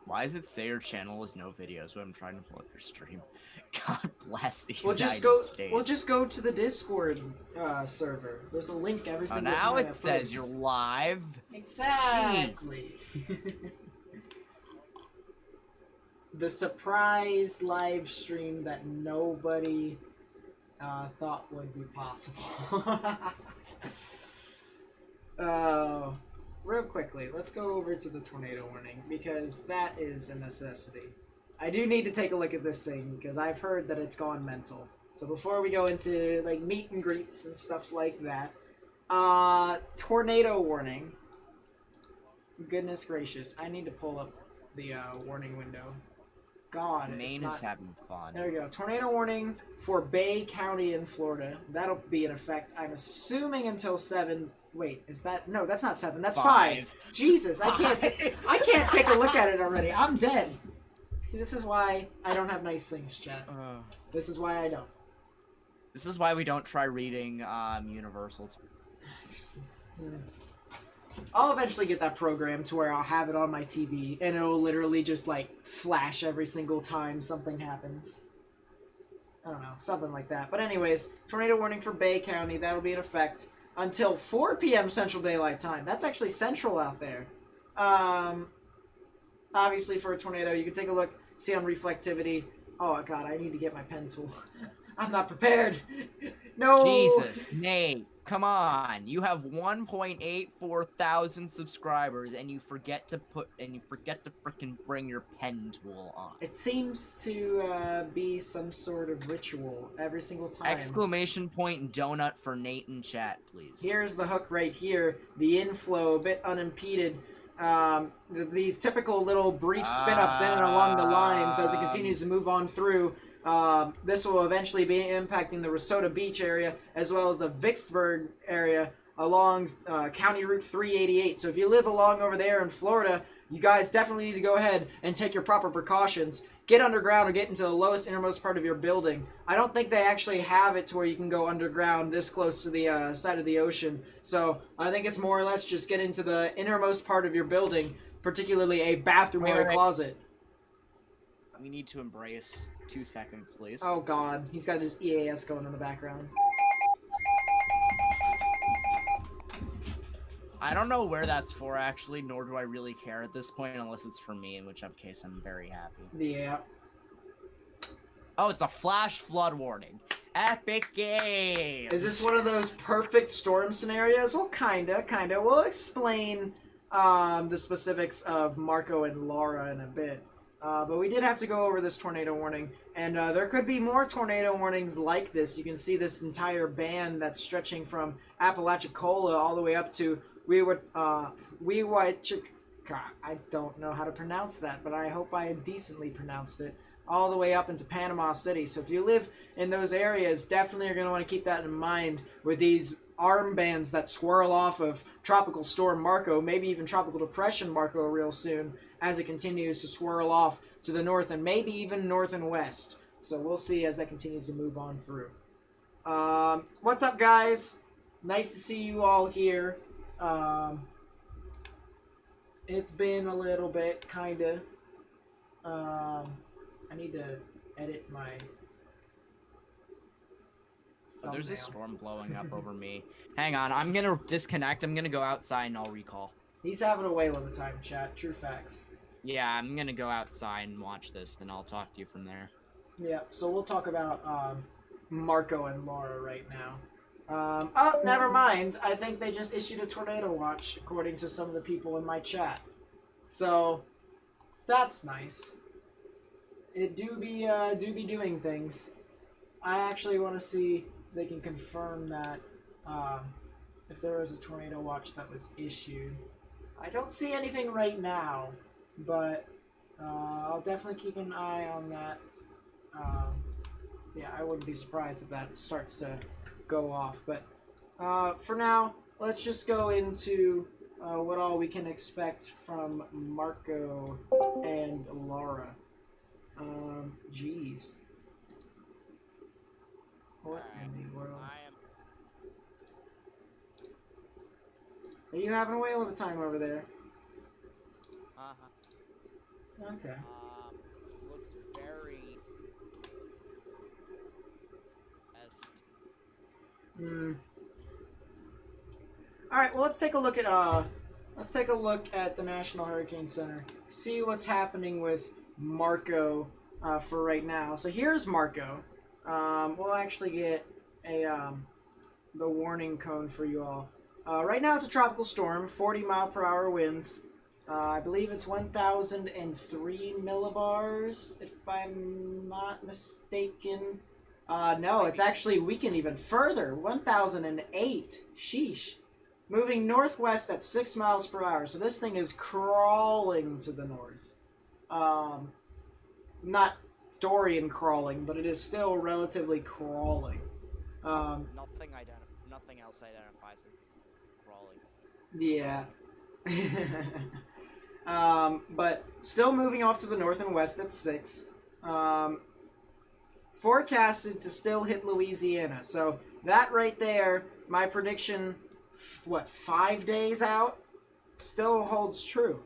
Why does it say your channel is no videos when I'm trying to pull up your stream? God bless the We'll United States. We'll just go to the Discord server. There's a link every Oh, single now time. it says you're live. Exactly. The surprise live stream that nobody thought would be possible. Real quickly, let's go over to the tornado warning because that is a necessity. I do need to take a look at this thing because I've heard that it's gone mental. So before we go into like meet and greets and stuff like that, tornado warning. Goodness gracious, I need to pull up the warning window. God, Maine is having fun. There we go. Tornado warning for Bay County in Florida. That'll be in effect, I'm assuming, until 7. Wait, is that? No, that's not 7. That's 5. Jesus, I can't take a look at it already. I'm dead. See, this is why I don't have nice things, chat. This is why I don't. This is why we don't try reading Universal. I'll eventually get that program to where I'll have it on my TV and it'll literally just like flash every single time something happens. I don't know, something like that. But anyways, tornado warning for Bay County. That'll be in effect until 4 p.m. Central Daylight Time. That's actually central out there. Obviously for a tornado, you can take a look, see on reflectivity. Oh god, I need to get my pen tool. I'm not prepared. No. Jesus, Nate, come on. You have 1.84 thousand subscribers, and you forget to freaking bring your pen tool on. It seems to be some sort of ritual every single time. Exclamation point donut for Nate in chat, please. Here's the hook right here. The inflow, a bit unimpeded. These typical little brief spin-ups in and along the lines as it continues to move on through. This will eventually be impacting the Risotto Beach area as well as the Vicksburg area along County Route 388. So if you live along over there in Florida, you guys definitely need to go ahead and take your proper precautions. Get underground or get into the lowest innermost part of your building. I don't think they actually have it to where you can go underground this close to the side of the ocean. So I think it's more or less just get into the innermost part of your building, particularly a bathroom or a closet. We need to embrace 2 seconds, please. Oh god, he's got his EAS going in the background. I don't know where that's for, actually, nor do I really care at this point, unless it's for me, in which case I'm very happy. Yeah. Oh, it's a flash flood warning. Epic Games! Is this one of those perfect storm scenarios? Well, kinda. We'll explain the specifics of Marco and Laura in a bit. But we did have to go over this tornado warning, and there could be more tornado warnings like this. You can see this entire band that's stretching from Apalachicola all the way up to Weewachika. I don't know how to pronounce that, but I hope I decently pronounced it. All the way up into Panama City. So if you live in those areas, definitely you're going to want to keep that in mind with these armbands that swirl off of Tropical Storm Marco, maybe even Tropical Depression Marco real soon, as it continues to swirl off to the north and maybe even north and west. So we'll see as that continues to move on through. What's up, guys? Nice to see you all here. It's been a little bit, kinda. I need to edit my Oh, there's a storm blowing up over me. Hang on, I'm gonna disconnect. I'm gonna go outside and I'll recall. He's having a whale of a time, chat. True facts. Yeah, I'm gonna go outside and watch this, and I'll talk to you from there. Yeah, so we'll talk about Marco and Laura right now. Oh, never mind. I think they just issued a tornado watch, according to some of the people in my chat. So, that's nice. It do be doing things. I actually want to see if they can confirm that if there was a tornado watch that was issued. I don't see anything right now, but I'll definitely keep an eye on that. Yeah, I wouldn't be surprised if that starts to go off. But for now, let's just go into what all we can expect from Marco and Laura. Jeez. What in the world? Are you having a whale of a time over there? Okay. Looks very best. Hmm. All right. Well, let's take a look at the National Hurricane Center. See what's happening with Marco for right now. So here's Marco. We'll actually get a the warning cone for you all. Right now it's a tropical storm, 40-mile-per-hour winds. I believe it's 1,003 millibars, if I'm not mistaken. No, it's actually weakened even further, 1,008. Sheesh. Moving northwest at 6 miles per hour. So this thing is crawling to the north. Um, Not Dorian crawling, but it is still relatively crawling. Nothing else identifies as crawling. Yeah. But still moving off to the north and west at 6. Forecasted to still hit Louisiana. So that right there, my prediction, 5 days out, still holds true.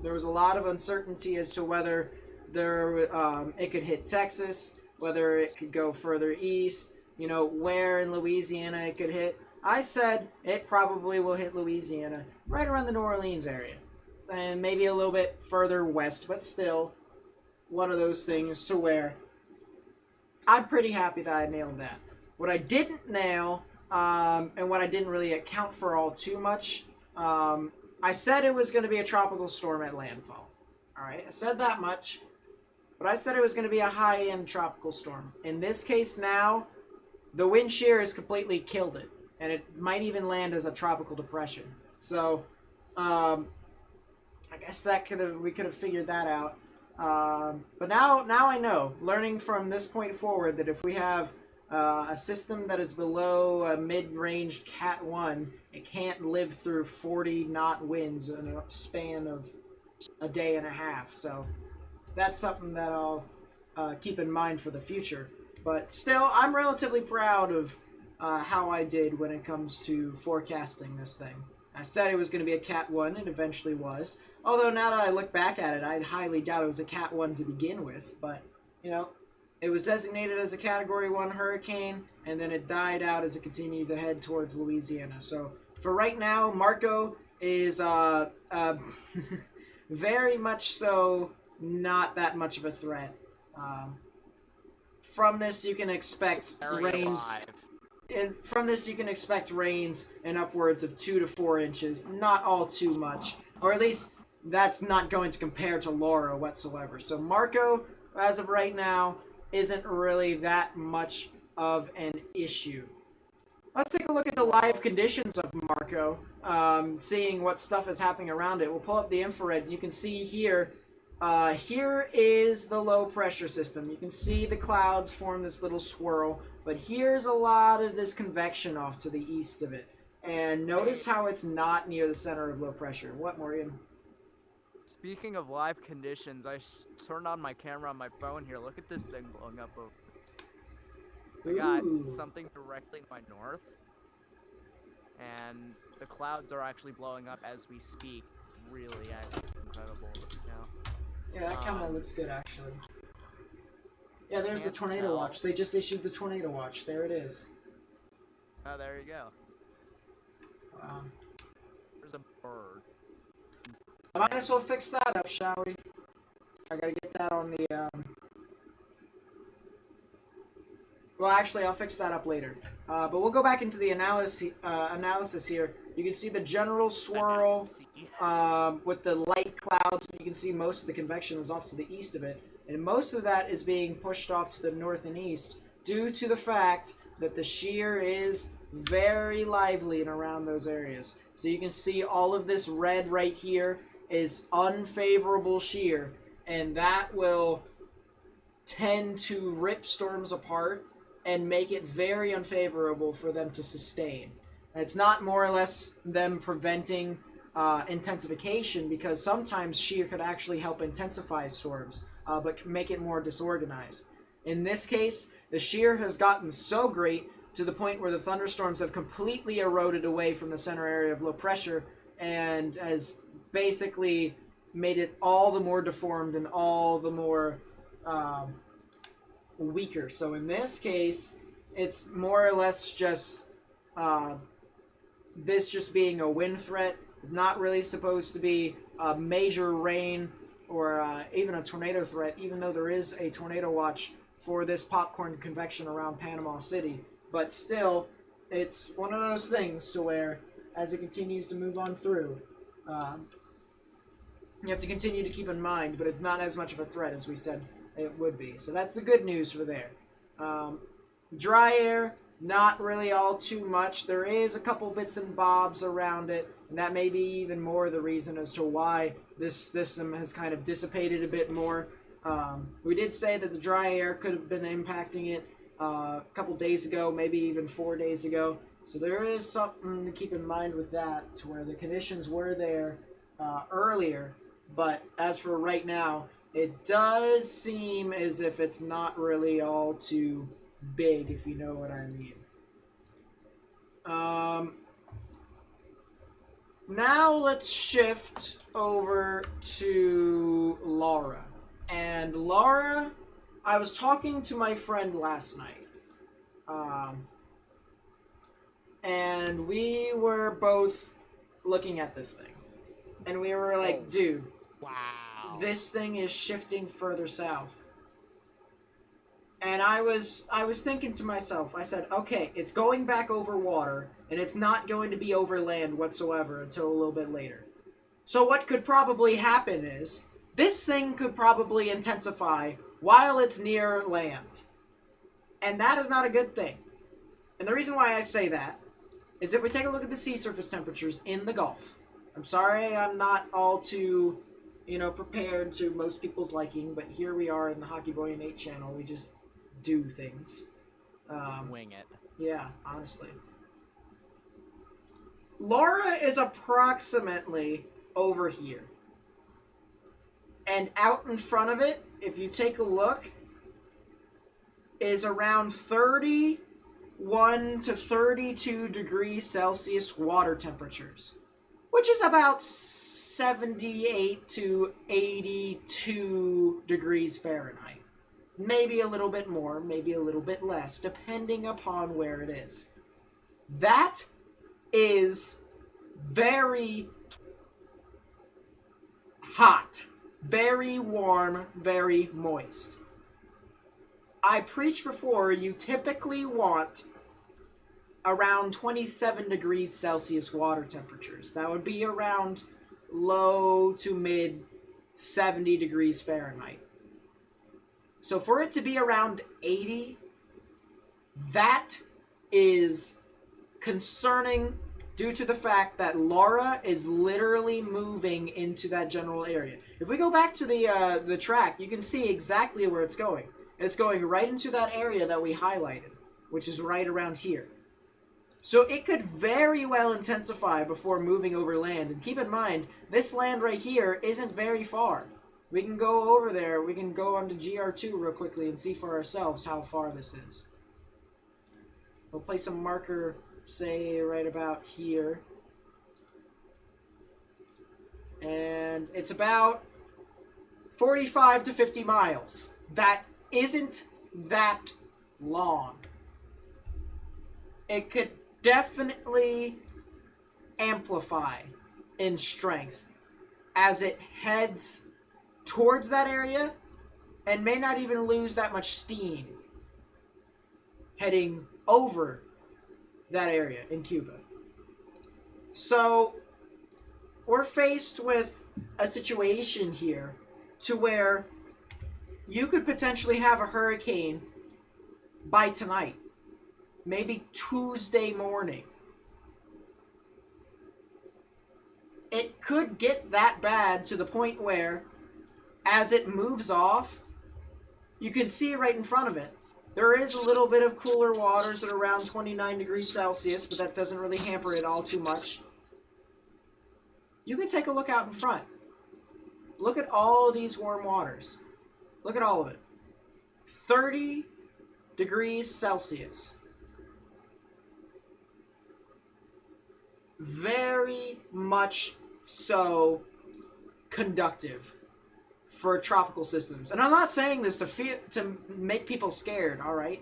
There was a lot of uncertainty as to whether it could hit Texas, whether it could go further east, where in Louisiana it could hit. I said it probably will hit Louisiana, right around the New Orleans area. And maybe a little bit further west, but still one of those things to where I'm pretty happy that I nailed that. What I didn't nail, and what I didn't really account for all too much, I said it was going to be a tropical storm at landfall. Alright, I said that much. But I said it was going to be a high-end tropical storm. In this case now, the wind shear has completely killed it. And it might even land as a tropical depression. So, I guess we could have figured that out. But now I know, learning from this point forward, that if we have a system that is below a mid-range Cat 1, it can't live through 40-knot winds in a span of a day and a half. So that's something that I'll keep in mind for the future. But still, I'm relatively proud of how I did when it comes to forecasting this thing. I said it was going to be a Cat 1, and eventually was. Although now that I look back at it, I'd highly doubt it was a Cat 1 to begin with. But, it was designated as a Category 1 hurricane, and then it died out as it continued to head towards Louisiana. So, for right now, Marco is very much so not that much of a threat. From this, you can expect rains. From this, you can expect rains in upwards of 2 to 4 inches. Not all too much, or at least that's not going to compare to Laura whatsoever. So Marco, as of right now, isn't really that much of an issue. Let's take a look at the live conditions of Marco, seeing what stuff is happening around it. We'll pull up the infrared. You can see here, here is the low pressure system. You can see the clouds form this little swirl, but here's a lot of this convection off to the east of it. And notice how it's not near the center of low pressure. What, Morgan? Speaking of live conditions, I turned on my camera on my phone here. Look at this thing blowing up over. I got something directly in my north, and the clouds are actually blowing up as we speak. Really, actually incredible. Yeah, that kind of looks good, actually. Yeah, there's the tornado watch. They just issued the tornado watch. There it is. Oh, there you go. Wow. There's a bird. I might as well fix that up, shall we? I gotta get that on the, Well, actually, I'll fix that up later. But we'll go back into the analysis here. You can see the general swirl with the light clouds. You can see most of the convection is off to the east of it. And most of that is being pushed off to the north and east due to the fact that the shear is very lively and around those areas. So you can see all of this red right here is unfavorable shear. And that will tend to rip storms apart and make it very unfavorable for them to sustain. It's not more or less them preventing intensification, because sometimes shear could actually help intensify storms, but make it more disorganized. In this case, the shear has gotten so great to the point where the thunderstorms have completely eroded away from the center area of low pressure and has basically made it all the more deformed and all the more weaker. So in this case, it's more or less just this just being a wind threat, not really supposed to be a major rain or even a tornado threat, even though there is a tornado watch for this popcorn convection around Panama City. But still, it's one of those things to where, as it continues to move on through, you have to continue to keep in mind, but it's not as much of a threat as we said it would be. So that's the good news for there. Dry air, not really all too much. There is a couple bits and bobs around it, and that may be even more the reason as to why this system has kind of dissipated a bit more. We did say that the dry air could have been impacting it a couple days ago, maybe even 4 days ago. So there is something to keep in mind with that, to where the conditions were there earlier. But as for right now, it does seem as if it's not really all too big, if you know what I mean. Now let's shift over to Laura. And Laura, I was talking to my friend last night. And we were both looking at this thing. And we were like, dude, wow, this thing is shifting further south. And I was thinking to myself, I said, okay, it's going back over water, and it's not going to be over land whatsoever until a little bit later. So what could probably happen is, this thing could probably intensify while it's near land. And that is not a good thing. And the reason why I say that is if we take a look at the sea surface temperatures in the Gulf. I'm sorry I'm not all too, prepared to most people's liking, but here we are in the Hockey Boy and 8 channel. We just do things. Wing it. Yeah, honestly. Laura is approximately over here. And out in front of it, if you take a look, is around 31 to 32 degrees Celsius water temperatures, which is about 78 to 82 degrees Fahrenheit. Maybe a little bit more, maybe a little bit less, depending upon where it is. That is very hot, very warm, very moist. I preached before, you typically want around 27 degrees Celsius water temperatures. That would be around low to mid 70 degrees Fahrenheit. So for it to be around 80, that is concerning due to the fact that Laura is literally moving into that general area. If we go back to the track, you can see exactly where it's going. It's going right into that area that we highlighted, which is right around here. So it could very well intensify before moving over land. And keep in mind, this land right here isn't very far. We can go over there. We can go onto GR2 real quickly and see for ourselves how far this is. We'll place a marker, say, right about here. And it's about 45 to 50 miles. That isn't that long. It could definitely amplify in strength as it heads towards that area and may not even lose that much steam heading over that area in Cuba. So we're faced with a situation here to where you could potentially have a hurricane by tonight, maybe Tuesday morning. It could get that bad to the point where, as it moves off, you can see right in front of it. There is a little bit of cooler waters at around 29 degrees Celsius, but that doesn't really hamper it all too much. You can take a look out in front. Look at all these warm waters. Look at all of it. 30 degrees Celsius. Very much so conductive for tropical systems. And I'm not saying this to make people scared, all right?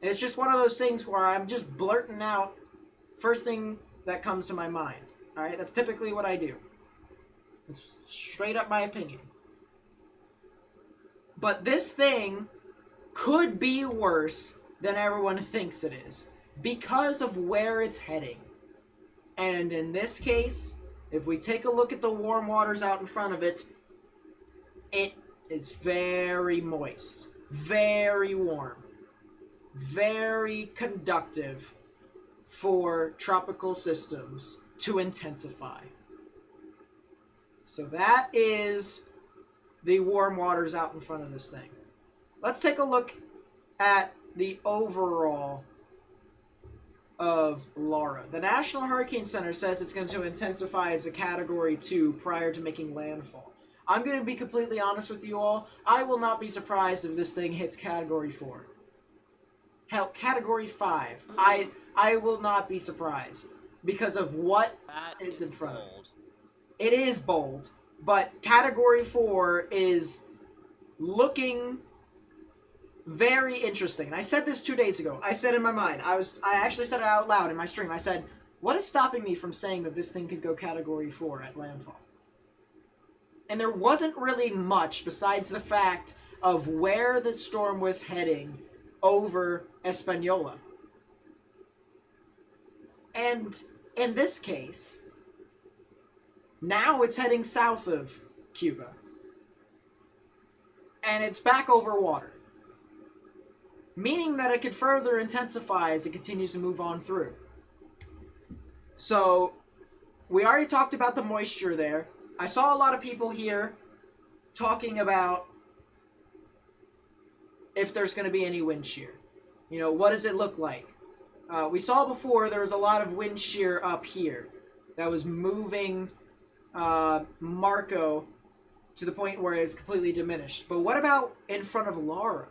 It's just one of those things where I'm just blurting out first thing that comes to my mind, all right? That's typically what I do. It's straight up my opinion. But this thing could be worse than everyone thinks it is because of where it's heading. And in this case, if we take a look at the warm waters out in front of it, it is very moist, very warm, very conductive for tropical systems to intensify. So that is the warm waters out in front of this thing. Let's take a look at the overall of Laura. The National Hurricane Center says it's going to intensify as a Category 2 prior to making landfall. I'm going to be completely honest with you all. I will not be surprised if this thing hits Category 4. Hell, Category 5. I will not be surprised because of what is in front of it. It is bold, but Category 4 is looking very interesting. And I said this 2 days ago. I said in my mind, I actually said it out loud in my stream. I said, what is stopping me from saying that this thing could go Category 4 at landfall? And there wasn't really much besides the fact of where the storm was heading over Hispaniola. And in this case, now it's heading south of Cuba. And it's back over water. Meaning that it could further intensify as it continues to move on through. So, we already talked about the moisture there. I saw a lot of people here talking about if there's going to be any wind shear. You know, what does it look like? We saw before there was a lot of wind shear up here that was moving Marco to the point where it's completely diminished. But what about in front of Laura?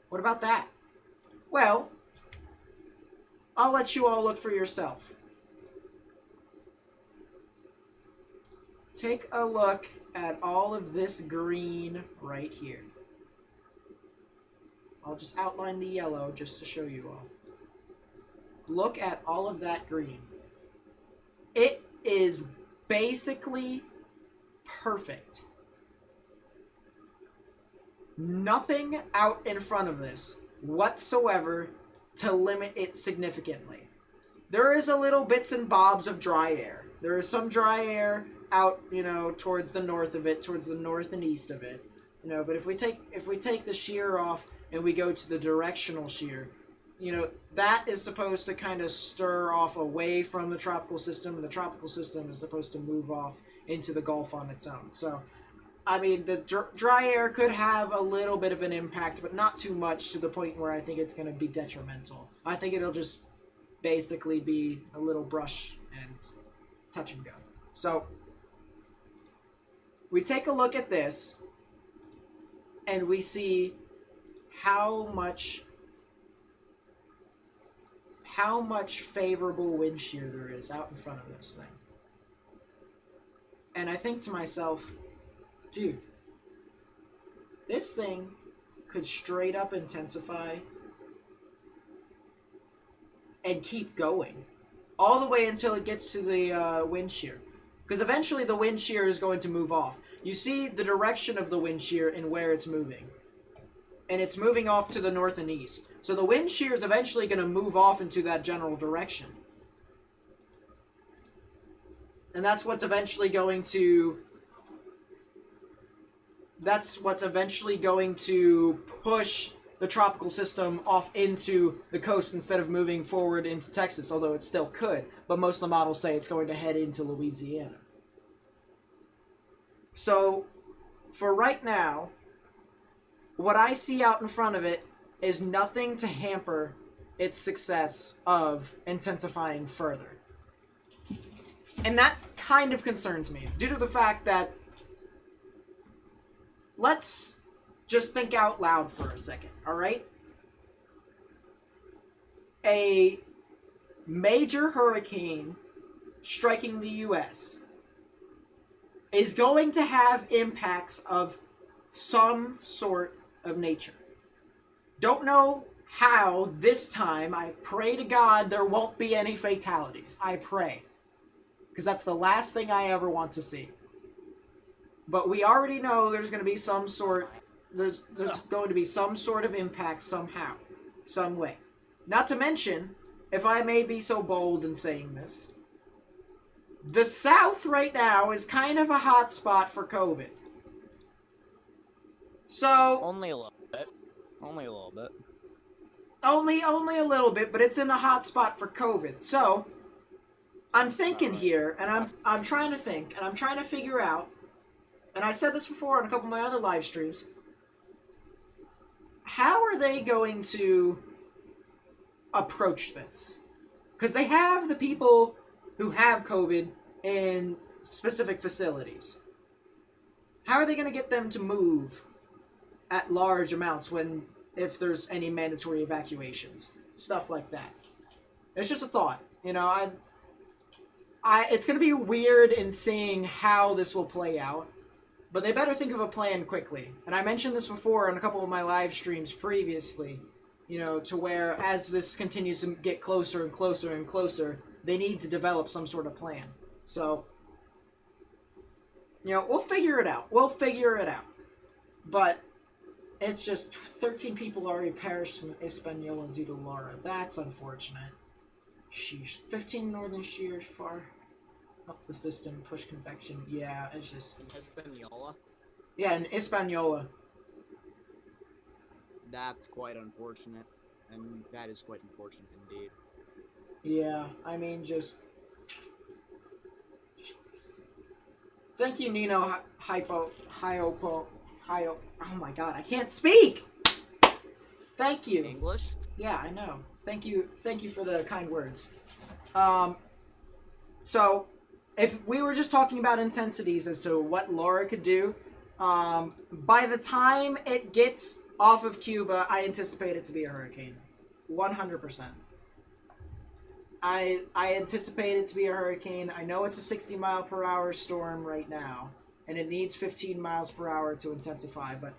What about that? Well, I'll let you all look for yourself. Take a look at all of this green right here. I'll just outline the yellow just to show you all. Look at all of that green. It is basically perfect. Nothing out in front of this whatsoever to limit it significantly. There is a little bits and bobs of dry air. There is some dry air out, you know, towards the north of it, towards the north and east of it. You know, but if we take the shear off and we go to the directional shear, you know, that is supposed to kind of stir off away from the tropical system, and the tropical system is supposed to move off into the Gulf on its own. So, I mean, the dry air could have a little bit of an impact, but not too much to the point where I think it's going to be detrimental. I think it'll just basically be a little brush and touch and go. So, we take a look at this, and we see how much favorable wind shear there is out in front of this thing. And I think to myself, dude, this thing could straight up intensify and keep going all the way until it gets to the wind shear. Because eventually the wind shear is going to move off. You see the direction of the wind shear and where it's moving. And it's moving off to the north and east. So the wind shear is eventually going to move off into that general direction. And that's what's eventually going to push the tropical system off into the coast instead of moving forward into Texas, although it still could. But most of the models say it's going to head into Louisiana. So, for right now, what I see out in front of it is nothing to hamper its success of intensifying further. And that kind of concerns me, due to the fact that, let's just think out loud for a second, alright? A major hurricane striking the U.S. is going to have impacts of some sort of nature. Don't know how this time. I pray to God there won't be any fatalities. I pray. Because that's the last thing I ever want to see. But we already know there's going to be some sort... There's going to be some sort of impact somehow. Some way. Not to mention, if I may be so bold in saying this, the South right now is kind of a hot spot for COVID. So... Only a little bit. Only a little bit. Only a little bit, but it's in a hot spot for COVID. So, I'm thinking here, and I'm trying to think, and I'm trying to figure out, and I said this before on a couple of my other live streams, how are they going to approach this? Because they have the people who have COVID in specific facilities. How are they going to get them to move at large amounts if there's any mandatory evacuations? Stuff like that. It's just a thought. You know, it's going to be weird in seeing how this will play out. But they better think of a plan quickly. And I mentioned this before on a couple of my live streams previously. You know, to where as this continues to get closer and closer and closer, they need to develop some sort of plan. So, you know, we'll figure it out. We'll figure it out. But it's just 13 people already perished from Hispaniola due to Laura. That's unfortunate. Sheesh. 15 northern shears far up the system, push convection. Yeah, it's just... Hispaniola? Yeah, in Hispaniola. That's quite unfortunate. And that is quite unfortunate indeed. Yeah, I mean, just... Thank you, Nino Hyopo. Oh my god, I can't speak! Thank you. English? Yeah, I know. Thank you for the kind words. So, if we were just talking about intensities as to what Laura could do, by the time it gets off of Cuba, I anticipate it to be a hurricane. 100%. I anticipate it to be a hurricane. I know it's a 60-mile-per-hour storm right now, and it needs 15 miles per hour to intensify, but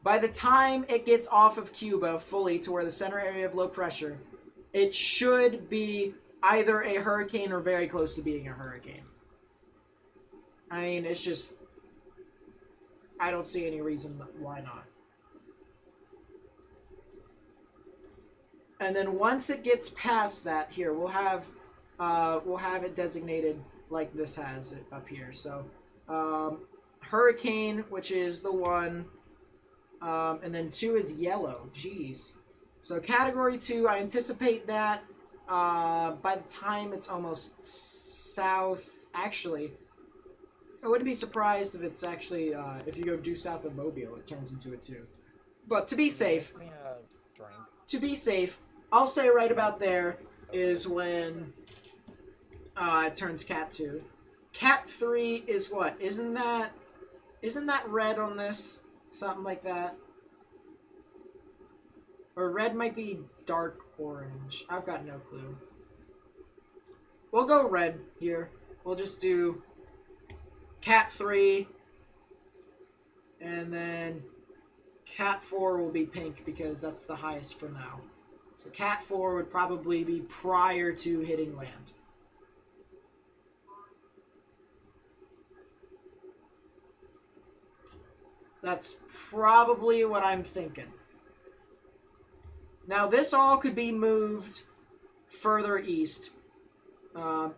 by the time it gets off of Cuba fully to where the center area of low pressure, it should be either a hurricane or very close to being a hurricane. I mean, it's just... I don't see any reason why not. And then once it gets past that, here, we'll have it designated like this has it up here. So, hurricane, which is the 1, and then 2 is yellow. Jeez. So category 2, I anticipate that by the time it's almost south. Actually, I wouldn't be surprised if it's actually if you go due south of Mobile, it turns into a 2. But to be safe, I'll say right about there is when it turns Cat 2. Cat 3 is what? Isn't that red on this? Something like that. Or red might be dark orange. I've got no clue. We'll go red here. We'll just do Cat 3. And then Cat 4 will be pink because that's the highest for now. So Cat 4 would probably be prior to hitting land. That's probably what I'm thinking. Now, this all could be moved further east.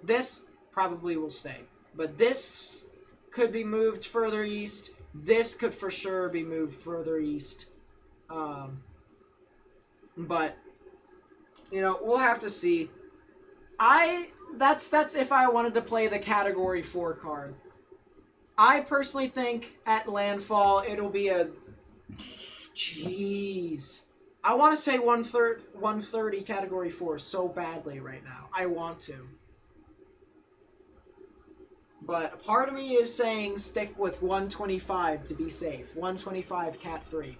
This probably will stay. But this could be moved further east. This could for sure be moved further east. But, you know, we'll have to see. That's if I wanted to play the Category 4 card. I personally think at landfall it'll be a... Jeez. I want to say 130 Category 4 so badly right now. I want to. But a part of me is saying stick with 125 to be safe. 125 Cat 3.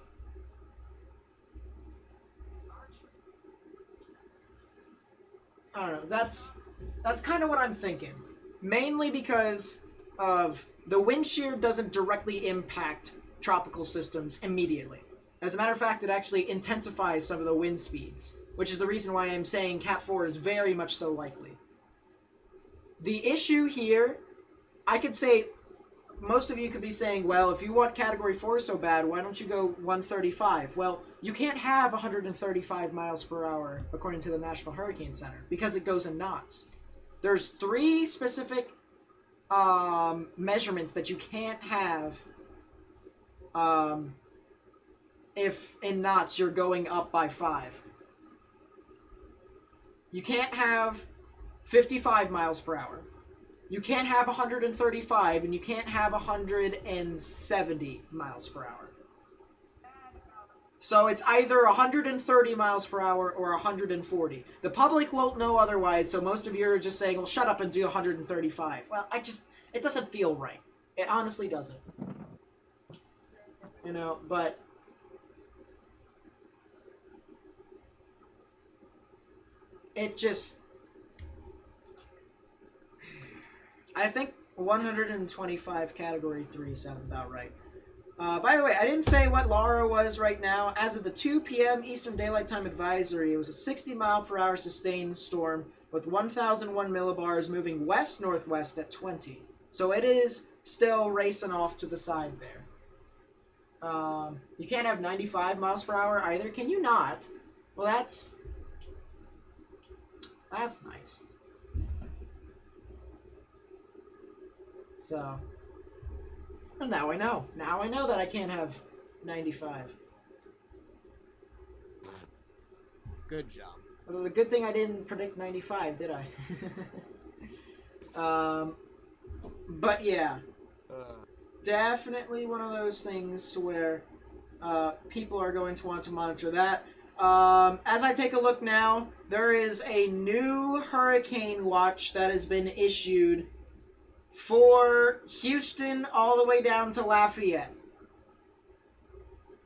I don't know. That's kind of what I'm thinking. Mainly because of the wind shear doesn't directly impact tropical systems immediately. As a matter of fact, it actually intensifies some of the wind speeds, which is the reason why I'm saying Cat 4 is very much so likely. The issue here, I could say, most of you could be saying, well, if you want Category 4 so bad, why don't you go 135? Well, you can't have 135 miles per hour, according to the National Hurricane Center, because it goes in knots. There's 3 specific measurements that you can't have if in knots you're going up by 5. You can't have 55 miles per hour. You can't have 135, and you can't have 170 miles per hour. So it's either 130 miles per hour or 140. The public won't know otherwise, so most of you are just saying, well, shut up and do 135. Well, it doesn't feel right. It honestly doesn't. You know, but it just, I think 125 Category 3 sounds about right. By the way, I didn't say what Laura was right now. As of the 2 p.m. Eastern Daylight Time Advisory, it was a 60 mile per hour sustained storm with 1,001 millibars moving west-northwest at 20. So it is still racing off to the side there. You can't have 95 miles per hour either. Can you not? Well, that's nice. So, well, now I know. Now I know that I can't have 95. Good job. Well, the good thing I didn't predict 95, did I? But yeah. Definitely one of those things where people are going to want to monitor that. As I take a look now, there is a new hurricane watch that has been issued for Houston all the way down to Lafayette.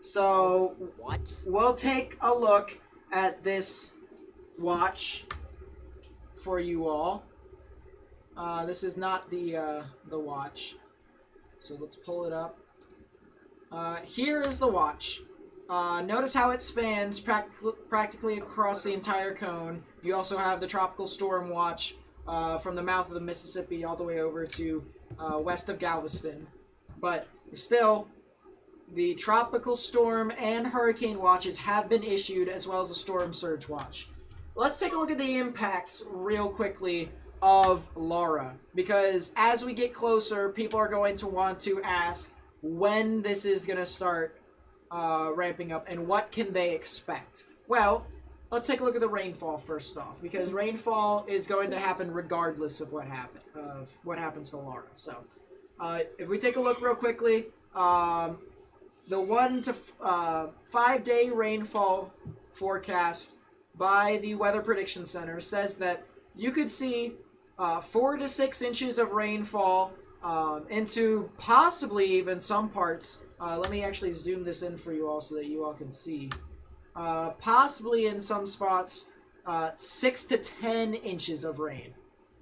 So, what? We'll take a look at this watch for you all. This is not the watch. So let's pull it up. Here is the watch. Notice how it spans practically across the entire cone. You also have the tropical storm watch from the mouth of the Mississippi all the way over to west of Galveston. But still, the tropical storm and hurricane watches have been issued, as well as a storm surge watch. Let's take a look at the impacts real quickly of Laura, because as we get closer, people are going to want to ask when this is going to start ramping up and what can they expect. Well, let's take a look at the rainfall first off, because rainfall is going to happen regardless of what happens to Laura. So, if we take a look real quickly, the 1 to 5 day rainfall forecast by the Weather Prediction Center says that you could see 4 to 6 inches of rainfall into possibly even some parts. Let me actually zoom this in for you all so that you all can see. Possibly in some spots, 6 to 10 inches of rain.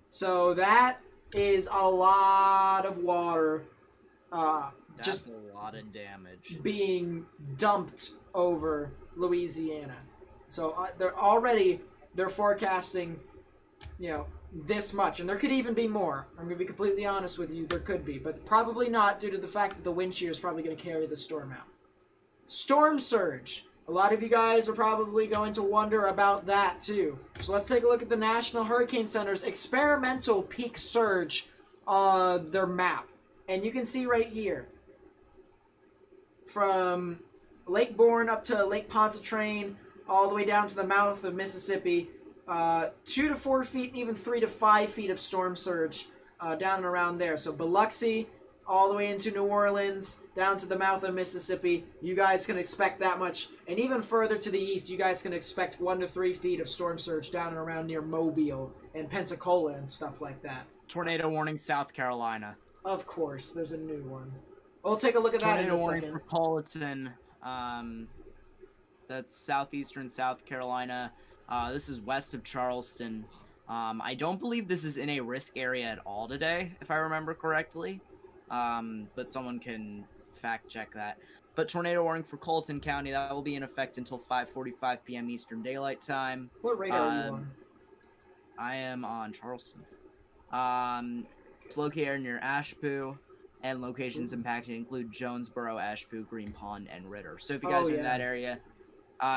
So that is a lot of water. That's just a lot of damage being dumped over Louisiana. So they're forecasting, this much, and there could even be more. I'm going to be completely honest with you, there could be, but probably not, due to the fact that the wind shear is probably going to carry the storm out. Storm surge. A lot of you guys are probably going to wonder about that too. So let's take a look at the National Hurricane Center's experimental peak surge on their map. And you can see right here, from Lake Bourne up to Lake Pontchartrain, all the way down to the mouth of Mississippi, 2 to 4 feet and even 3 to 5 feet of storm surge down and around there. So Biloxi, all the way into New Orleans, down to the mouth of Mississippi, you guys can expect that much. And even further to the east, you guys can expect 1 to 3 feet of storm surge down and around near Mobile and Pensacola and stuff like that. Tornado warning, South Carolina. Of course, there's a new one. We'll take a look at that in a second. Tornado warning for Politan. That's southeastern South Carolina. This is west of Charleston. I don't believe this is in a risk area at all today, if I remember correctly. But someone can fact check that. But tornado warning for Colton County, that will be in effect until 5:45 p.m. Eastern Daylight Time. What radar are you on? I am on Charleston. It's located near Ashpoo, and locations impacted include Jonesboro, Ashpoo, Green Pond, and Ritter. So if you guys are in that area,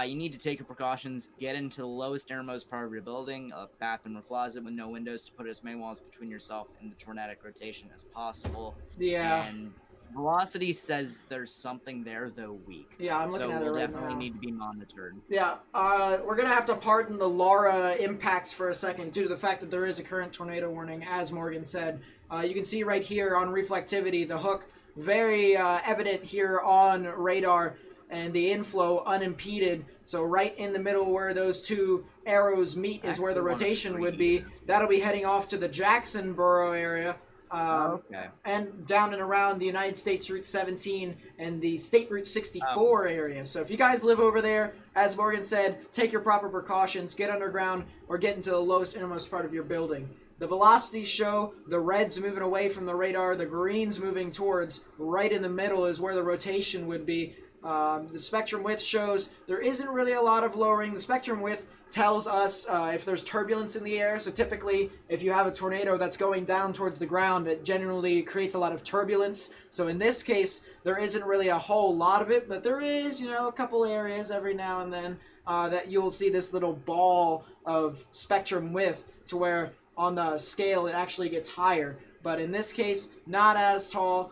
you need to take your precautions. Get into the lowest, innermost part of your building, a bathroom or closet with no windows, to put as many walls between yourself and the tornadic rotation as possible. Yeah. And velocity says there's something there, though weak. Yeah, I'm looking at it right now. So we'll definitely need to be monitored. Yeah, we're going to have to pardon the Laura impacts for a second due to the fact that there is a current tornado warning, as Morgan said. You can see right here on reflectivity, the hook very evident here on radar, and the inflow unimpeded. So right in the middle where those two arrows meet is where the rotation would be. That'll be heading off to the Jacksonboro area. And down and around the United States Route 17 and the State Route 64 area. So if you guys live over there, as Morgan said, take your proper precautions, get underground, or get into the lowest, innermost part of your building. The velocities show the reds moving away from the radar, the greens moving towards. Right in the middle is where the rotation would be. The spectrum width shows there isn't really a lot of lowering. The spectrum width tells us if there's turbulence in the air. So typically, if you have a tornado that's going down towards the ground, it generally creates a lot of turbulence. So in this case, there isn't really a whole lot of it, but there is, a couple areas every now and then that you'll see this little ball of spectrum width to where on the scale it actually gets higher. But in this case, not as tall.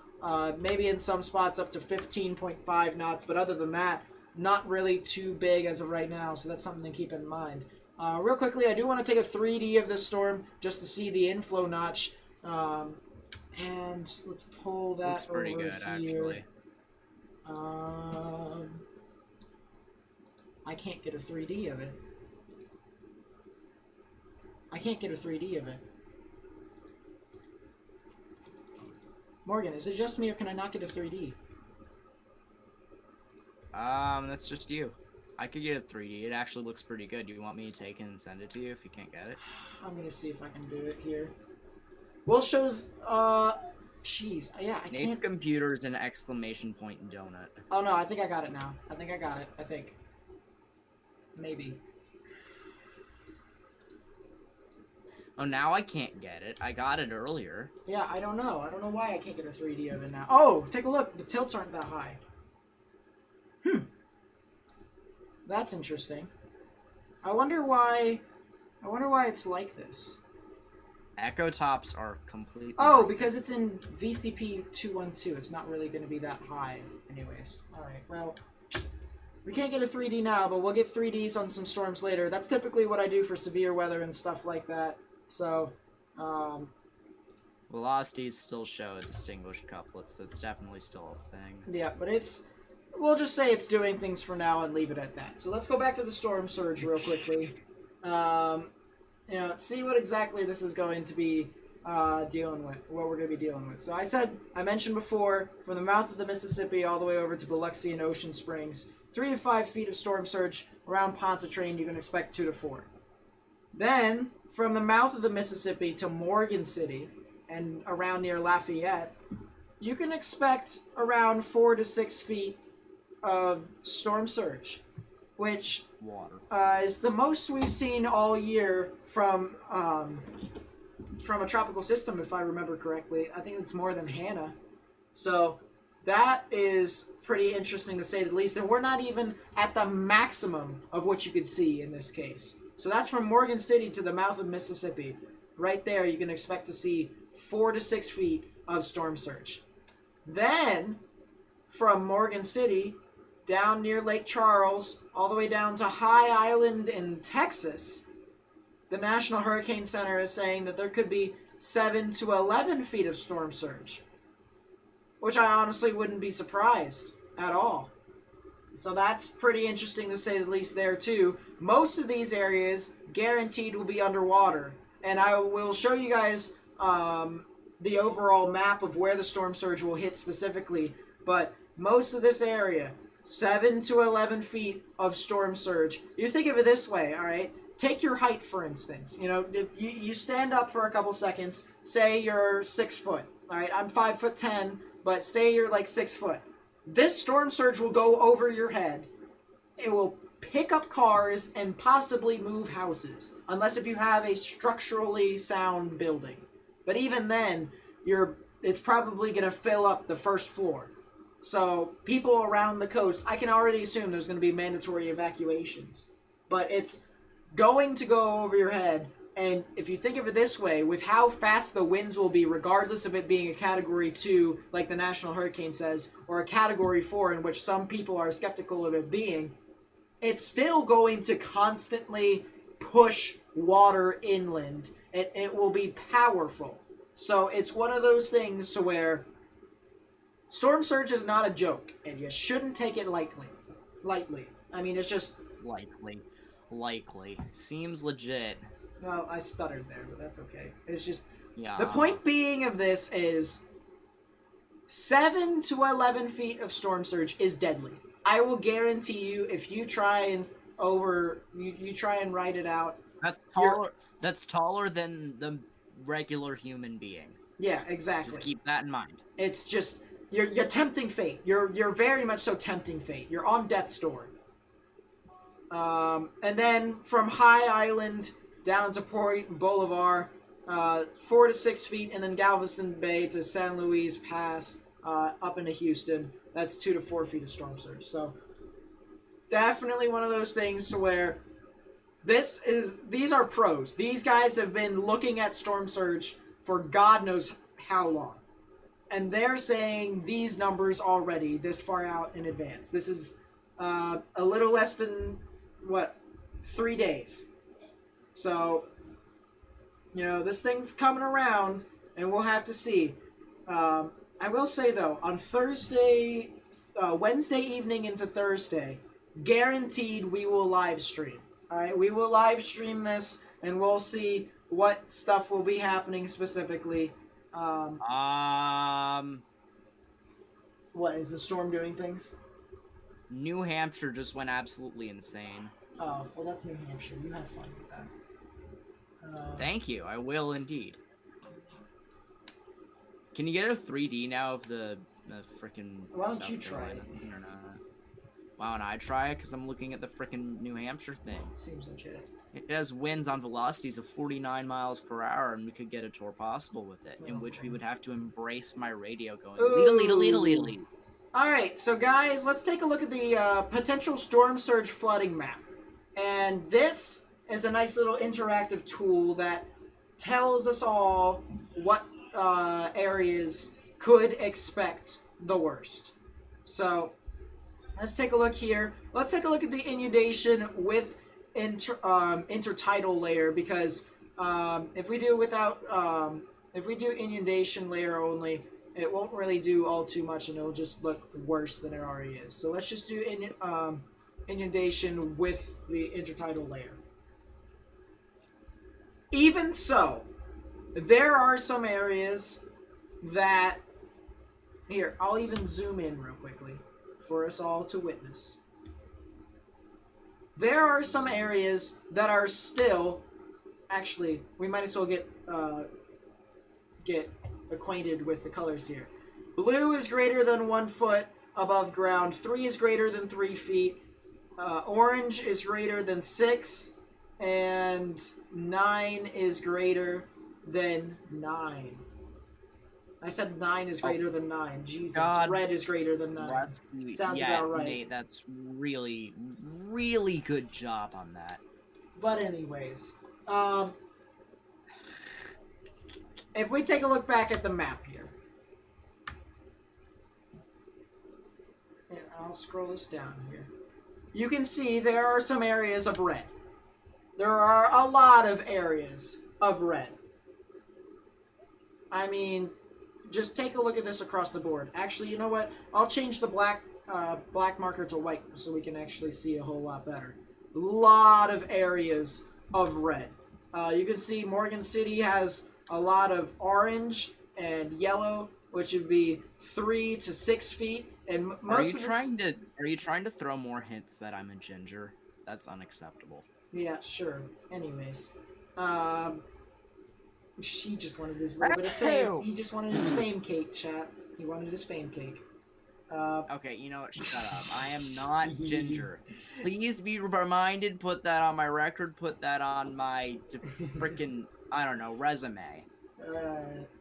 Maybe in some spots up to 15.5 knots, but other than that, not really too big as of right now, so that's something to keep in mind. Real quickly, I do want to take a 3D of this storm just to see the inflow notch, and let's pull that Looks pretty over good, here. Actually. I can't get a 3D of it. I can't get a 3D of it. Morgan, is it just me or can I not get a 3D? That's just you. I could get a 3D. It actually looks pretty good. Do you want me to take it and send it to you if you can't get it? I'm gonna see if I can do it here. We'll show, jeez, yeah, I can't. Computer's an exclamation point donut. Oh no, I think I got it now. I think I got it. I think. Maybe. Oh, now I can't get it. I got it earlier. Yeah, I don't know. I don't know why I can't get a 3D of it now. Oh, take a look. The tilts aren't that high. That's interesting. I wonder why it's like this. Echo tops are completely... Oh, because it's in VCP 212. It's not really going to be that high anyways. Alright, well... We can't get a 3D now, but we'll get 3Ds on some storms later. That's typically what I do for severe weather and stuff like that. So, velocities still show a distinguished couplet, so it's definitely still a thing. Yeah, but it's... We'll just say it's doing things for now and leave it at that. So let's go back to the storm surge real quickly. See what exactly this is going to be dealing with, what we're going to be dealing with. So I mentioned before, from the mouth of the Mississippi all the way over to Biloxi and Ocean Springs, 3 to 5 feet of storm surge. Around Pontchartrain, you can expect 2 to 4. Then, from the mouth of the Mississippi to Morgan City and around near Lafayette, you can expect around 4 to 6 feet of storm surge, which is the most we've seen all year from a tropical system, if I remember correctly. I think it's more than Hannah. So that is pretty interesting to say the least, and we're not even at the maximum of what you could see in this case. So that's from Morgan City to the mouth of Mississippi. Right there, you can expect to see 4 to 6 feet of storm surge. Then, from Morgan City down near Lake Charles, all the way down to High Island in Texas, the National Hurricane Center is saying that there could be 7 to 11 feet of storm surge, which I honestly wouldn't be surprised at all. So that's pretty interesting to say the least there too. Most of these areas guaranteed will be underwater, and I will show you guys the overall map of where the storm surge will hit specifically, but most of this area, 7 to 11 feet of storm surge. You think of it this way, all right? take your height, for instance. You know, if you stand up for a couple seconds, say you're 6 foot. All right, I'm 5'10", but say you're like 6 foot. This storm surge will go over your head. It will pick up cars and possibly move houses, unless if you have a structurally sound building. But even then, it's probably going to fill up the first floor. So people around the coast, I can already assume there's going to be mandatory evacuations. But it's going to go over your head. And if you think of it this way, with how fast the winds will be, regardless of it being a Category 2, like the National Hurricane says, or a Category 4, in which some people are skeptical of it being, it's still going to constantly push water inland. It will be powerful. So it's one of those things to where storm surge is not a joke, and you shouldn't take it lightly. I mean, it's just... Likely. Seems legit. Well, I stuttered there, but that's okay. It's just... Yeah. The point being of this is 7 to 11 feet of storm surge is deadly. I will guarantee you, if you try and you try and write it out... That's taller than the regular human being. Yeah, exactly. Just keep that in mind. It's just... You're tempting fate. You're very much so tempting fate. You're on death's door. And then from High Island down to Point Boulevard, 4 to 6 feet, and then Galveston Bay to San Luis Pass, up into Houston. That's 2 to 4 feet of storm surge. So definitely one of those things to where these are pros. These guys have been looking at storm surge for God knows how long. And they're saying these numbers already this far out in advance. This is a little less than, 3 days. So, this thing's coming around, and we'll have to see. I will say, though, on Wednesday evening into Thursday, guaranteed we will live stream. All right, we will live stream this, and we'll see what stuff will be happening specifically. What, is the storm doing things? New Hampshire just went absolutely insane. Oh, well, that's New Hampshire. You have fun with that. Thank you. I will indeed. Can you get a 3D now of the frickin' Why don't you try it? Why don't I try it? Because I'm looking at the frickin' New Hampshire thing. Seems legit. It has winds on velocities of 49 miles per hour, and we could get a tour possible with it, in which we would have to embrace my radio going lead. Alright, so guys, let's take a look at the potential storm surge flooding map. And this is a nice little interactive tool that tells us all what areas could expect the worst. So, let's take a look here. Let's take a look at the inundation with intertidal layer, because if we do inundation layer only, it won't really do all too much, and it'll just look worse than it already is. So let's just do inundation with the intertidal layer. Even so, there are some areas that... Here, I'll even zoom in real quickly for us all to witness. There are some areas that are still... Actually, we might as well get acquainted with the colors here. Blue is greater than 1 foot above ground. 3 is greater than 3 feet. Orange is greater than 6. And 9 is greater than 9. I said 9 is greater than 9. Jesus. God. Red is greater than 9. Sounds about right. Nate, that's really, really good job on that. But anyways, if we take a look back at the map here, and I'll scroll this down here, you can see there are some areas of red. There are a lot of areas of red. I mean, just take a look at this across the board. Actually, you know what? I'll change the black marker to white so we can actually see a whole lot better. A lot of areas of red. You can see Morgan City has a lot of orange and yellow, which would be 3 to 6 feet. And most are you trying to throw more hints that I'm a ginger? That's unacceptable. Yeah, sure. Anyways. She just wanted his little bit of fame. He just wanted his fame cake, chat. He wanted his fame cake. Okay, you know what? Shut up. I am not Ginger. Please be reminded, put that on my record, put that on my freaking, I don't know, resume.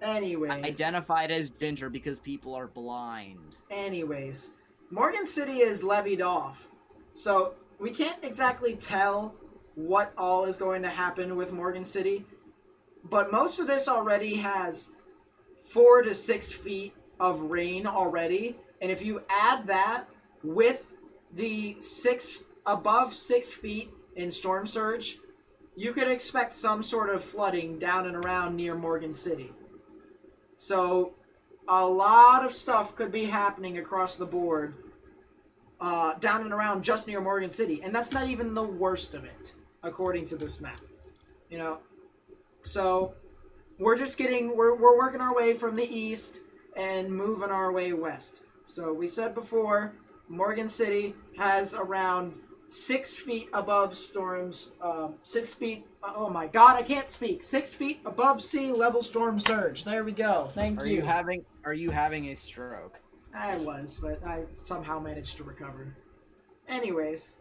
Anyways. Identified as Ginger because people are blind. Anyways. Morgan City is levied off. So, we can't exactly tell what all is going to happen with Morgan City. But most of this already has 4 to 6 feet of rain already. And if you add that with the above 6 feet in storm surge, you could expect some sort of flooding down and around near Morgan City. So a lot of stuff could be happening across the board down and around just near Morgan City. And that's not even the worst of it, according to this map. You know? So we're just we're working our way from the east and moving our way west. So we said before, Morgan City has around 6 feet above storms, 6 feet, oh my god, I can't speak, 6 feet above sea level storm surge. There we go. Thank you. Are you having a stroke? I was, but I somehow managed to recover. Anyways.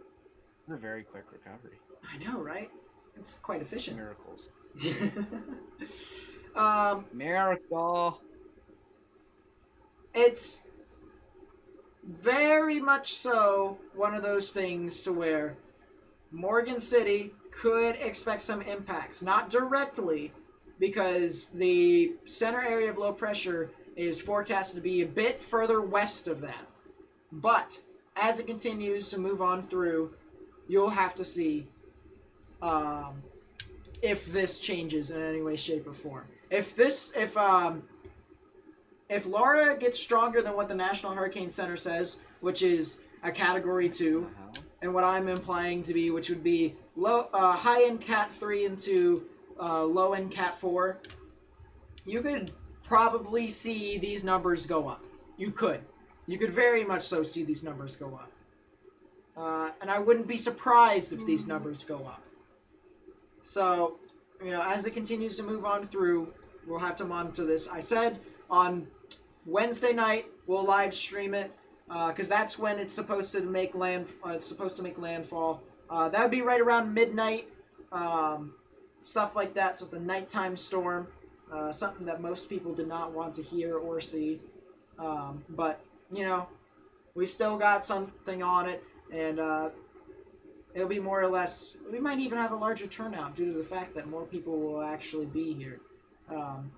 A very quick recovery. I know, right? It's quite efficient. Miracles. Miracle. It's very much so one of those things to where Morgan City could expect some impacts. Not directly, because the center area of low pressure is forecasted to be a bit further west of that. But as it continues to move on through, you'll have to see if this changes in any way, shape, or form. If Laura gets stronger than what the National Hurricane Center says, which is a Category 2, and what I'm implying to be, which would be high-end Cat 3 into low-end Cat 4, you could probably see these numbers go up. You could. You could very much so see these numbers go up. And I wouldn't be surprised if these numbers go up. So, you know, as it continues to move on through, we'll have to monitor this. I said on Wednesday night we'll live stream it because that's when it's supposed to make landfall. That would be right around midnight, stuff like that. So it's a nighttime storm, something that most people did not want to hear or see. But you know, we still got something on it, and it'll be more or less, we might even have a larger turnout due to the fact that more people will actually be here.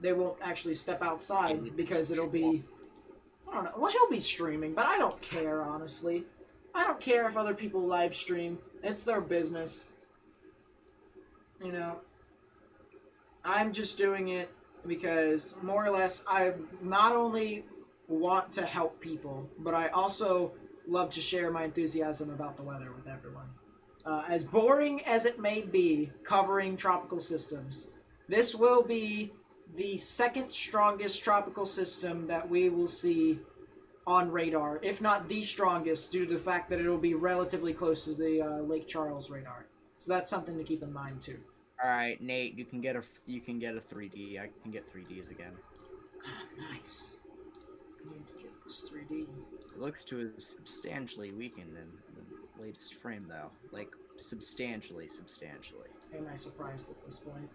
They won't actually step outside because it'll be, I don't know, well, he'll be streaming, but I don't care, honestly. I don't care if other people live stream. It's their business. You know, I'm just doing it because more or less I not only want to help people, but I also love to share my enthusiasm about the weather with everyone. As boring as it may be covering tropical systems, this will be the second strongest tropical system that we will see on radar, if not the strongest, due to the fact that it'll be relatively close to the Lake Charles radar. So that's something to keep in mind too. All right, Nate, you can get a 3D. I can get 3Ds again. Nice. I need to get this 3D. It looks to have substantially weakened in the latest frame, though. Like, substantially. Am I surprised at this point?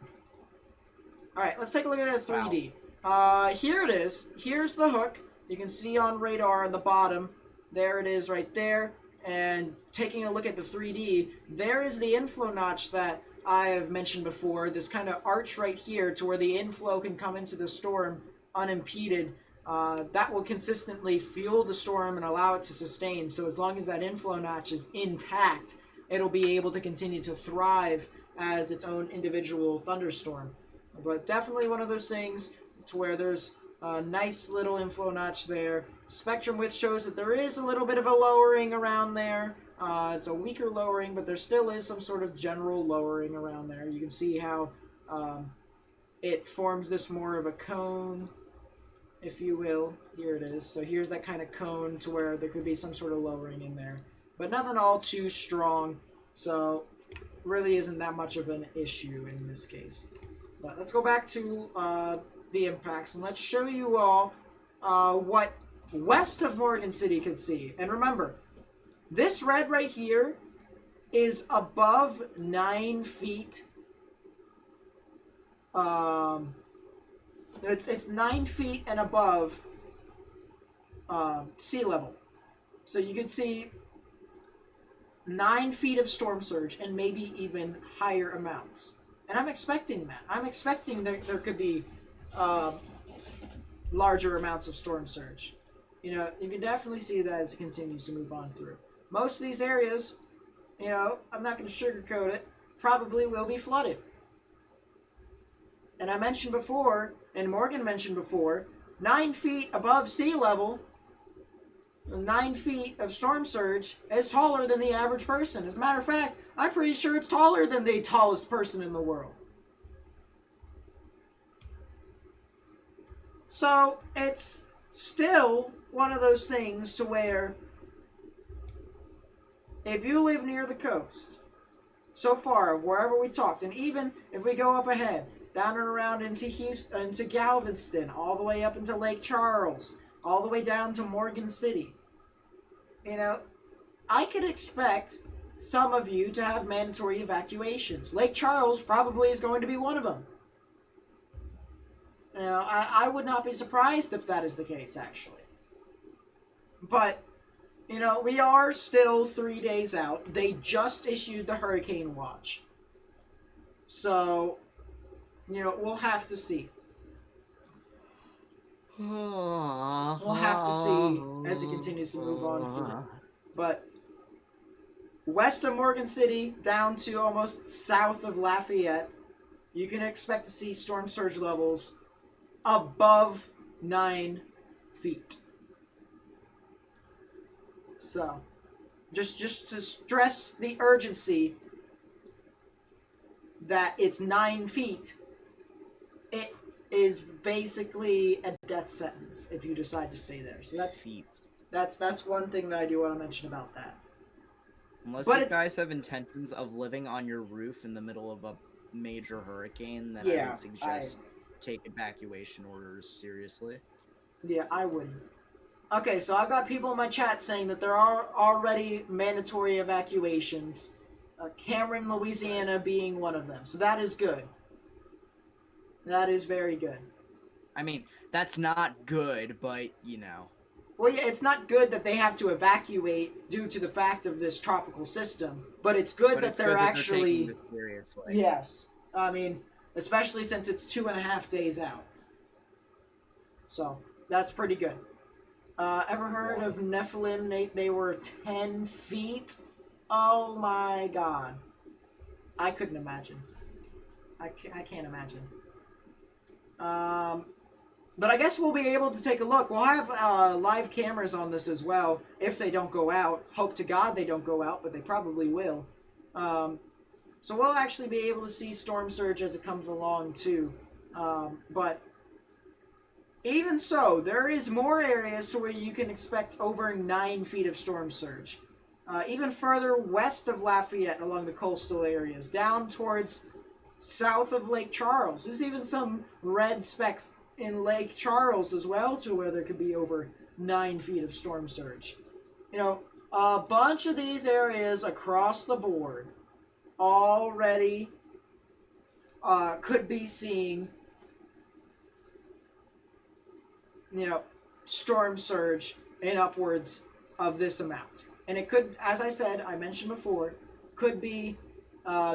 Alright, let's take a look at the 3D. Wow. Here it is. Here's the hook. You can see on radar on the bottom. There it is right there. And taking a look at the 3D, there is the inflow notch that I have mentioned before. This kind of arch right here to where the inflow can come into the storm unimpeded. That will consistently fuel the storm and allow it to sustain. So as long as that inflow notch is intact, it'll be able to continue to thrive as its own individual thunderstorm. But definitely one of those things to where there's a nice little inflow notch there. Spectrum width shows that there is a little bit of a lowering around there. It's a weaker lowering, but there still is some sort of general lowering around there. You can see how it forms this more of a cone, if you will. Here it is. So here's that kind of cone to where there could be some sort of lowering in there. But nothing all too strong. So really isn't that much of an issue in this case. But let's go back to the impacts, and let's show you all what west of Morgan City could see. And remember, this red right here is above 9 feet. It's 9 feet and above sea level. So you can see 9 feet of storm surge and maybe even higher amounts. And I'm expecting that. I'm expecting that there could be larger amounts of storm surge. You know, you can definitely see that as it continues to move on through. Most of these areas, you know, I'm not going to sugarcoat it, probably will be flooded. And I mentioned before, and Morgan mentioned before, 9 feet above sea level, 9 feet of storm surge is taller than the average person. As a matter of fact, I'm pretty sure it's taller than the tallest person in the world. So it's still one of those things to where if you live near the coast, so far of wherever we talked, and even if we go up ahead, down and around into Houston, into Galveston, all the way up into Lake Charles, all the way down to Morgan City, you know, I could expect some of you to have mandatory evacuations. Lake Charles probably is going to be one of them. You know, I would not be surprised if that is the case, actually. But, you know, we are still 3 days out. They just issued the hurricane watch. So, you know, we'll have to see. We'll have to see as it continues to move on through. But west of Morgan City, down to almost south of Lafayette, you can expect to see storm surge levels above 9 feet. So, just to stress the urgency that it's 9 feet, it is basically a death sentence if you decide to stay there. So that's one thing that I do want to mention about that. Unless you guys have intentions of living on your roof in the middle of a major hurricane, then I would suggest take evacuation orders seriously. Yeah, I wouldn't. Okay, so I got people in my chat saying that there are already mandatory evacuations. Cameron, Louisiana being one of them. So that is good. That is very good. I mean, that's not good, but, you know. Well, yeah, it's not good that they have to evacuate due to the fact of this tropical system, but it's good that they're actually... taking this seriously. Yes. I mean, especially since it's 2.5 days out. So, that's pretty good. Ever heard of Nephilim? They were 10 feet? Oh my god. I couldn't imagine. I can't imagine. But I guess we'll be able to take a look. We'll have live cameras on this as well, if they don't go out. Hope to God they don't go out, but they probably will. So we'll actually be able to see storm surge as it comes along too. But even so, there is more areas to where you can expect over 9 feet of storm surge. Even further west of Lafayette along the coastal areas, down towards south of Lake Charles. There's even some red specks in Lake Charles as well, to where there could be over 9 feet of storm surge. You know, a bunch of these areas across the board already could be seeing, you know, storm surge in upwards of this amount. And it could, as I said, I mentioned before, could be,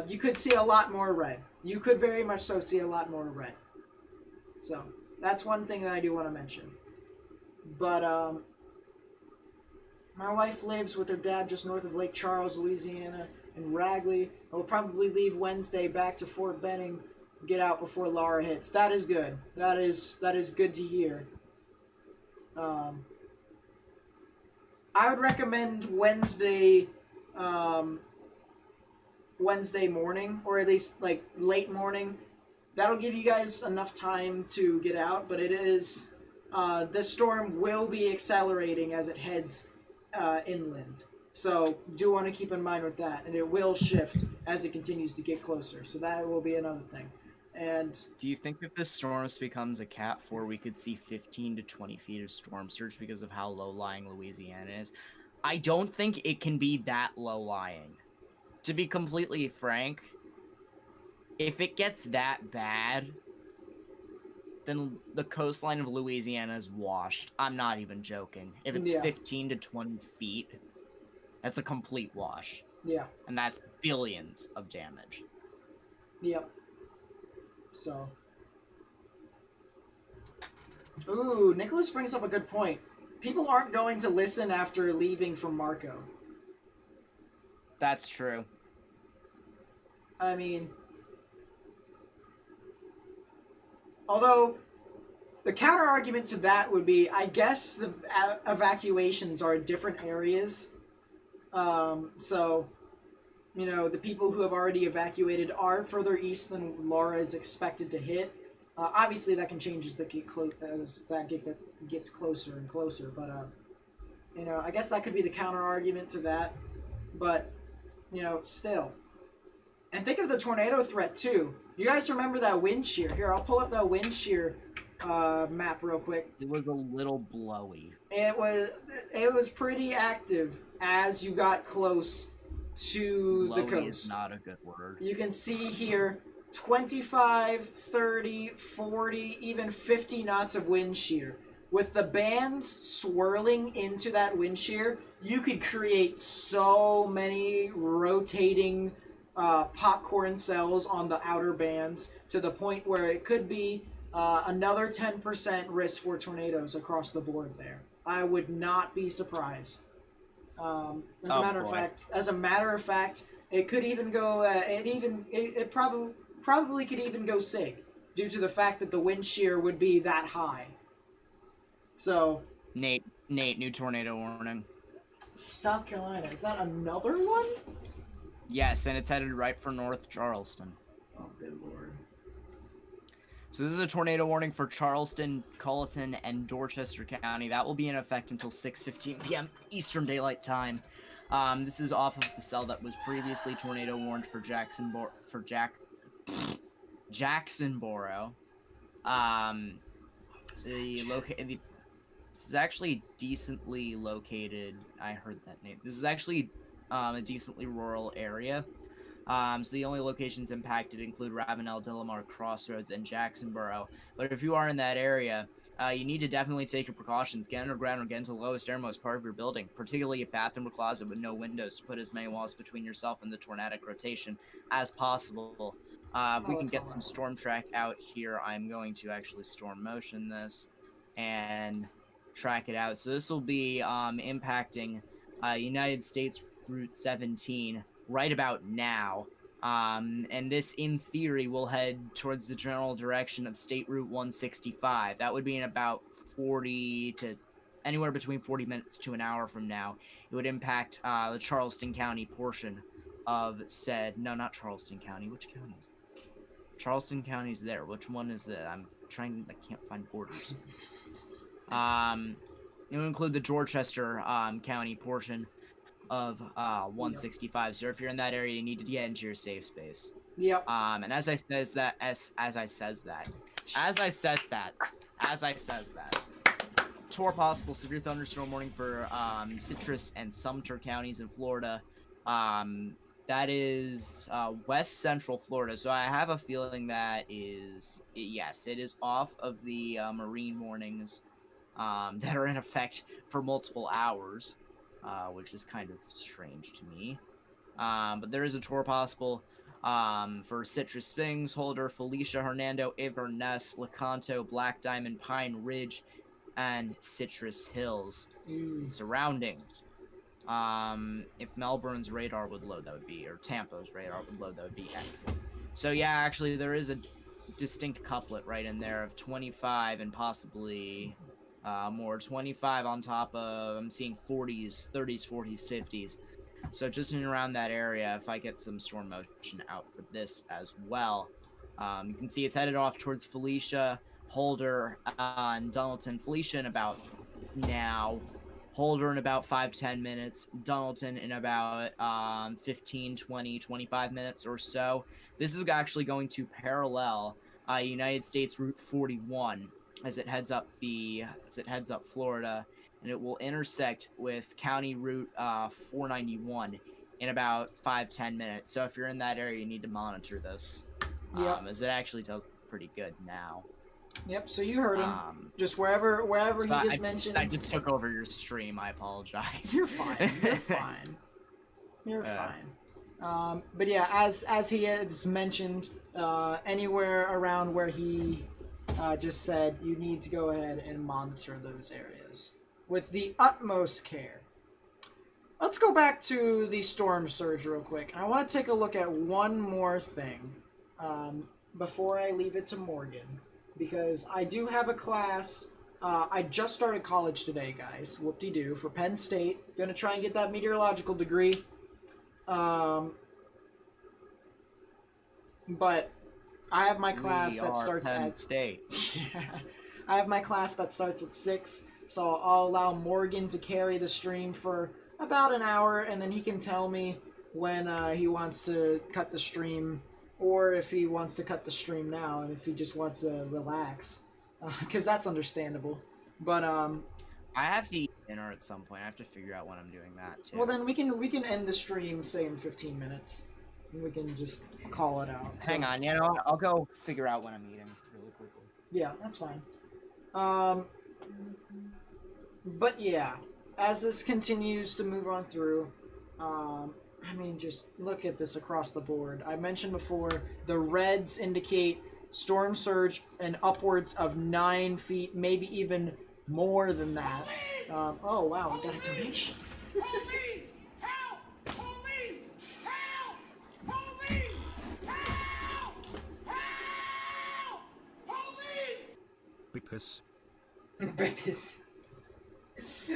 you could see a lot more red. You could very much so see a lot more red. So, that's one thing that I do want to mention. But, my wife lives with her dad just north of Lake Charles, Louisiana, in Ragley. I will probably leave Wednesday back to Fort Benning, get out before Laura hits. That is good. That is good to hear. I would recommend Wednesday morning, or at least like late morning. That'll give you guys enough time to get out, but it is, this storm will be accelerating as it heads inland. So do want to keep in mind with that, and it will shift as it continues to get closer. So that will be another thing. And do you think if this storm becomes a Cat 4, we could see 15 to 20 feet of storm surge because of how low-lying Louisiana is? I don't think it can be that low-lying. To be completely frank, if it gets that bad, then the coastline of Louisiana is washed. I'm not even joking. If it's 15 to 20 feet, that's a complete wash. Yeah. And that's billions of damage. Yep. So. Ooh, Nicholas brings up a good point. People aren't going to listen after leaving from Marco. That's true. I mean, although the counter argument to that would be, I guess the evacuations are in different areas. So, you know, the people who have already evacuated are further east than Laura is expected to hit. Obviously, that can change as that gets closer and closer. But, you know, I guess that could be the counter argument to that. But, you know, still. And think of the tornado threat, too. You guys remember that wind shear? Here, I'll pull up that wind shear map real quick. It was a little blowy. It was pretty active as you got close to blowy the coast. Is not a good word. You can see here 25, 30, 40, even 50 knots of wind shear. With the bands swirling into that wind shear, you could create so many rotating popcorn cells on the outer bands to the point where it could be another 10% risk for tornadoes across the board there. I would not be surprised. As a matter of fact, it could even go. It probably could even go SIG due to the fact that the wind shear would be that high. So, Nate, new tornado warning. South Carolina, is that another one? Yes, and it's headed right for North Charleston. Oh, good lord. So this is a tornado warning for Charleston, Colleton, and Dorchester County. That will be in effect until 6:15 p.m. Eastern Daylight Time. This is off of the cell that was previously tornado warned for Jacksonboro. This is actually decently located. I heard that name. This is actually a decently rural area. So the only locations impacted include Ravenel, Delamar, Crossroads, and Jacksonboro. But if you are in that area, you need to definitely take your precautions. Get underground or get into the lowest airmost part of your building, particularly a bathroom or closet with no windows, to put as many walls between yourself and the tornadic rotation as possible. If we can get some storm track out here, I'm going to actually storm motion this and track it out. So this will be impacting United States Route 17 right about now. And this, in theory, will head towards the general direction of State Route 165. That would be in about 40 to anywhere between 40 minutes to an hour from now. It would impact the Charleston County portion of said... No, not Charleston County. Which county is that? Charleston County's there. Which one is it? I can't find borders. It will include the Dorchester County portion of 165. So if you're in that area, you need to get into your safe space. Yep. And as I says that, tour possible severe thunderstorm warning for Citrus and Sumter counties in Florida. That is west central Florida. So I have a feeling that is, yes, it is off of the marine warnings that are in effect for multiple hours. Which is kind of strange to me. But there is a tour possible for Citrus Springs, Holder, Felicia, Hernando, Inverness, Lecanto, Black Diamond, Pine Ridge, and Citrus Hills surroundings. If Melbourne's radar would load, that would be, or Tampa's radar would load, that would be excellent. So yeah, actually there is a distinct couplet right in there of 25 and possibly... more 25 on top of, I'm seeing 40s, 30s, 40s, 50s. So just in and around that area, if I get some storm motion out for this as well. You can see it's headed off towards Felicia, Holder, and Donaldson. Felicia in about now. Holder in about 5-10 minutes, Donaldson in about 15, 20, 25 minutes or so. This is actually going to parallel United States Route 41 as it heads up Florida, and it will intersect with County Route 491 in about 5-10 minutes. So if you're in that area, you need to monitor this, as it actually tells pretty good now. Yep, so you heard him. Just wherever so he just mentioned. I just took over your stream. I apologize. You're fine. You're fine. You're fine. But yeah, as he has mentioned, anywhere around where he just said, you need to go ahead and monitor those areas with the utmost care. Let's go back to the storm surge real quick. I want to take a look at one more thing before I leave it to Morgan. Because I do have a class. I just started college today, guys. Whoop-de-doo. For Penn State. Gonna try and get that meteorological degree. But I have my class that starts Penn at... State. Yeah. I have my class that starts at 6. So I'll allow Morgan to carry the stream for about an hour. And then he can tell me when he wants to cut the stream, or if he wants to cut the stream now, and if he just wants to relax, because that's understandable. But I have to eat dinner at some point. I have to figure out when I'm doing that too. Well, then we can end the stream, say, in 15 minutes, and we can just call it out. Hang on, you know what? I'll go figure out when I'm eating really quickly. Yeah, that's fine. But yeah, as this continues to move on through, I mean, just look at this across the board. I mentioned before, the reds indicate storm surge and upwards of 9 feet, maybe even more than that. Oh, wow, we got a donation. Police! Help! Police! Help! Police! Help! Help! Police! Because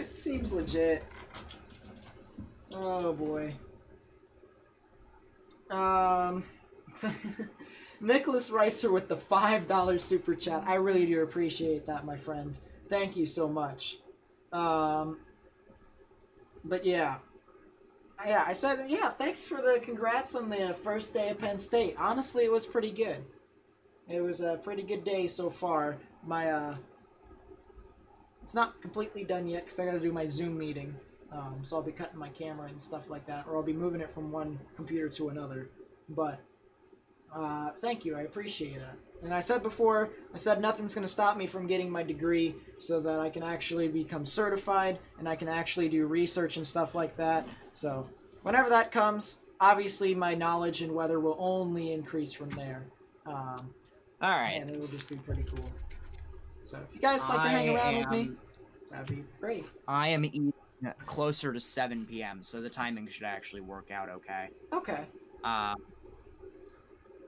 seems legit. Oh boy. Nicholas Reiser with the $5 super chat. I really do appreciate that, my friend. Thank you so much. But yeah. Yeah, I said, yeah, thanks for the congrats on the first day of Penn State. Honestly, it was pretty good. It was a pretty good day so far. My, it's not completely done yet because I gotta do my Zoom meeting. So I'll be cutting my camera and stuff like that, or I'll be moving it from one computer to another. But, thank you, I appreciate it. And I said before, nothing's going to stop me from getting my degree so that I can actually become certified and I can actually do research and stuff like that. So, whenever that comes, obviously my knowledge and weather will only increase from there. Alright. And it will just be pretty cool. So, if you guys like to hang around with me, that'd be great. I am eating closer to 7 p.m., so the timing should actually work out okay. Okay.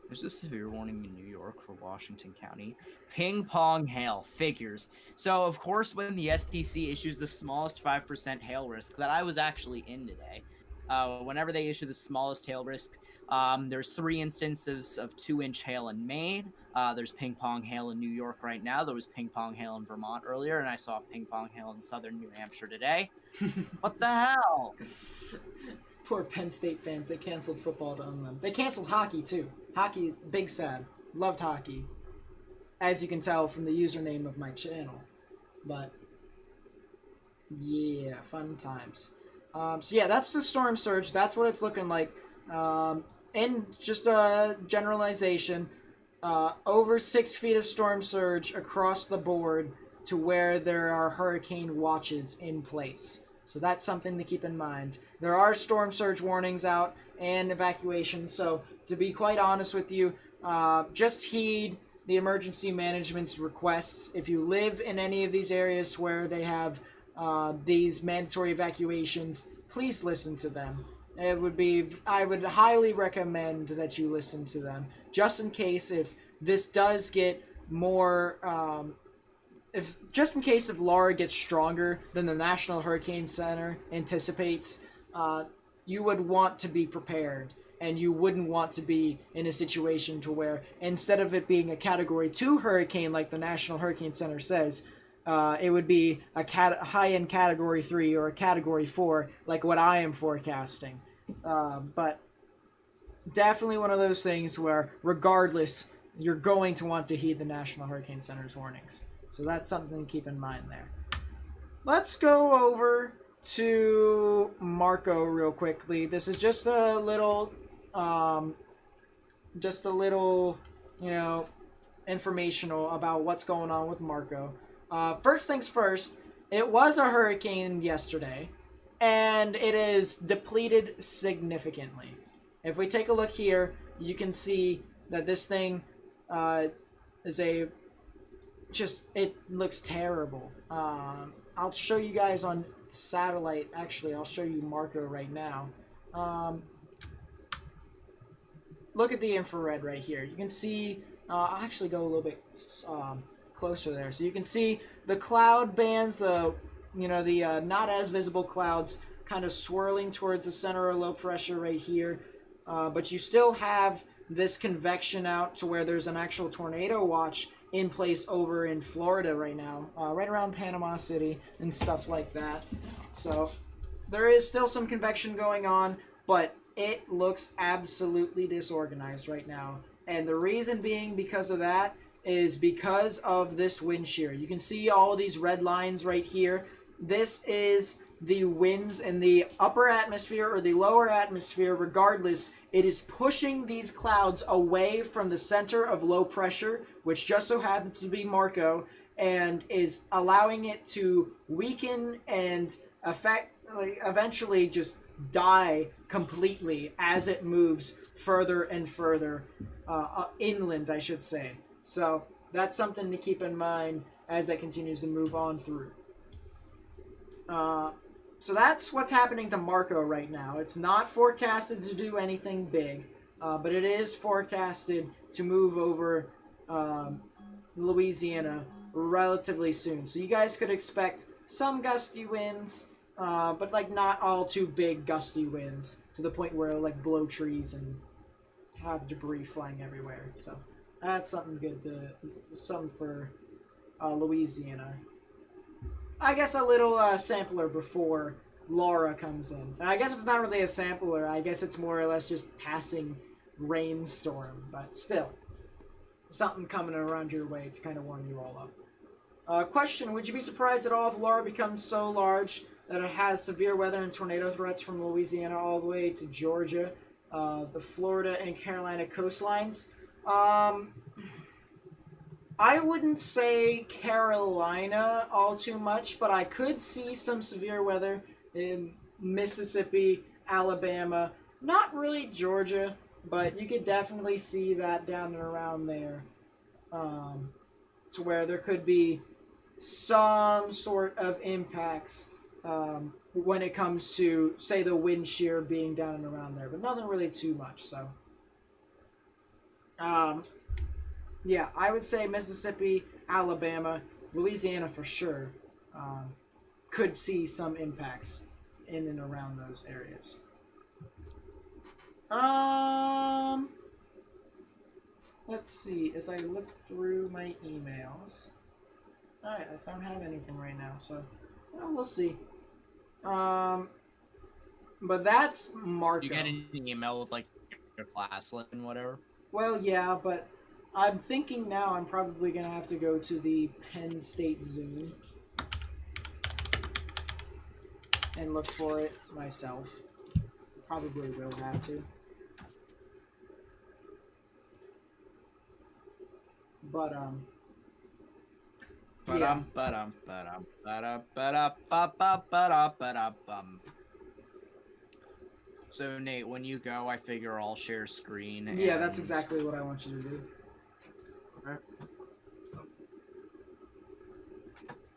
There's a severe warning in New York for Washington County. Ping pong hail figures. So, of course, when the SPC issues the smallest 5% hail risk that I was actually in today, whenever they issue the smallest hail risk, there's 3 instances of 2-inch hail in Maine. There's ping pong hail in New York right now. There was ping pong hail in Vermont earlier, and I saw ping pong hail in southern New Hampshire today. What the hell? Poor Penn State fans, they canceled football on them. They canceled hockey, too. Hockey, big sad. Loved hockey. As you can tell from the username of my channel. But, yeah, fun times. So yeah, that's the storm surge. That's what it's looking like. And just a generalization, over 6 feet of storm surge across the board to where there are hurricane watches in place. So that's something to keep in mind. There are storm surge warnings out and evacuation. So to be quite honest with you, just heed the emergency management's requests. If you live in any of these areas where they have these mandatory evacuations, please listen to them. I would highly recommend that you listen to them, just in case if this does get more, if Laura gets stronger than the National Hurricane Center anticipates, you would want to be prepared, and you wouldn't want to be in a situation to where instead of it being a Category 2 hurricane like the National Hurricane Center says, it would be a high-end Category 3 or a Category 4, like what I am forecasting. But definitely one of those things where, regardless, you're going to want to heed the National Hurricane Center's warnings. So that's something to keep in mind there. Let's go over to Marco real quickly. This is just a little, informational about what's going on with Marco. First things first, it was a hurricane yesterday, and it is depleted significantly. If we take a look here, you can see that this thing it looks terrible. I'll show you guys on satellite. Actually, I'll show you Marco right now. Look at the infrared right here. You can see, I'll actually go a little bit closer there. So you can see the cloud bands, the not as visible clouds kind of swirling towards the center of low pressure right here. But you still have this convection out to where there's an actual tornado watch in place over in Florida right now, right around Panama City and stuff like that. So there is still some convection going on, but it looks absolutely disorganized right now. And the reason being because of that is because of this wind shear. You can see all these red lines right here. This is the winds in the upper atmosphere or the lower atmosphere. Regardless, it is pushing these clouds away from the center of low pressure, which just so happens to be Marco, and is allowing it to weaken and eventually just die completely as it moves further and further inland, I should say. So that's something to keep in mind as that continues to move on through. So that's what's happening to Marco right now. It's not forecasted to do anything big, but it is forecasted to move over Louisiana relatively soon. So you guys could expect some gusty winds, but like not all too big gusty winds to the point where it'll like blow trees and have debris flying everywhere. So that's something good something for Louisiana. I guess a little sampler before Laura comes in. And I guess it's not really a sampler. I guess it's more or less just passing rainstorm. But still, something coming around your way to kind of warm you all up. Question, would you be surprised at all if Laura becomes so large that it has severe weather and tornado threats from Louisiana all the way to Georgia, the Florida and Carolina coastlines? I wouldn't say Carolina all too much, but I could see some severe weather in Mississippi, Alabama, not really Georgia, but you could definitely see that down and around there, to where there could be some sort of impacts when it comes to, say, the wind shear being down and around there, but nothing really too much, so. Yeah, I would say Mississippi, Alabama, Louisiana for sure could see some impacts in and around those areas. Let's see, as I look through my emails. Alright, I don't have anything right now, so we'll see. But that's Marco. You get an email with like your class list and whatever? Well, yeah, but I'm thinking now I'm probably going to have to go to the Penn State Zoom and look for it myself. Probably will have to. But, yeah. So, Nate, when you go, I figure I'll share screen. Yeah, that's exactly what I want you to do.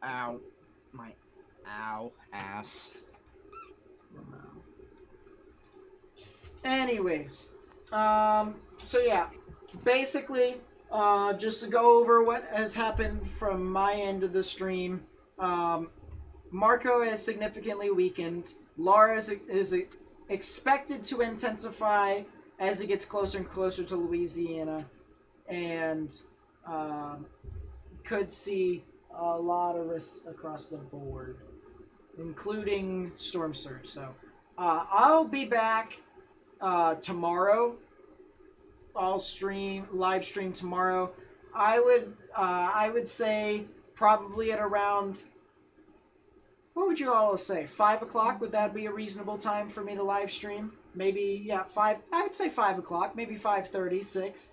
Ow. My ass. Anyways, so yeah, basically, just to go over what has happened from my end of the stream, Marco has significantly weakened. Laura is expected to intensify as it gets closer and closer to Louisiana, and could see a lot of risks across the board, including storm surge. So I'll be back tomorrow. I'll live stream tomorrow. I would say probably at around, what would you all say, 5 o'clock? Would that be a reasonable time for me to live stream? Maybe, yeah, 5. I would say 5 o'clock. Maybe 5:30, 6.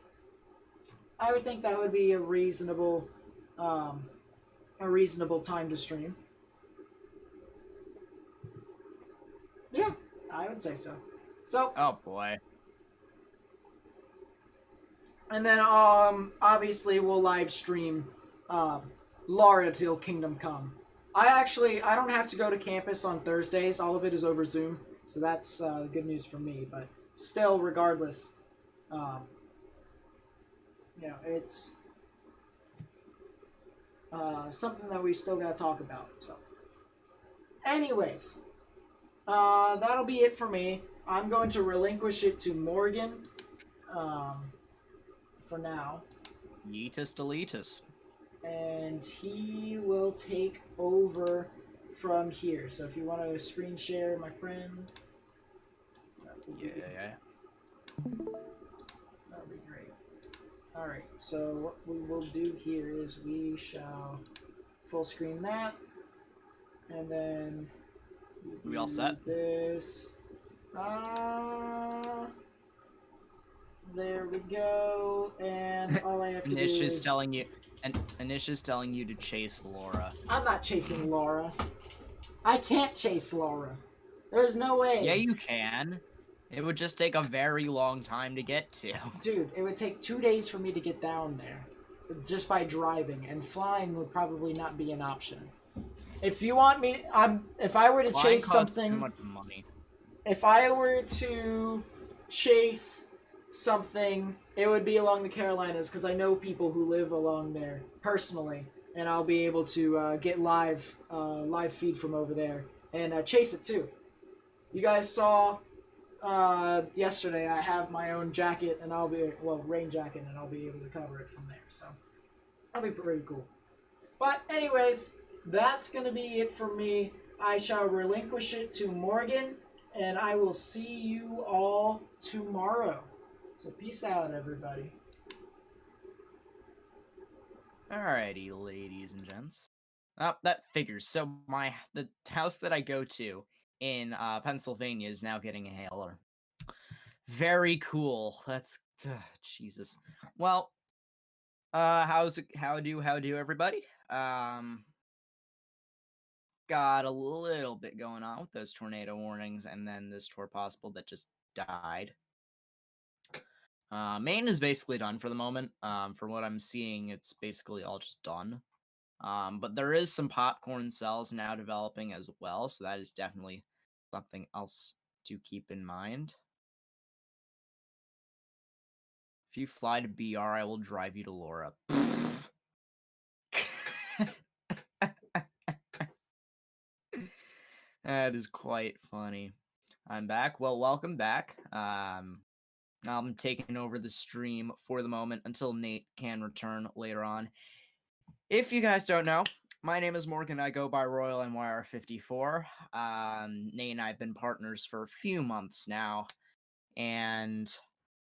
I would think that would be um, a reasonable time to stream. Yeah, I would say so. So. Oh boy. And then obviously we'll live stream Lara till Kingdom Come. I don't have to go to campus on Thursdays. All of it is over Zoom, so that's good news for me. But still, regardless, it's something that we still gotta talk about. So, anyways, that'll be it for me. I'm going to relinquish it to Morgan for now. Yeetus deletus. And he will take over from here. So if you want to screen share, my friend. Yeah. That'll be great. Alright, so what we will do here is we shall full screen that. And then we all set? This. There we go. And all I have to do is... Anish is telling you to chase Laura. I'm not chasing Laura. I can't chase Laura. There's no way. Yeah, you can. It would just take a very long time to get to. Dude, it would take 2 days for me to get down there. Just by driving. And flying would probably not be an option. If you want me... if I were to chase something... Too much money. If I were to chase something, it would be along the Carolinas, because I know people who live along there personally, and I'll be able to get live feed from over there and chase it too. You guys saw yesterday I have my own jacket, and rain jacket, and I'll be able to cover it from there. So that'll be pretty cool. But anyways, that's gonna be it for me. I shall relinquish it to Morgan, and I will see you all tomorrow. So peace out, everybody. Alrighty, ladies and gents. Oh, that figures. So the house that I go to in Pennsylvania is now getting a hailer. Very cool. That's Jesus. Well, how do everybody? Got a little bit going on with those tornado warnings, and then this tour possible that just died. Maine is basically done for the moment. From what I'm seeing, it's basically all just done. But there is some popcorn cells now developing as well, so that is definitely something else to keep in mind. If you fly to BR, I will drive you to Laura. That is quite funny. I'm back. Well, welcome back. I'm taking over the stream for the moment until Nate can return later on. If you guys don't know, my name is Morgan. I go by Royal NYR54. Nate and I have been partners for a few months now, and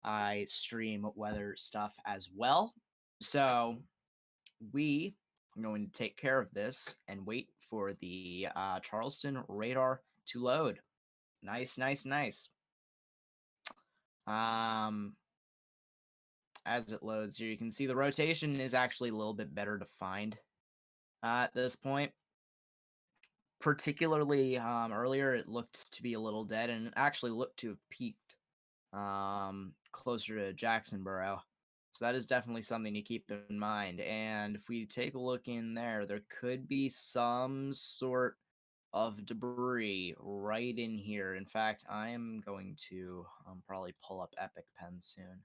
I stream weather stuff as well. So we are going to take care of this and wait for the Charleston radar to load. Nice. As it loads here, you can see the rotation is actually a little bit better defined at this point. Particularly earlier, it looked to be a little dead, and it actually looked to have peaked closer to Jacksonboro. So that is definitely something to keep in mind. And if we take a look in there, there could be some sort of debris right in here. In fact, I am going to probably pull up Epic Pen soon,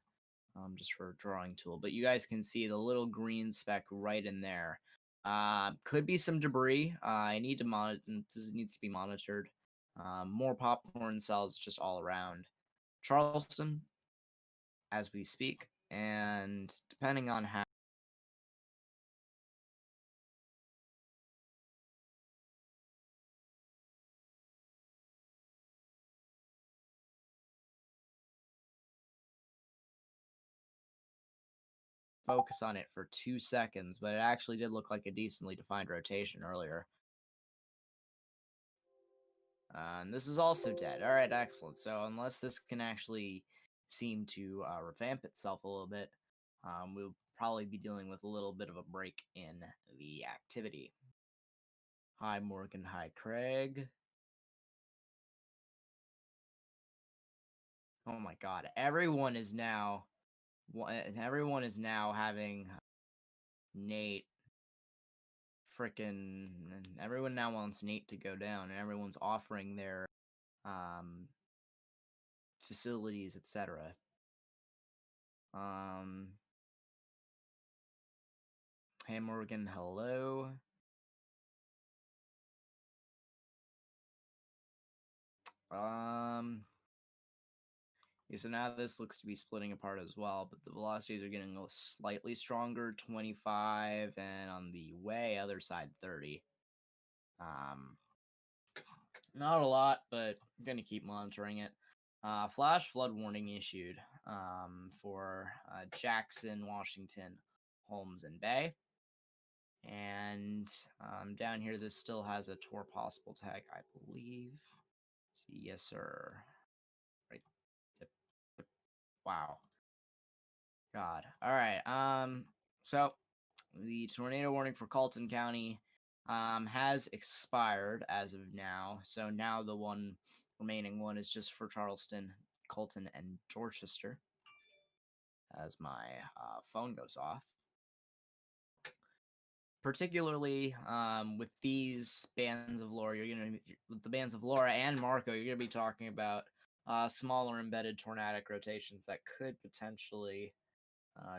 just for a drawing tool. But you guys can see the little green speck right in there. Could be some debris. This needs to be monitored. More popcorn cells just all around Charleston as we speak, and depending on how focus on it for 2 seconds, but it actually did look like a decently defined rotation earlier. And this is also dead. All right, excellent. So unless this can actually seem to revamp itself a little bit, we'll probably be dealing with a little bit of a break in the activity. Hi, Morgan. Hi, Craig. Oh my God! Everyone is now having Nate. Frickin' everyone now wants Nate to go down, and everyone's offering their facilities, etc. Hey Morgan, hello. Yeah, so now this looks to be splitting apart as well, but the velocities are getting a slightly stronger, 25, and on the way other side 30. Not a lot, but I'm gonna keep monitoring it. Flash flood warning issued for Jackson, Washington, Holmes, and Bay. And down here, this still has a tour possible tag, I believe. Yes, sir. Right. Wow. God. All right. So the tornado warning for Colton County has expired as of now. So now the remaining one is just for Charleston, Colton, and Dorchester. As my phone goes off. Particularly with these bands of lore, with the bands of Laura and Marco, you're gonna be talking about smaller embedded tornadic rotations that could potentially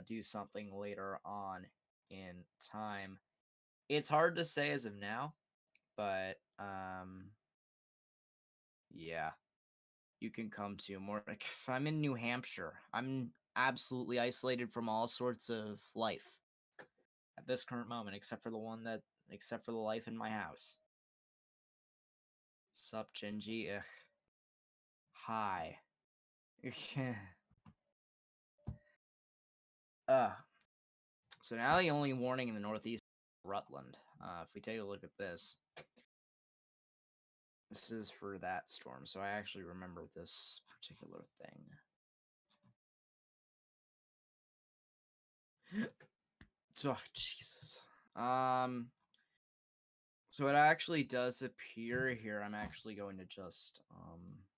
do something later on in time. It's hard to say as of now, but yeah, you can come to more. Like, if I'm in New Hampshire, I'm absolutely isolated from all sorts of life at this current moment, except for the life in my house. Sup, Genji? Ugh. Hi. So now the only warning in the northeast is Rutland. If we take a look at this, this is for that storm. So I actually remember this particular thing. Oh, Jesus. So it actually does appear here. I'm actually going to just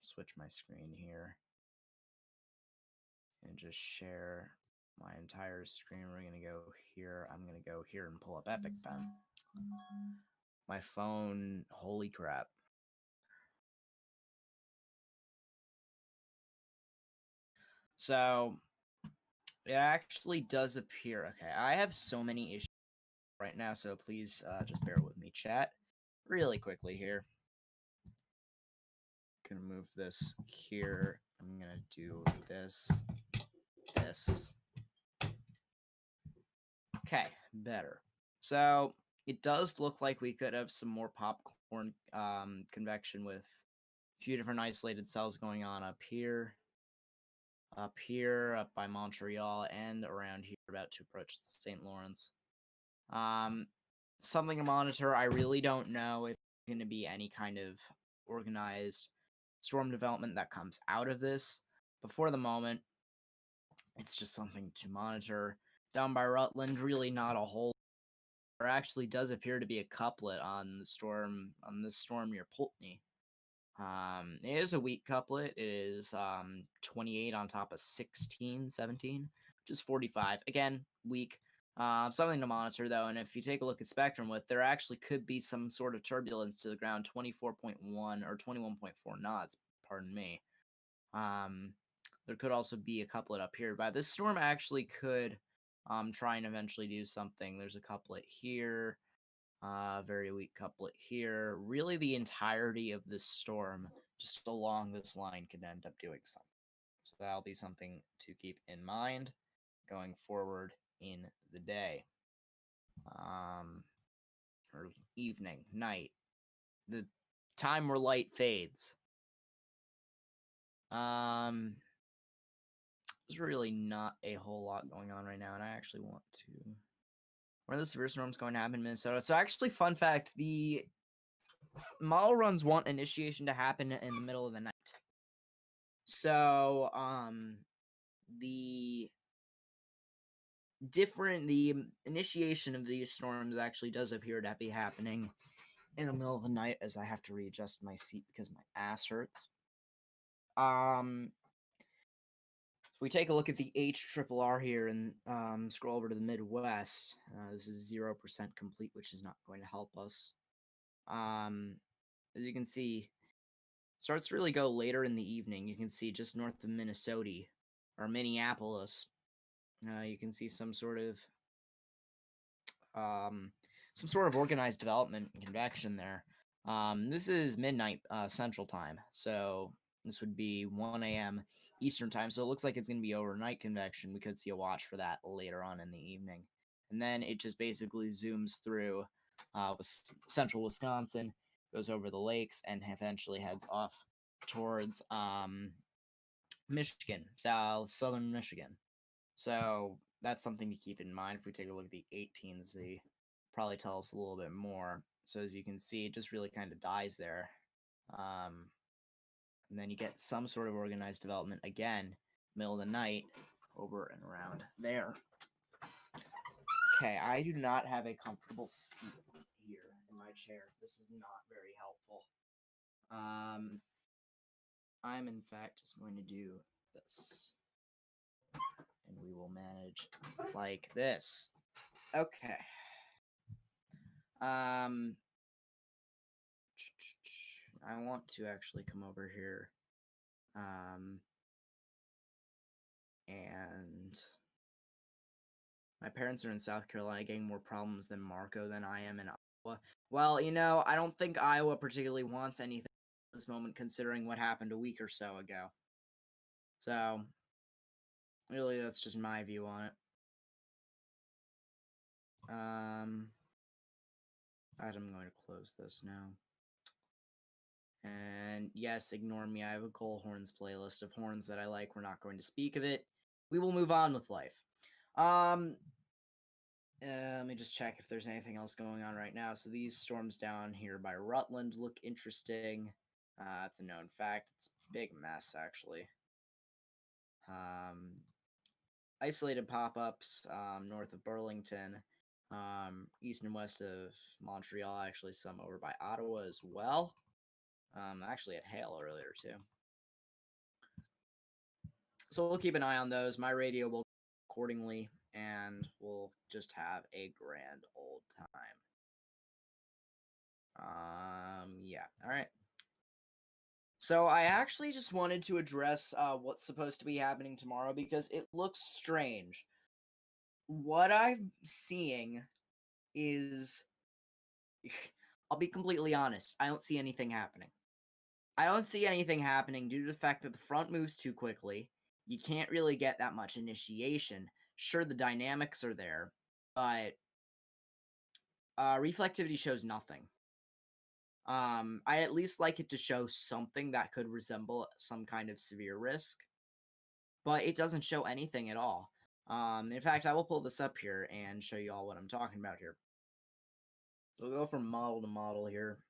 switch my screen here and just share my entire screen. We're gonna go here. I'm gonna go here and pull up Epic Pen. My phone, holy crap. So it actually does appear. Okay, I have so many issues right now, so please just bear with me, chat. Really quickly here. Gonna move this here. I'm gonna do this. Okay, better. So it does look like we could have some more popcorn convection with a few different isolated cells going on up up by Montreal, and around here about to approach the St. Lawrence. Something to monitor. I really don't know if there's going to be any kind of organized storm development that comes out of this. But for the moment, it's just something to monitor. Down by Rutland, really not a whole. There actually does appear to be a couplet on this storm near Pulteney. It is a weak couplet. It is 28 on top of 16, 17, which is 45. Again, weak. Something to monitor, though, and if you take a look at spectrum width, there actually could be some sort of turbulence to the ground, 24.1 or 21.4 knots, pardon me. There could also be a couplet up here, but this storm actually could try and eventually do something. There's a couplet here, very weak couplet here. Really, the entirety of this storm, just along this line, could end up doing something. So that'll be something to keep in mind going forward in the day, or evening, night, the time where light fades. there's really not a whole lot going on right now, and I actually want to. When are the severe storms going to happen in Minnesota? So actually, fun fact, the model runs want initiation to happen in the middle of the night. So, the initiation of these storms actually does appear to be happening in the middle of the night, as I have to readjust my seat because my ass hurts. If we take a look at the HRRR here and scroll over to the Midwest, this is 0% complete, which is not going to help us. As you can see, starts to really go later in the evening. You can see just north of Minnesota or Minneapolis. You can see some sort of organized development and convection there. This is midnight Central Time, so this would be 1 a.m. Eastern Time. So it looks like it's going to be overnight convection. We could see a watch for that later on in the evening, and then it just basically zooms through central Wisconsin, goes over the lakes, and eventually heads off towards Michigan, southern Michigan. So that's something to keep in mind. If we take a look at the 18Z, probably tell us a little bit more. So as you can see, it just really kind of dies there. And then you get some sort of organized development again, middle of the night, over and around there. Okay, I do not have a comfortable seat here in my chair. This is not very helpful. I'm in fact just going to do this. And we will manage like this. Okay. I want to actually come over here. And my parents are in South Carolina getting more problems than Marco than I am in Iowa. Well, I don't think Iowa particularly wants anything at this moment, considering what happened a week or so ago. So, really, that's just my view on it. I'm going to close this now. And yes, ignore me. I have a Cole Horns playlist of horns that I like. We're not going to speak of it. We will move on with life. Let me just check if there's anything else going on right now. So these storms down here by Rutland look interesting. It's a known fact. It's a big mess, actually. Isolated pop-ups north of Burlington, east and west of Montreal. Actually, some over by Ottawa as well. Actually had hail earlier too. So we'll keep an eye on those. My radio will accordingly, and we'll just have a grand old time. Yeah. All right. So I actually just wanted to address what's supposed to be happening tomorrow because it looks strange. What I'm seeing is, I'll be completely honest, I don't see anything happening. I don't see anything happening due to the fact that the front moves too quickly. You can't really get that much initiation. Sure, the dynamics are there, but reflectivity shows nothing. I at least like it to show something that could resemble some kind of severe risk, but it doesn't show anything at all. In fact, I will pull this up here and show you all what I'm talking about here. We'll go from model to model here.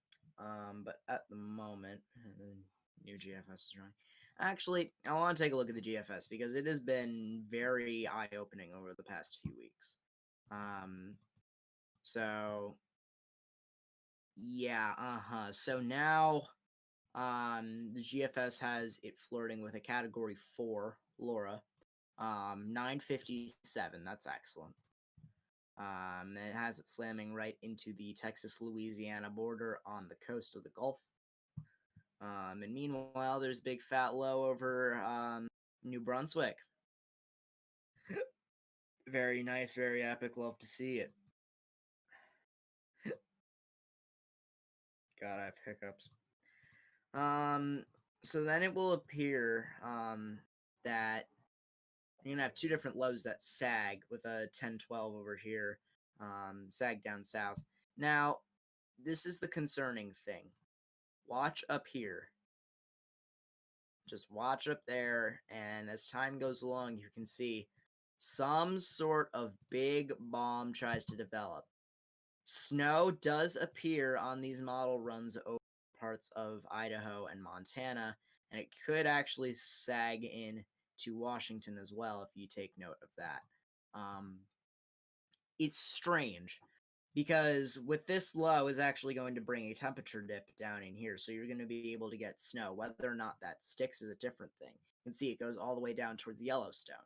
But at the moment, the new GFS is running. Actually, I want to take a look at the GFS because it has been very eye-opening over the past few weeks. So yeah, So now, the GFS has it flirting with a Category 4 Laura, 957. That's excellent. It has it slamming right into the Texas-Louisiana border on the coast of the Gulf. And meanwhile, there's big fat low over New Brunswick. Very nice, very epic. Love to see it. God, I have hiccups. So then it will appear that you're gonna have two different lows that sag with a 10-12 over here, sag down south. Now, this is the concerning thing. Watch up here. Just watch up there, and as time goes along, you can see some sort of big bomb tries to develop. Snow does appear on these model runs over parts of Idaho and Montana, and it could actually sag in to Washington as well if you take note of that. It's strange because with this low is actually going to bring a temperature dip down in here, so you're going to be able to get snow. Whether or not that sticks is a different thing. You can see it goes all the way down towards Yellowstone,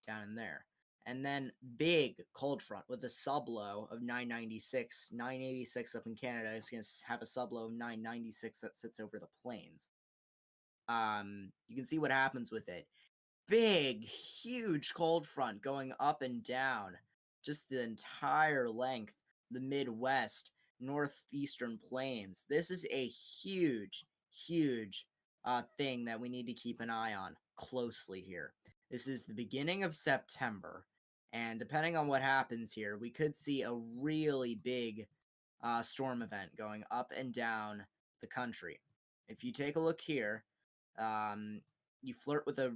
down in there. And then big cold front with a sublow of 996. 986 up in Canada is going to have a sublow of 996 that sits over the plains. You can see what happens with it. Big, huge cold front going up and down just the entire length, the Midwest, northeastern plains. This is a huge, huge thing that we need to keep an eye on closely here. This is the beginning of September, and depending on what happens here, we could see a really big storm event going up and down the country. If you take a look here, you flirt with the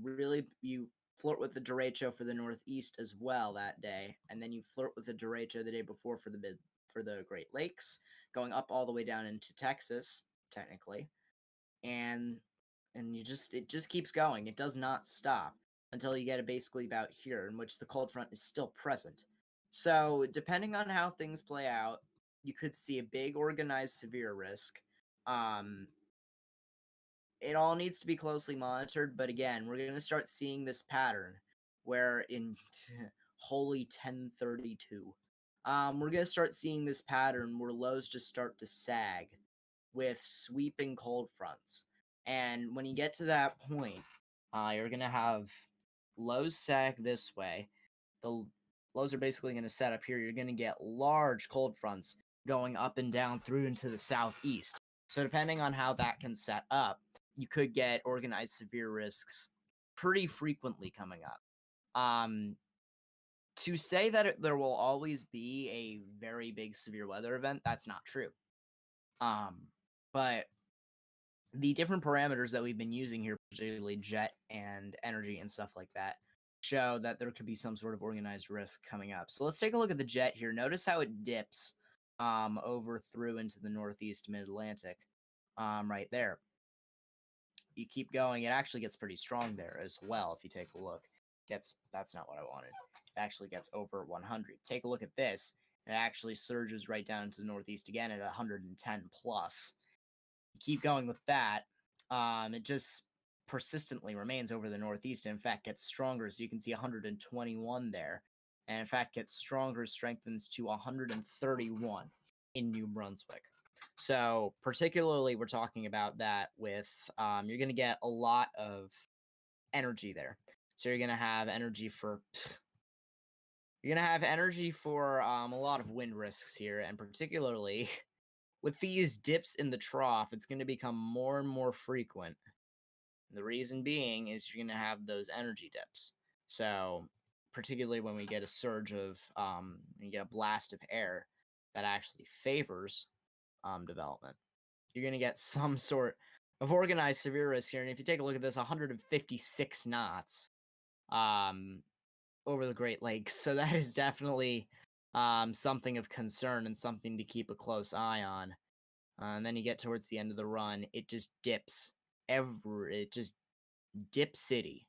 derecho for the Northeast as well that day, and then you flirt with the derecho the day before for the Great Lakes, going up all the way down into Texas, technically, and it just keeps going. It does not stop until you get it basically about here, in which the cold front is still present. So, depending on how things play out, you could see a big organized severe risk. It all needs to be closely monitored, but again, we're going to start seeing this pattern where in holy 1032, we're going to start seeing this pattern where lows just start to sag with sweeping cold fronts. And when you get to that point, you're going to have lows sag this way. The lows are basically going to set up here. You're going to get large cold fronts going up and down through into the southeast. So depending on how that can set up, you could get organized severe risks pretty frequently coming up. To say that there will always be a very big severe weather event, that's not true. But the different parameters that we've been using here, particularly jet and energy and stuff like that, show that there could be some sort of organized risk coming up. So let's take a look at the jet here. Notice how it dips over through into the northeast mid-Atlantic right there. You keep going, it actually gets pretty strong there as well if you take a look. That's not what I wanted. It actually gets over 100. Take a look at this. It actually surges right down to the northeast again at 110 plus. You keep going with that. It just persistently remains over the northeast and in fact gets stronger. So you can see 121 there. And in fact gets stronger, strengthens to 131 in New Brunswick. So particularly we're talking about that with, you're going to get a lot of energy there. So you're going to have energy for a lot of wind risks here, and particularly with these dips in the trough, it's going to become more and more frequent. The reason being is you're going to have those energy dips. So particularly when we get a surge of, you get a blast of air that actually favors development, you're going to get some sort of organized severe risk here. And if you take a look at this, 156 knots over the Great Lakes. So that is definitely something of concern and something to keep a close eye on. And then you get towards the end of the run, it just dips it just Dip City.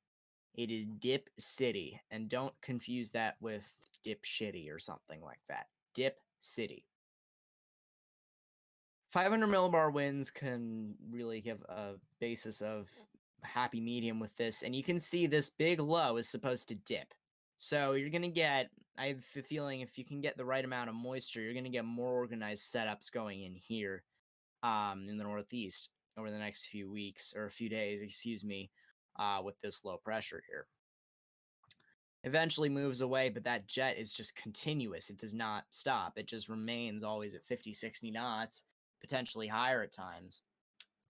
It is Dip City. And don't confuse that with Dip Shitty or something like that. Dip City. 500 millibar winds can really give a basis of happy medium with this, and you can see this big low is supposed to dip. So you're going to get, I have a feeling if you can get the right amount of moisture, you're going to get more organized setups going in here in the Northeast over the next few weeks, or a few days, excuse me, with this low pressure here. Eventually moves away, but that jet is just continuous. It does not stop. It just remains always at 50, 60 knots, potentially higher at times.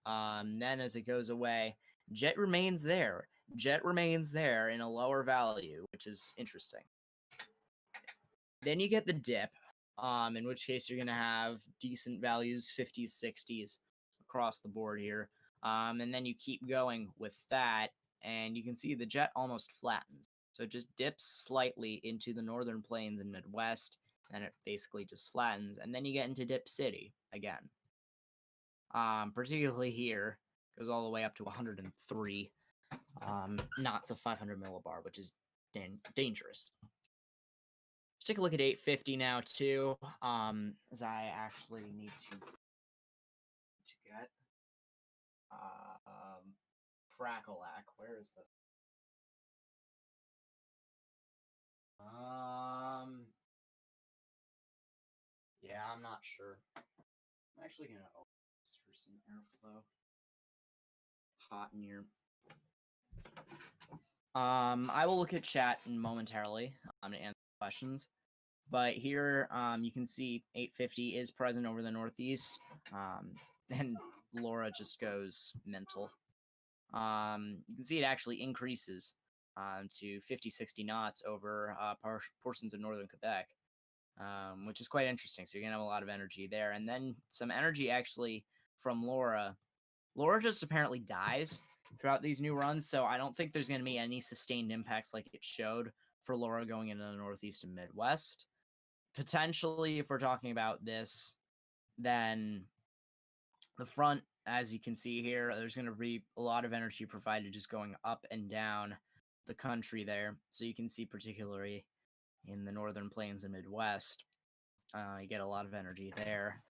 Then as it goes away, jet remains there. Jet remains there in a lower value, which is interesting. Then you get the dip, in which case you're going to have decent values, 50s, 60s, across the board here. And then you keep going with that, and you can see the jet almost flattens. So it just dips slightly into the northern plains and Midwest, and it basically just flattens. And then you get into Dip City again. Particularly here, goes all the way up to 103 knots of 500 millibar, which is dangerous. Let's take a look at 850 now too, as I actually need to get Crackalack. Where is this? Yeah, I'm not sure. I'm actually gonna open this for some airflow. Hot in here. I will look at chat momentarily to answer questions. But here, you can see 850 is present over the northeast, and Laura just goes mental. You can see it actually increases to 50, 60 knots over portions of northern Quebec, which is quite interesting. So you're going to have a lot of energy there. And then some energy actually from Laura. Laura just apparently dies throughout these new runs, so I don't think there's going to be any sustained impacts like it showed for Laura going into the northeast and Midwest. Potentially, if we're talking about this, then the front, as you can see here, there's going to be a lot of energy provided just going up and down the country there. So you can see particularly in the northern plains and Midwest, you get a lot of energy there.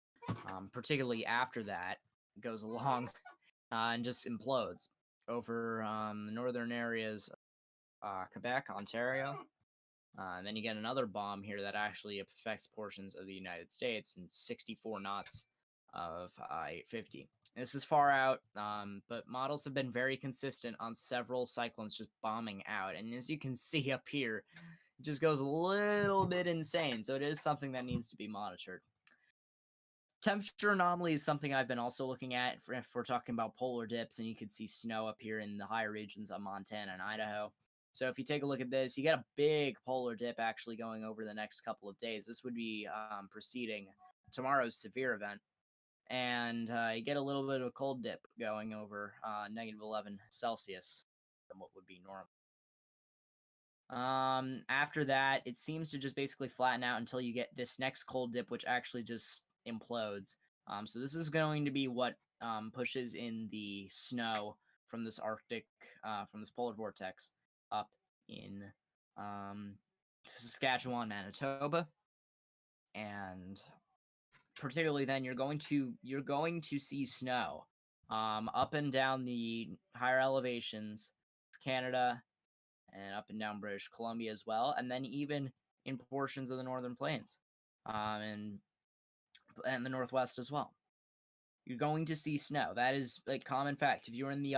Particularly after that, it goes along and just implodes over the northern areas of Quebec, Ontario. And then you get another bomb here that actually affects portions of the United States and 64 knots of 850. This is far out, but models have been very consistent on several cyclones just bombing out. And as you can see up here, it just goes a little bit insane. So it is something that needs to be monitored. Temperature anomaly is something I've been also looking at if we're talking about polar dips, and you can see snow up here in the higher regions of Montana and Idaho. So if you take a look at this, you get a big polar dip actually going over the next couple of days. This would be preceding tomorrow's severe event. And you get a little bit of a cold dip going over negative 11 Celsius than what would be normal. After that, it seems to just basically flatten out until you get this next cold dip, which actually just implodes. So this is going to be what pushes in the snow from this Arctic, from this polar vortex up in Saskatchewan, Manitoba, and particularly then you're going to see snow up and down the higher elevations of Canada and up and down British Columbia as well, and then even in portions of the northern plains and the northwest as well. You're going to see snow. That is a common fact. If you're in the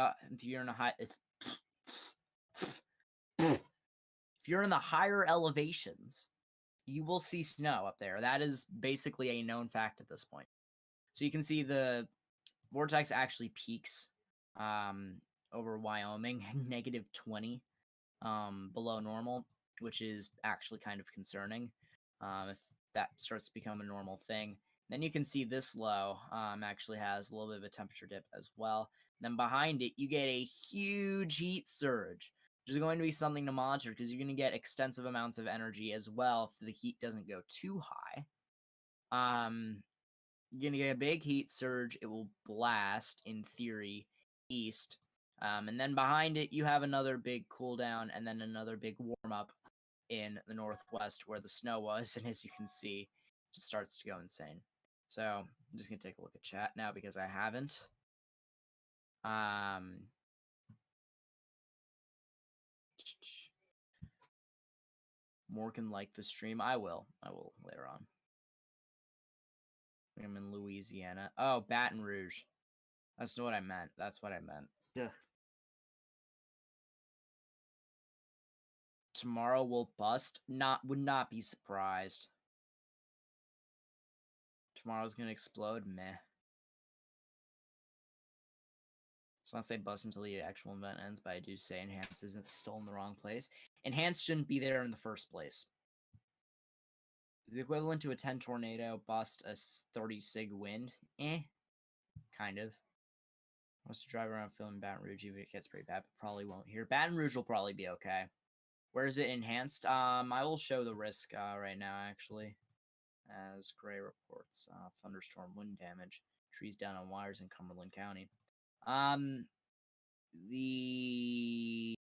higher elevations, you will see snow up there. That is basically a known fact at this point. So you can see the vortex actually peaks over Wyoming, negative 20 below normal, which is actually kind of concerning if that starts to become a normal thing. Then you can see this low actually has a little bit of a temperature dip as well. Then behind it, you get a huge heat surge, which is going to be something to monitor because you're going to get extensive amounts of energy as well if the heat doesn't go too high. You're going to get a big heat surge. It will blast, in theory, east. And then behind it, you have another big cool down and then another big warm up in the northwest where the snow was. And as you can see, it just starts to go insane. So I'm just going to take a look at chat now because I haven't. Morgan liked the stream. I will later on. I'm in Louisiana. Oh, Baton Rouge. That's what I meant. That's what I meant. Ugh. Tomorrow will bust. Would not be surprised. Tomorrow's gonna explode. Meh. Let's not say bust until the actual event ends, but I do say enhance isn't still in the wrong place. Enhance shouldn't be there in the first place. Is the equivalent to a 10 tornado bust a 30 sig wind? Kind of. Wants to drive around filming Baton Rouge, even if it gets pretty bad, but probably won't here. Baton Rouge will probably be okay. Where is it enhanced? I will show the risk right now, actually. As Gray reports, thunderstorm wind damage, trees down on wires in Cumberland County. The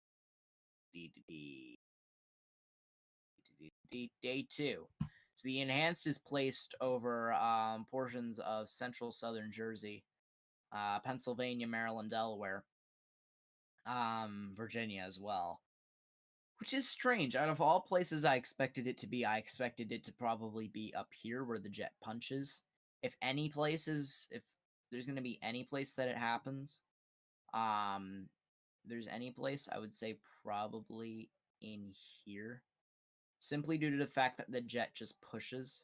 day 2. So the enhanced is placed over portions of central southern Jersey, Pennsylvania, Maryland, Delaware, Virginia as well. Which is strange. Out of all places I expected it to be, I expected it to probably be up here where the jet punches. If there's going to be any place that it happens, there's any place, I would say probably in here. Simply due to the fact that the jet just pushes.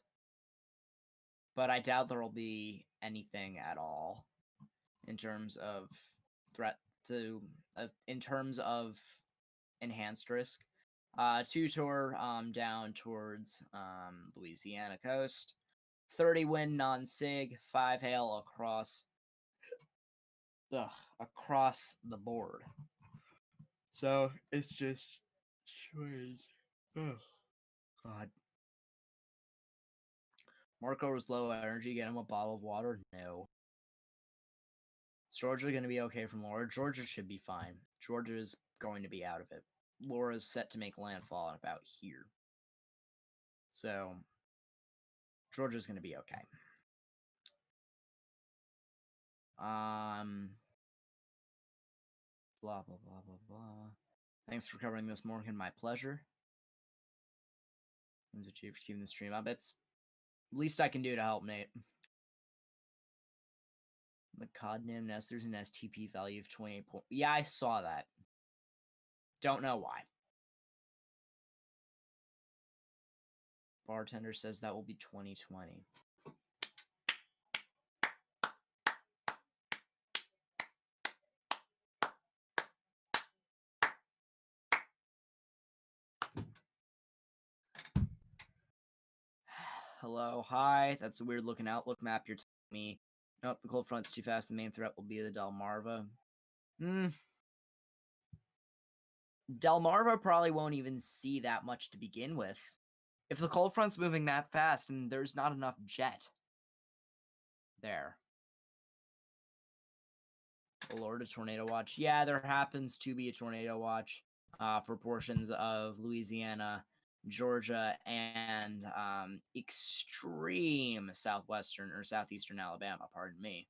But I doubt there will be anything at all in terms of in terms of enhanced risk. 2 tour down towards Louisiana coast. 30 wind non-sig, 5 hail across the board. So it's just strange. Ugh. God. Marco was low energy. Get him a bottle of water? No. Is Georgia going to be okay from Laura? Georgia should be fine. Georgia is going to be out of it. Laura's set to make landfall at about here. So, Georgia's going to be okay. Blah, blah, blah, blah, blah. Thanks for covering this, Morgan. My pleasure. When's it you for keeping the stream up? It's least I can do to help Nate. The Codnim Nest, there's an STP value of 28 points. Yeah, I saw that. Don't know why. Bartender says that will be 2020. Hello, hi. That's a weird looking outlook map you're telling me. Nope, the cold front's too fast. The main threat will be the Delmarva. Delmarva probably won't even see that much to begin with. If the cold front's moving that fast, and there's not enough jet. There. Lord, a tornado watch. Yeah, there happens to be a tornado watch for portions of Louisiana, Georgia, and extreme southwestern or southeastern Alabama, pardon me.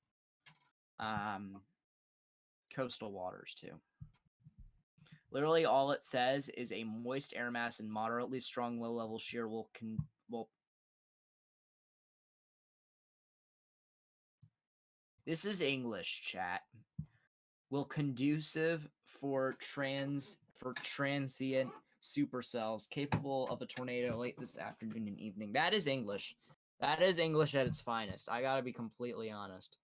Coastal waters, too. Literally, all it says is a moist air mass and moderately strong low-level shear will This is English, chat. Will conducive for transient supercells capable of a tornado late this afternoon and evening. That is English. That is English at its finest. I gotta be completely honest.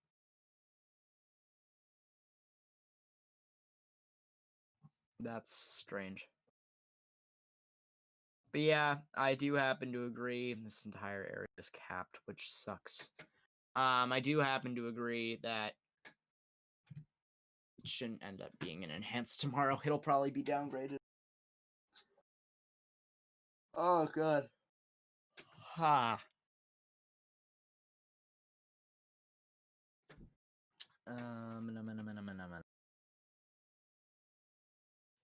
That's strange. But yeah, I do happen to agree. This entire area is capped, which sucks. I do happen to agree that it shouldn't end up being an enhanced tomorrow. It'll probably be downgraded. Oh, God. Ha.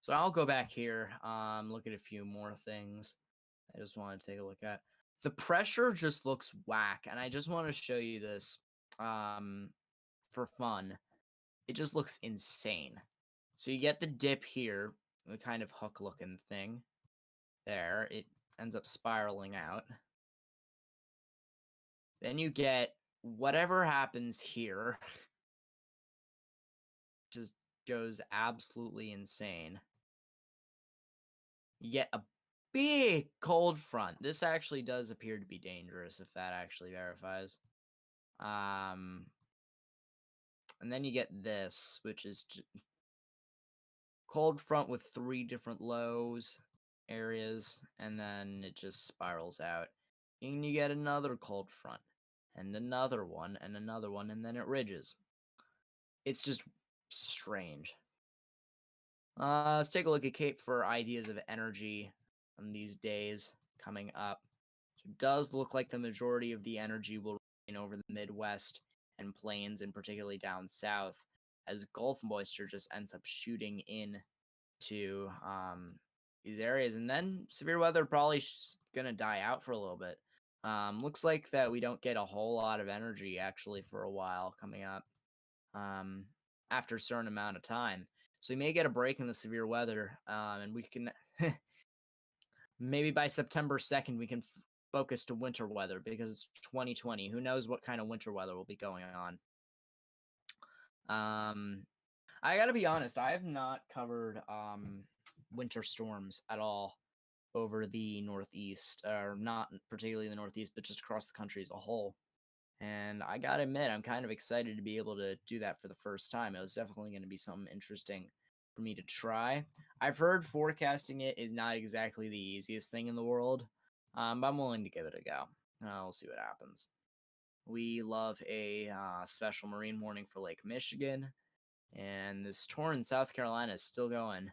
So I'll go back here, look at a few more things I just want to take a look at. The pressure just looks whack, and I just want to show you this for fun. It just looks insane. So you get the dip here, the kind of hook-looking thing. There, it ends up spiraling out. Then you get whatever happens here. Just goes absolutely insane. You get a big cold front. This actually does appear to be dangerous if that actually verifies. And then you get this, which is cold front with 3 different lows areas, and then it just spirals out. And you get another cold front, and another one, and then it ridges. It's just strange. Let's take a look at Cape for ideas of energy on these days coming up. So it does look like the majority of the energy will remain over the Midwest and plains, and particularly down south, as Gulf moisture just ends up shooting in to these areas. And then severe weather probably going to die out for a little bit. Looks like that we don't get a whole lot of energy actually for a while coming up after a certain amount of time. So we may get a break in the severe weather, and we can maybe by September 2nd we can focus to winter weather because it's 2020. Who knows what kind of winter weather will be going on. I gotta be honest, I have not covered winter storms at all over the Northeast, or not particularly the Northeast, but just across the country as a whole. And I gotta admit, I'm kind of excited to be able to do that for the first time. It was definitely going to be something interesting for me to try. I've heard forecasting it is not exactly the easiest thing in the world, but I'm willing to give it a go. We'll see what happens. We love a special marine warning for Lake Michigan, and this tour in South Carolina is still going,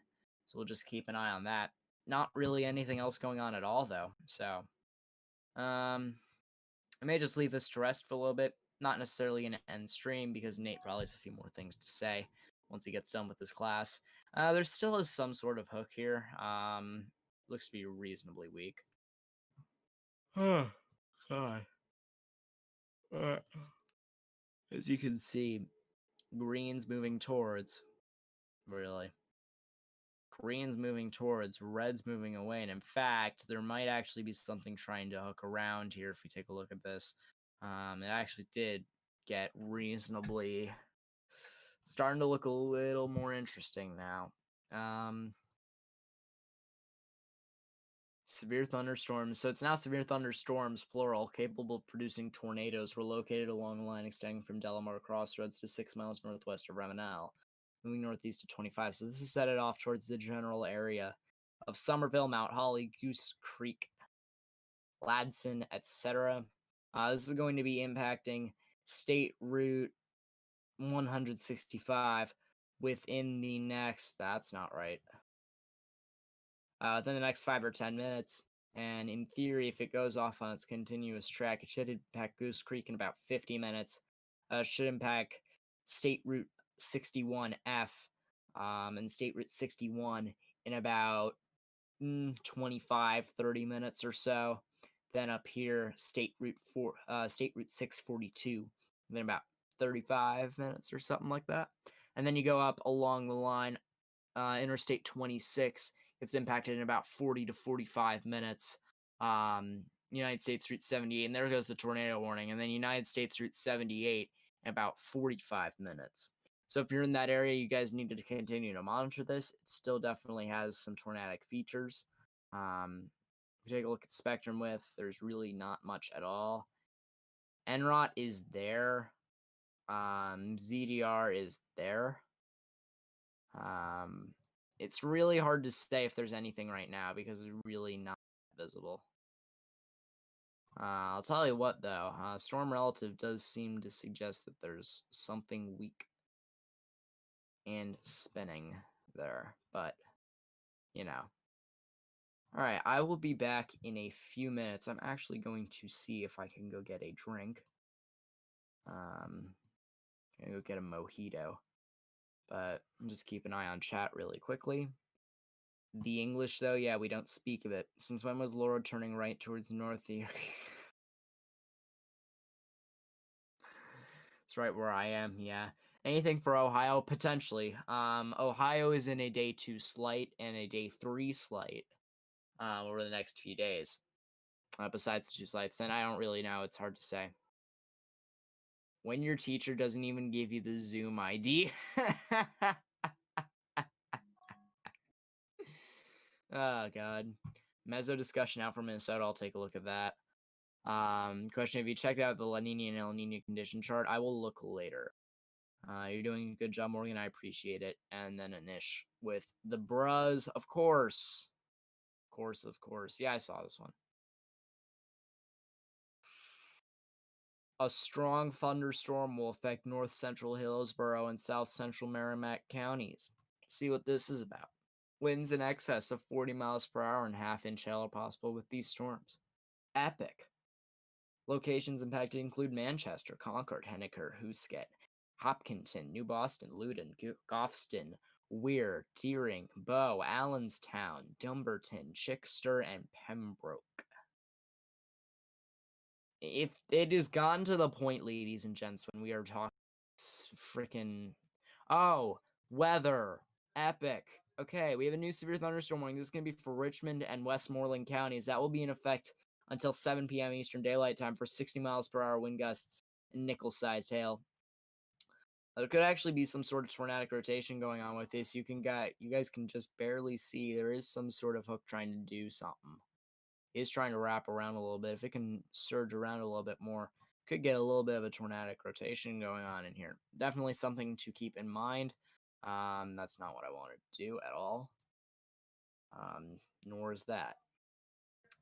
so we'll just keep an eye on that. Not really anything else going on at all, though, so I may just leave this to rest for a little bit. Not necessarily an end stream because Nate probably has a few more things to say once he gets done with his class. There still is some sort of hook here. Looks to be reasonably weak. Oh, God. As you can see, green's moving towards, really. Green's moving towards, red's moving away, and in fact, there might actually be something trying to hook around here if we take a look at this. It actually did get reasonably starting to look a little more interesting now. Severe thunderstorms. So it's now severe thunderstorms, plural, capable of producing tornadoes were located along the line extending from Delamar Crossroads to 6 miles northwest of Ravenel, moving northeast to 25. So this is set it off towards the general area of Somerville, Mount Holly, Goose Creek, Ladson, etc. This is going to be impacting State Route 165 within the next, that's not right, within the next 5 or 10 minutes. And in theory, if it goes off on its continuous track, it should impact Goose Creek in about 50 minutes. Should impact State Route 61F and State Route 61 in about 25, 30 minutes or so. Then up here, State Route 642, then about 35 minutes or something like that. And then you go up along the line, Interstate 26, it's impacted in about 40 to 45 minutes. United States Route 78, and there goes the tornado warning. And then United States Route 78 in about 45 minutes. So if you're in that area, you guys need to continue to monitor this. It still definitely has some tornadic features. If you take a look at spectrum width, there's really not much at all. NROT is there. ZDR is there. It's really hard to say if there's anything right now because it's really not visible. I'll tell you what, though. Storm Relative does seem to suggest that there's something weak and spinning there, but, you know. Alright, I will be back in a few minutes. I'm actually going to see if I can go get a drink. I'm gonna go get a mojito. But just keep an eye on chat really quickly. The English, though, yeah, we don't speak of it. Since when was Laura turning right towards the north here? It's right where I am, yeah. Anything for Ohio? Potentially. Ohio is in a day 2 slight and a day 3 slight over the next few days. Besides the 2 slights, then I don't really know. It's hard to say. When your teacher doesn't even give you the Zoom ID. Oh, God. Mezzo discussion out from Minnesota. I'll take a look at that. Question, have you checked out the La Nina and El Nino condition chart? I will look later. You're doing a good job, Morgan. I appreciate it. And then Anish with the Bruz. Of course. Of course. Yeah, I saw this one. A strong thunderstorm will affect north central Hillsborough and south central Merrimack counties. See what this is about. Winds in excess of 40 miles per hour and half-inch hail are possible with these storms. Epic. Locations impacted include Manchester, Concord, Henniker, Housket, Hopkinton, New Boston, Loudon, Goffston, Weir, Deering, Bow, Allenstown, Dumbarton, Chichester, and Pembroke. If it has gotten to the point, ladies and gents, when we are talking freaking weather, epic. Okay, we have a new severe thunderstorm warning. This is going to be for Richmond and Westmoreland counties. That will be in effect until 7 p.m. Eastern Daylight Time for 60 miles per hour wind gusts and nickel-sized hail. There could actually be some sort of tornadic rotation going on with this. You guys can just barely see there is some sort of hook trying to do something. It is trying to wrap around a little bit. If it can surge around a little bit more, could get a little bit of a tornadic rotation going on in here. Definitely something to keep in mind. That's not what I wanted to do at all. Nor is that.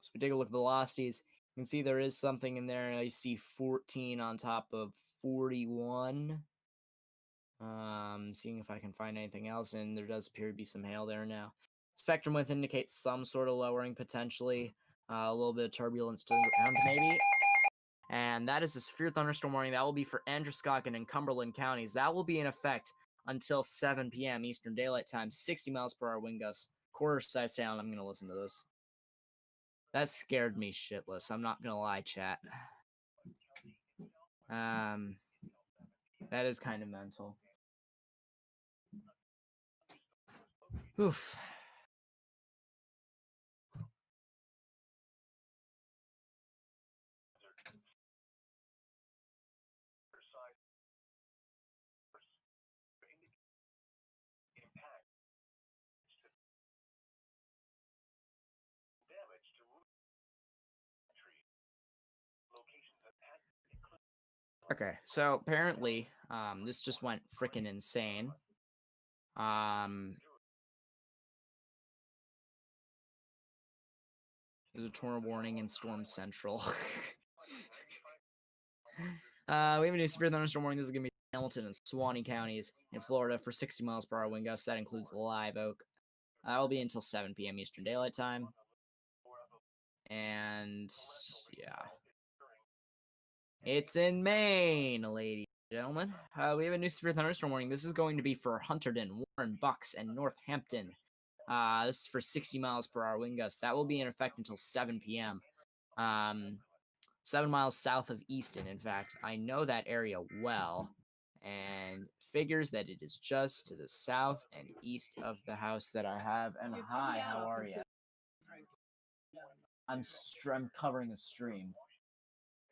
So we take a look at velocities. You can see there is something in there. I see 14 on top of 41. Seeing if I can find anything else, and there does appear to be some hail there now. Spectrum width indicates some sort of lowering potentially. A little bit of turbulence to the ground maybe. And that is a severe thunderstorm warning. That will be for Androscoggin and Cumberland counties. That will be in effect until 7 p.m. Eastern Daylight Time. 60 miles per hour wind gusts. Quarter-sized hail. I'm going to listen to this. That scared me shitless. I'm not going to lie, chat. That is kind of mental. Oof. Okay, so apparently, this just went freaking insane. There's a tornado warning in Storm Central. We have a new severe thunderstorm warning. This is going to be Hamilton and Suwannee counties in Florida for 60 miles per hour wind gusts. That includes Live Oak. That will be until 7 p.m. Eastern Daylight Time. And, yeah. It's in Maine, ladies and gentlemen. We have a new severe thunderstorm warning. This is going to be for Hunterdon, Warren, Bucks, and Northampton. This is for 60 miles per hour wind gusts. That will be in effect until 7 p.m. 7 miles south of Easton, in fact. I know that area well, and figures that it is just to the south and east of the house that I have. And hi, how are you? I'm covering the stream,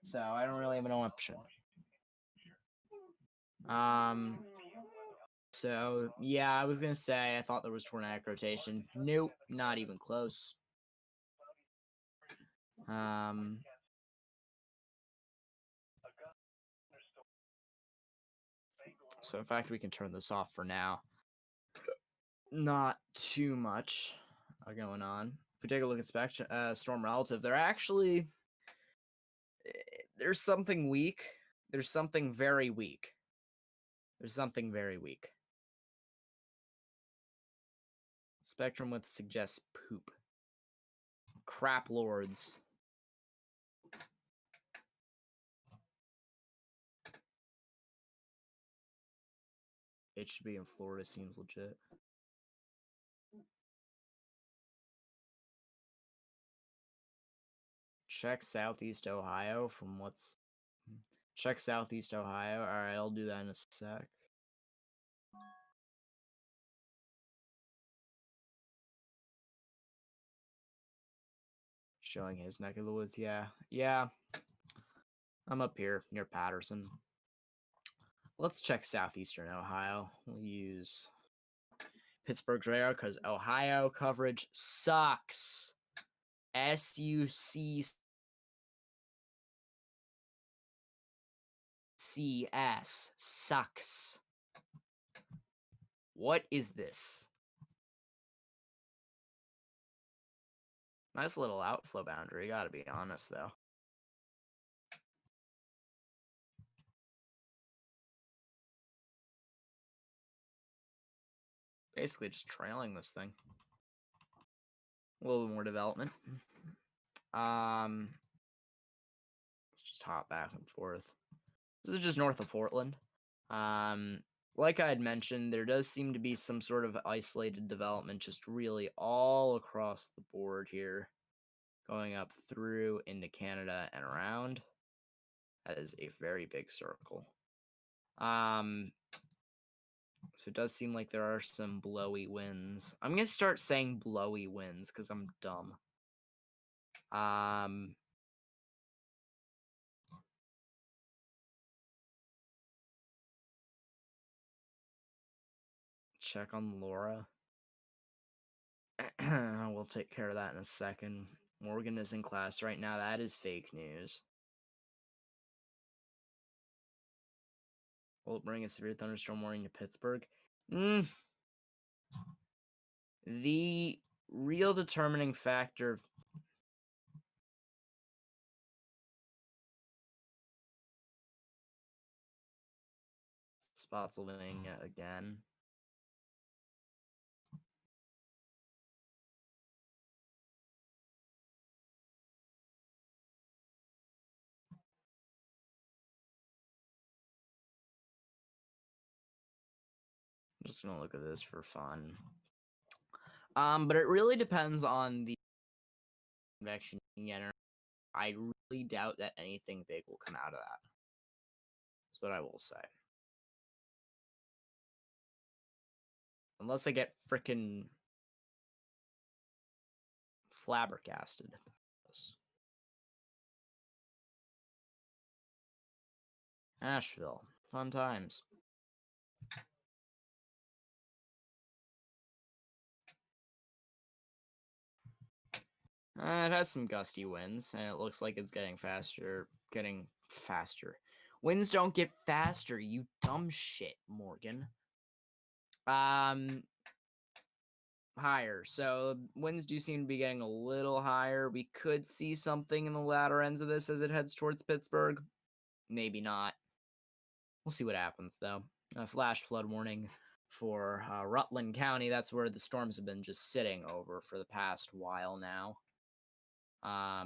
so I don't really have an option. So yeah, I was gonna say I thought there was tornadic rotation. Nope, not even close. So in fact, we can turn this off for now. Not too much going on. If we take a look at storm relative, they're actually there's something weak. There's something very weak. There's something very weak. Spectrum width suggests poop. Crap lords. It should be in Florida, seems legit. Check Southeast Ohio from what's... Check Southeast Ohio. Alright, I'll do that in a sec. Showing his neck of the woods, yeah. Yeah. I'm up here near Patterson. Let's check Southeastern Ohio. We'll use Pittsburgh's radar because Ohio coverage sucks. SUCCS sucks. What is this? Nice little outflow boundary, gotta be honest though. basically just trailing this thing. A little more development. Let's just hop back and forth. This is just north of Portland. Like I had mentioned, there does seem to be some sort of isolated development just really all across the board here, going up through into Canada and around. That is a very big circle. So it does seem like there are some blowy winds. I'm gonna start saying blowy winds because I'm dumb. Check on Laura. We'll take care of that in a second. Morgan is in class right now. That is fake news. Will it bring a severe thunderstorm warning to Pittsburgh? The real determining factor. Spotsylvania again. I'm just gonna look at this for fun. But it really depends on the convection generation. I really doubt that anything big will come out of that. That's what I will say. Unless I get frickin' flabbergasted. Asheville. Fun times. It has some gusty winds, and it looks like it's getting faster. Winds don't get faster, you dumb shit, Morgan. Higher. So winds do seem to be getting a little higher. We could see something in the latter ends of this as it heads towards Pittsburgh. Maybe not. We'll see what happens, though. A flash flood warning for Rutland County. That's where the storms have been just sitting over for the past while now. I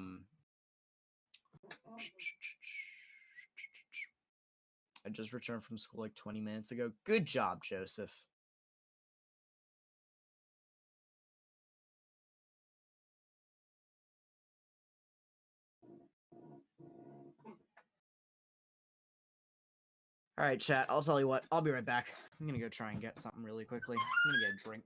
just returned from school like 20 minutes ago. Good job, Joseph. All right, chat. I'll tell you what. I'll be right back. I'm going to go try and get something really quickly. I'm going to get a drink.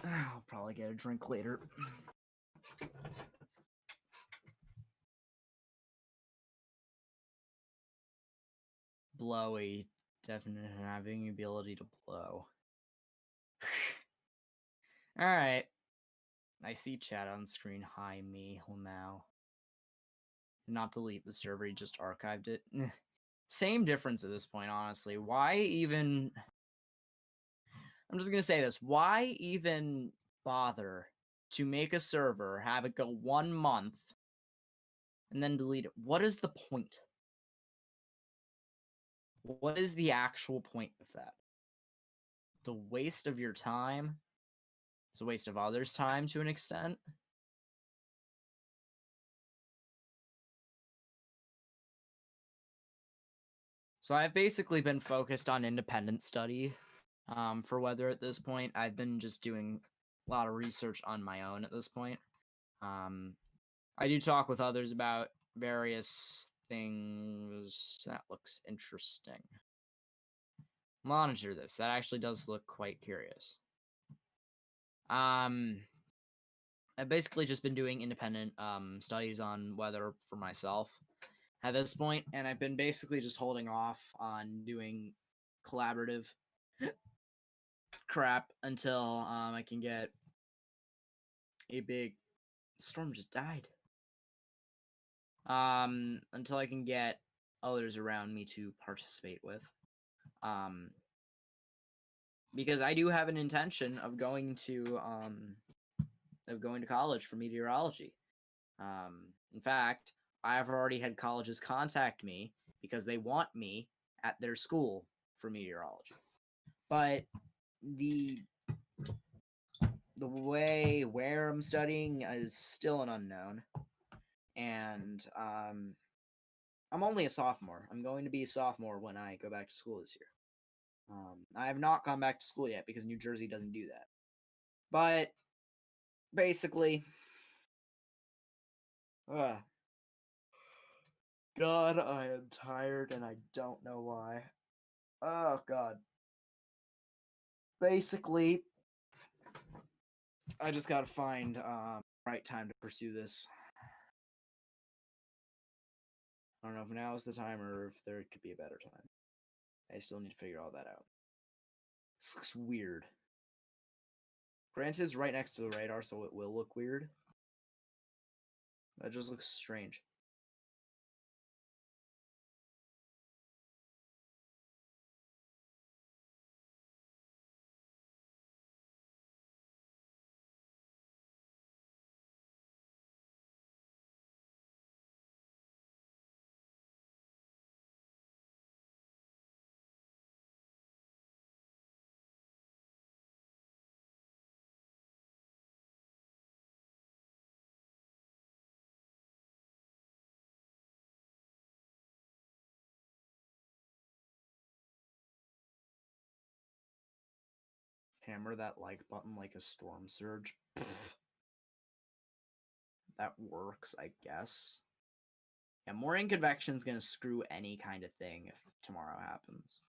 I'll probably get a drink later. Blowy. Definitely having the ability to blow. Alright. I see chat on screen. Hi, me, now. Not delete the server, he just archived it. Same difference at this point, honestly. Why even... I'm just gonna say this. Why even bother to make a server, have it go 1 month, and then delete it. What is the point? What is the actual point of that? The waste of your time? It's a waste of others' time to an extent. So I've basically been focused on independent study for weather at this point. I've been just doing a lot of research on my own at this point. I do talk with others about various things. That looks interesting. Monitor this. That actually does look quite curious. I've basically just been doing independent studies on weather for myself at this point, and I've been basically just holding off on doing collaborative crap until I can get a big storm just died. Until I can get others around me to participate with. Because I do have an intention of going to college for meteorology. In fact, I've already had colleges contact me because they want me at their school for meteorology. But the way where I'm studying is still an unknown. And I'm only a sophomore. I'm going to be a sophomore when I go back to school this year. I have not gone back to school yet because New Jersey doesn't do that. But basically, God, I am tired and I don't know why. Oh, God. Basically, I just gotta find the right time to pursue this. I don't know if now is the time or if there could be a better time. I still need to figure all that out. This looks weird. Granted, it's right next to the radar, so it will look weird. That just looks strange. Hammer that like button like a storm surge. Pfft. That works, I guess. Yeah, morning convection's gonna screw any kind of thing if tomorrow happens.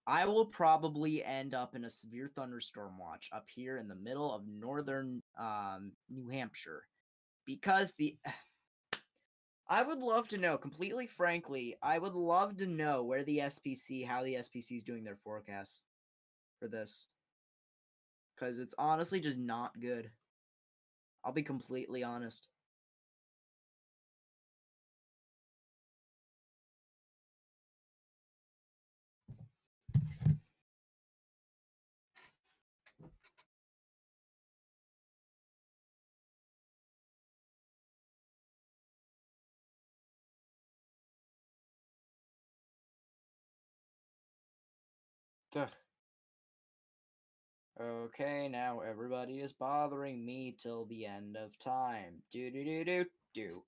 I will probably end up in a severe thunderstorm watch up here in the middle of northern New Hampshire. Because I would love to know, completely frankly, I would love to know where the SPC, how the SPC is doing their forecasts for this. Because it's honestly just not good. I'll be completely honest. Ugh. Okay, now everybody is bothering me till the end of time. Do do do do do.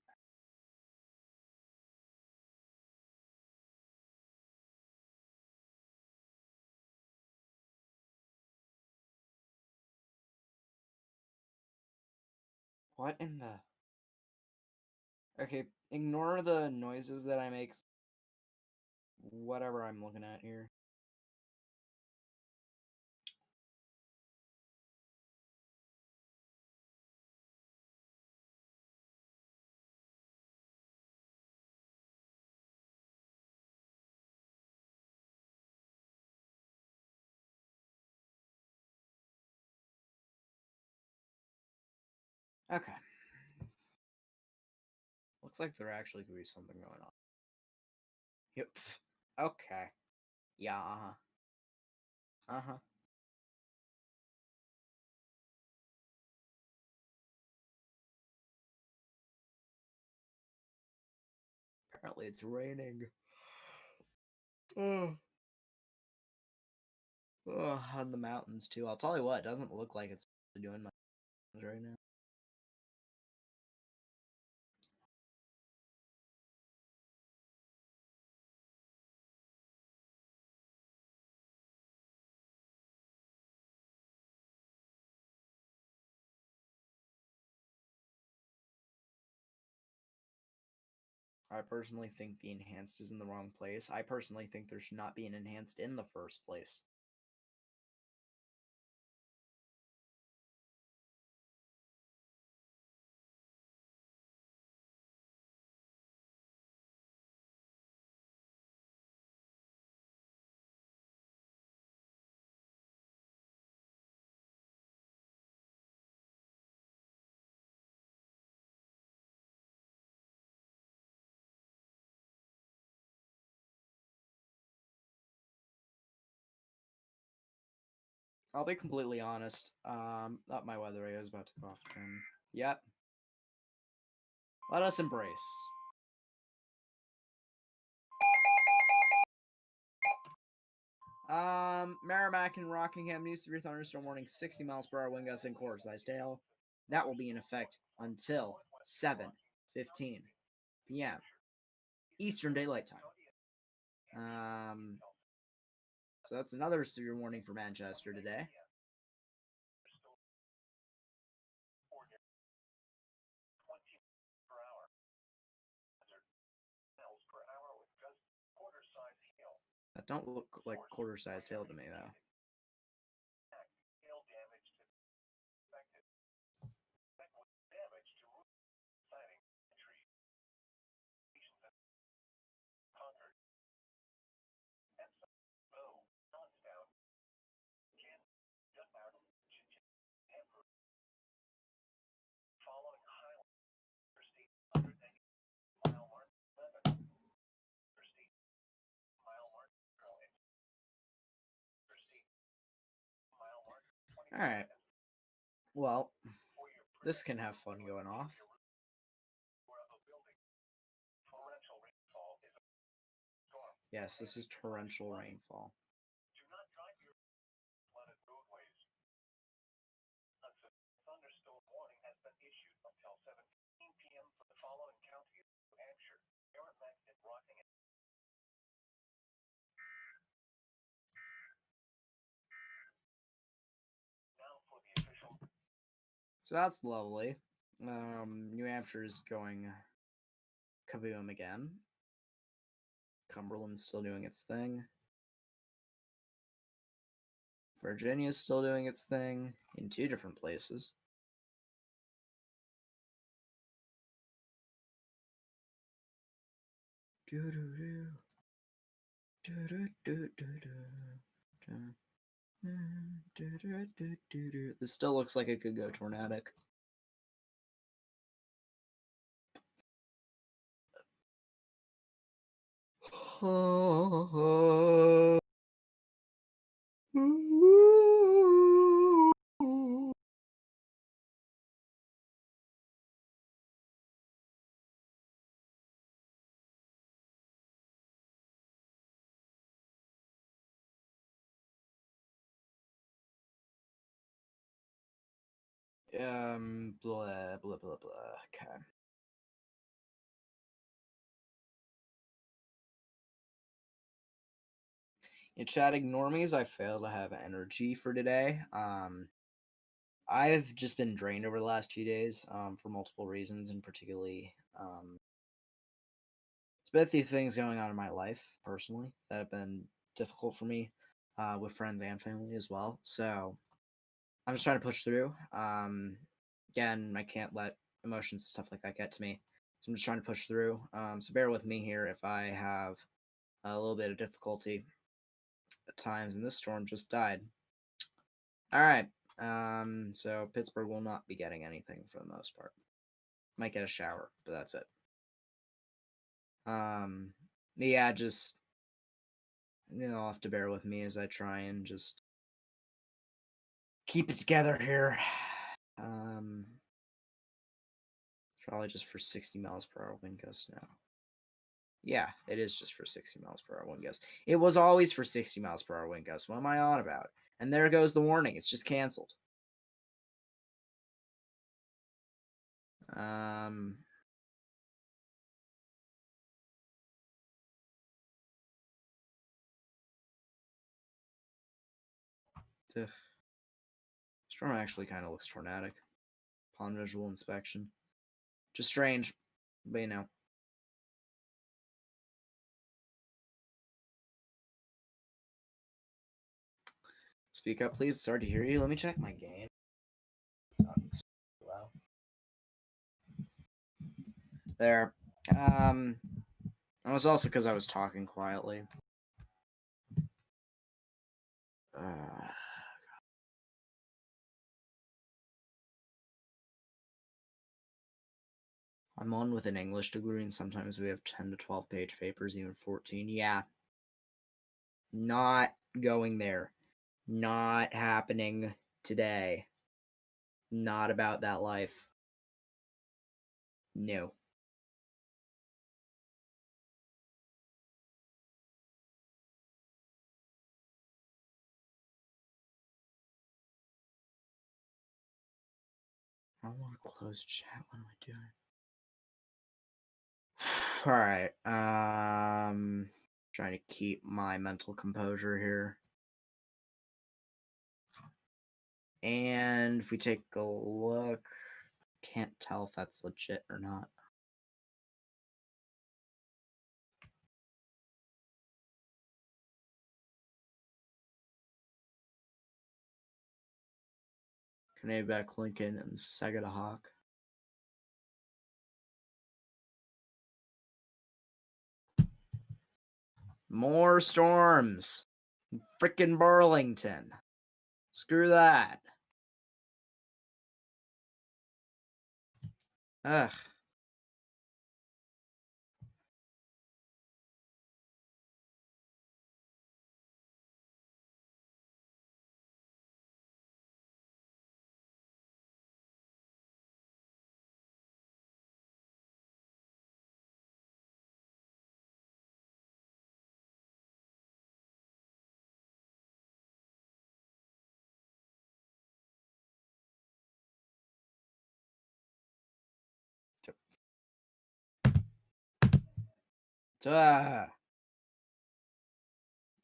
What in the... Okay, ignore the noises that I make. Whatever I'm looking at here. Okay. Looks like there actually could be something going on. Yep. Okay. Yeah, uh-huh. Uh-huh. Apparently it's raining. Oh. On the mountains too. I'll tell you what, it doesn't look like it's doing much right now. I personally think the enhanced is in the wrong place. I personally think there should not be an enhanced in the first place. I'll be completely honest. My weather radio is about to go off again. Yep. Let us embrace. Merrimack and Rockingham news severe thunderstorm warning, 60 miles per hour wind gusts and quarter size hail. That will be in effect until 7:15 p.m. Eastern Daylight Time. So that's another severe warning for Manchester today. That don't look like quarter-sized hail to me, though. Alright. Well, this can have fun going off. Yes, this is torrential rainfall. So that's lovely. New Hampshire is going kaboom again. Cumberland's still doing its thing. Virginia's still doing its thing in 2 different places. This still looks like it could go tornadic. Blah, blah, blah, blah. Okay. In chatting normies, I fail to have energy for today. I've just been drained over the last few days for multiple reasons, and particularly there's been a few things going on in my life personally that have been difficult for me with friends and family as well. So I'm just trying to push through. Again, I can't let emotions and stuff like that get to me. So I'm just trying to push through. So bear with me here if I have a little bit of difficulty at times, and this storm just died. All right. So Pittsburgh will not be getting anything for the most part. Might get a shower, but that's it. Yeah, just I'll have to bear with me as I try and just keep it together here. Probably just for 60 miles per hour wind gust now. Yeah, it is just for 60 miles per hour wind gusts. It was always for 60 miles per hour wind gusts. What am I on about? And there goes the warning. It's just canceled. Ugh. Storm actually kind of looks tornadic upon visual inspection. Just strange, but you know. Speak up, please. It's hard to hear you. Let me check my gain. It's not so low. There. It was also because I was talking quietly. I'm on with an English degree, and sometimes we have 10 to 12 page papers, even 14. Yeah. Not going there. Not happening today. Not about that life. No. I don't want to close chat. What am I doing? All right. Trying to keep my mental composure here. And if we take a look, can't tell if that's legit or not. Knabeck, Lincoln, and Sagadahoc. More storms. Frickin' Burlington. Screw that. Ugh.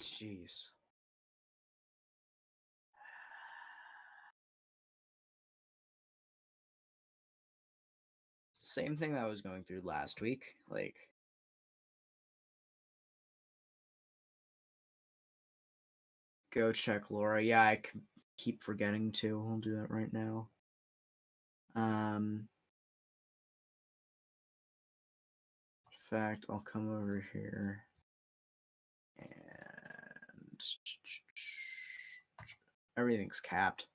Jeez. It's the same thing that I was going through last week. Like, go check Laura. Yeah, I keep forgetting to. I'll do that right now. In fact, I'll come over here and everything's capped.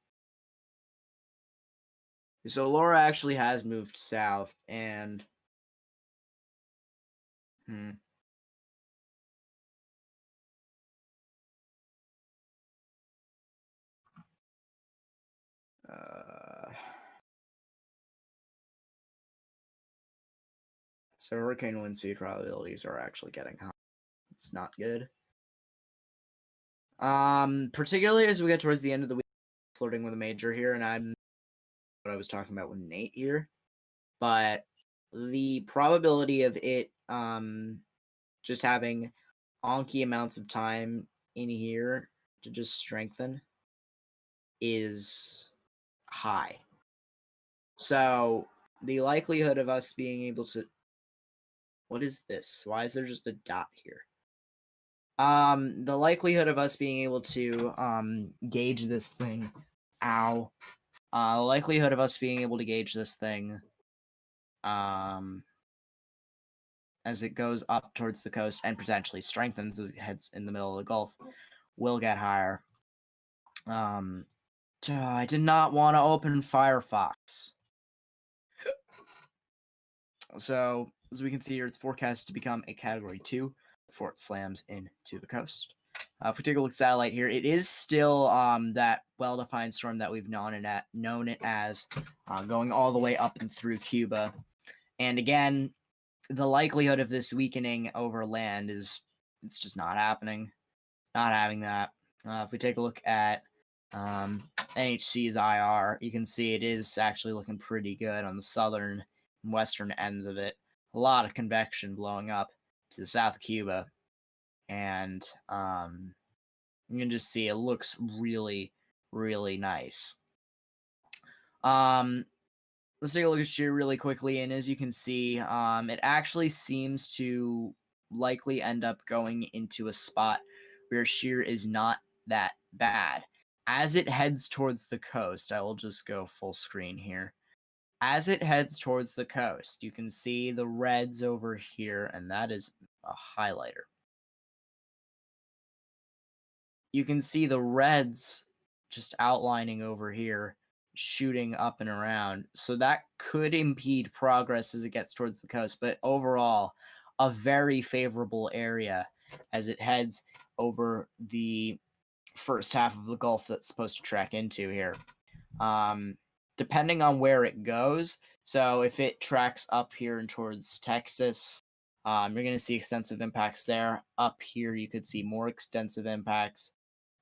So Laura actually has moved south, and so hurricane wind speed probabilities are actually getting high. It's not good. Particularly as we get towards the end of the week, flirting with a major here, and I'm what I was talking about with Nate here, but the probability of it just having onky amounts of time in here to just strengthen is high. So the likelihood of us being able to... What is this? Why is there just a dot here? The likelihood of us being able to gauge this thing... Ow. The likelihood of us being able to gauge this thing as it goes up towards the coast and potentially strengthens as it heads in the middle of the Gulf will get higher. I did not want to open Firefox. So, as we can see here, it's forecast to become a Category 2 before it slams into the coast. If we take a look at satellite here, it is still that well-defined storm that we've known it as, going all the way up and through Cuba. And again, the likelihood of this weakening over land it's just not happening. Not having that. If we take a look at NHC's IR, you can see it is actually looking pretty good on the southern and western ends of it. A lot of convection blowing up to the south of Cuba. And you can just see it looks really, really nice. Let's take a look at shear really quickly. And as you can see, it actually seems to likely end up going into a spot where shear is not that bad. As it heads towards the coast, I will just go full screen here. As it heads towards the coast, you can see the reds over here, and that is a highlighter. You can see the reds just outlining over here, shooting up and around. So that could impede progress as it gets towards the coast. But overall, a very favorable area as it heads over the first half of the Gulf that's supposed to track into here. Depending on where it goes. So if it tracks up here and towards Texas, you're going to see extensive impacts there. Up here, you could see more extensive impacts.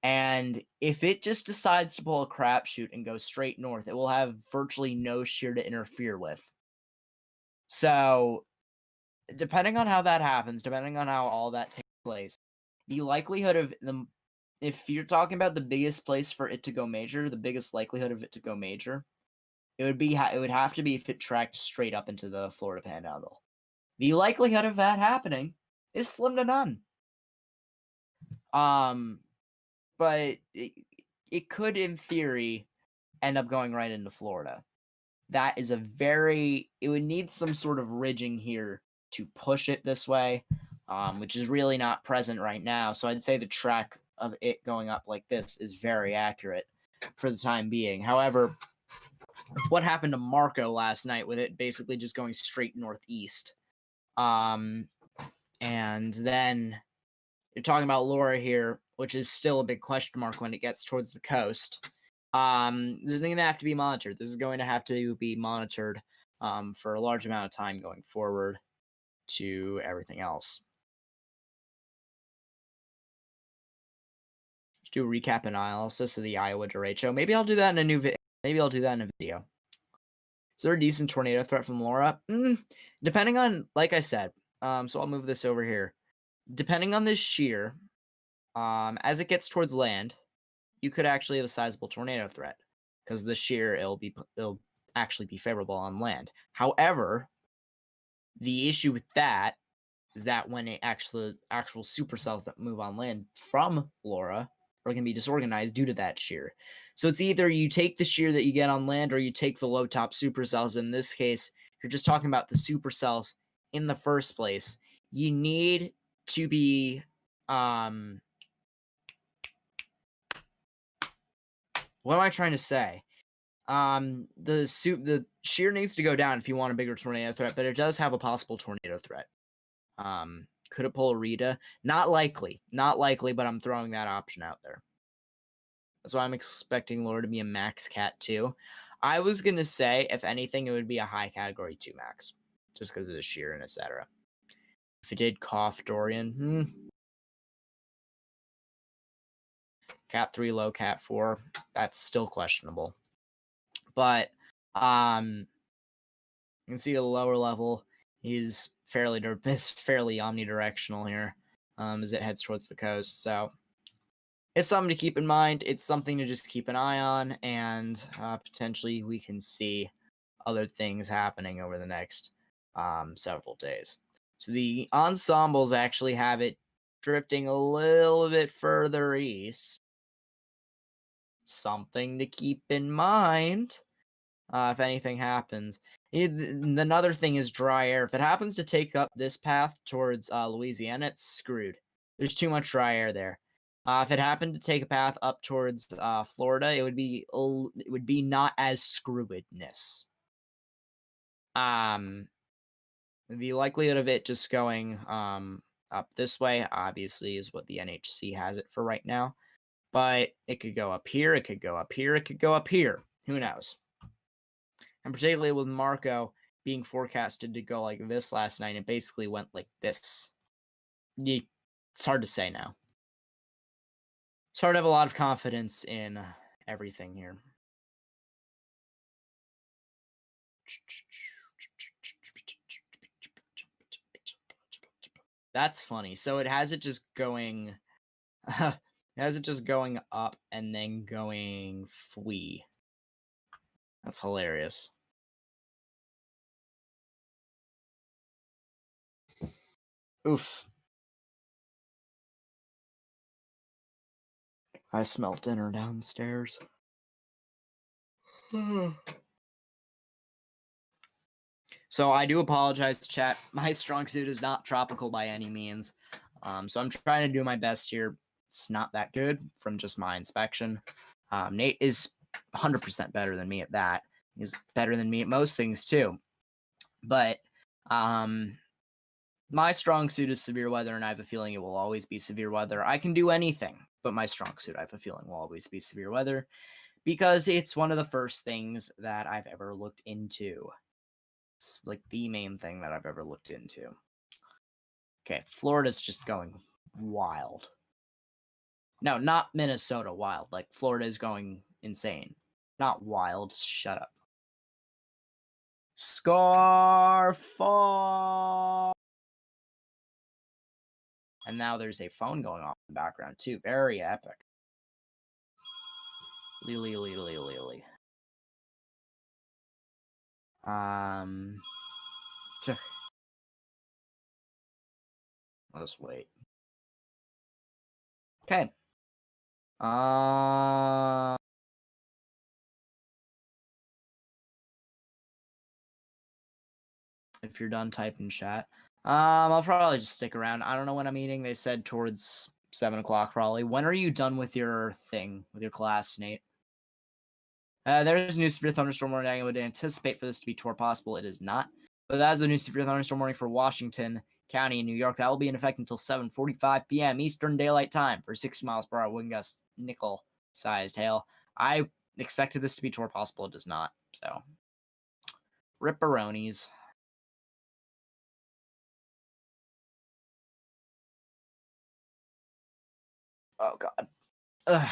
And if it just decides to pull a crapshoot and go straight north, it will have virtually no shear to interfere with. So, depending on how that happens, depending on how all that takes place, the likelihood of if you're talking about the biggest place for it to go major, the biggest likelihood of it to go major, it would have to be if it tracked straight up into the Florida Panhandle. The likelihood of that happening is slim to none. But it could, in theory, end up going right into Florida. That is it would need some sort of ridging here to push it this way, which is really not present right now. So I'd say the track of it going up like this is very accurate for the time being. However, what happened to Marco last night with it basically just going straight northeast, and then you're talking about Laura here, which is still a big question mark when it gets towards the coast. This is going to have to be monitored. This is going to have to be monitored for a large amount of time going forward to everything else. Just do a recap analysis of the Iowa derecho. Maybe I'll do that in a new video. Maybe I'll do that in a video. Is there a decent tornado threat from Laura? Depending on, like I said, so I'll move this over here. Depending on this shear, as it gets towards land, you could actually have a sizable tornado threat because the shear it'll actually be favorable on land. However, the issue with that is that when actual supercells that move on land from Laura are going to be disorganized due to that shear. So it's either you take the shear that you get on land or you take the low top supercells. In this case, you're just talking about the supercells in the first place. You need to be what am I trying to say? The shear needs to go down if you want a bigger tornado threat, but it does have a possible tornado threat. Could it pull a Rita? Not likely, but I'm throwing that option out there. That's why I'm expecting Laura to be a max cat 2. I was gonna say, if anything, it would be a high category 2 max, just because of the shear and etc. If it did cough Dorian, cat 3 low, cat 4, that's still questionable. But you can see the lower level is fairly omnidirectional here as it heads towards the coast. So it's something to keep in mind. It's something to just keep an eye on, and potentially we can see other things happening over the next several days. So the ensembles actually have it drifting a little bit further east. Something to keep in mind if anything happens. Another thing is dry air. If it happens to take up this path towards Louisiana, it's screwed. There's too much dry air there. If it happened to take a path up towards Florida, it would be not as screwedness. The likelihood of it just going up this way, obviously, is what the NHC has it for right now. But it could go up here, it could go up here, it could go up here. Who knows? And particularly with Marco being forecasted to go like this last night. It basically went like this. It's hard to say now. It's hard to have a lot of confidence in everything here. That's funny. So it has it just going it has it just going up and then going fwee. That's hilarious. Oof. I smell dinner downstairs. So I do apologize to chat. My strong suit is not tropical by any means. So I'm trying to do my best here. It's not that good from just my inspection. Nate is 100% better than me at that. He's better than me at most things too. But my strong suit is severe weather, and I have a feeling it will always be severe weather. I can do anything, but my strong suit, I have a feeling, will always be severe weather because it's one of the first things that I've ever looked into. It's like the main thing that I've ever looked into. Okay, Florida's just going wild. No, not Minnesota wild. Like, Florida is going insane. Not wild. Shut up. Scarfall. And now there's a phone going off in the background, too. Very epic. Lily. Let's wait. Okay. If you're done typing chat, I'll probably just stick around. I don't know when I'm eating. They said towards 7 o'clock probably. When are you done with your thing, with your class, Nate? There's a new severe thunderstorm warning. I would anticipate for this to be tour possible. It is not. But that is a new severe thunderstorm warning for Washington County in New York. That will be in effect until 7:45 p.m. Eastern Daylight Time for 60 miles per hour wind gust, nickel-sized hail. I expected this to be tour possible. It does not. So, ripperonis. Oh, God. Ugh.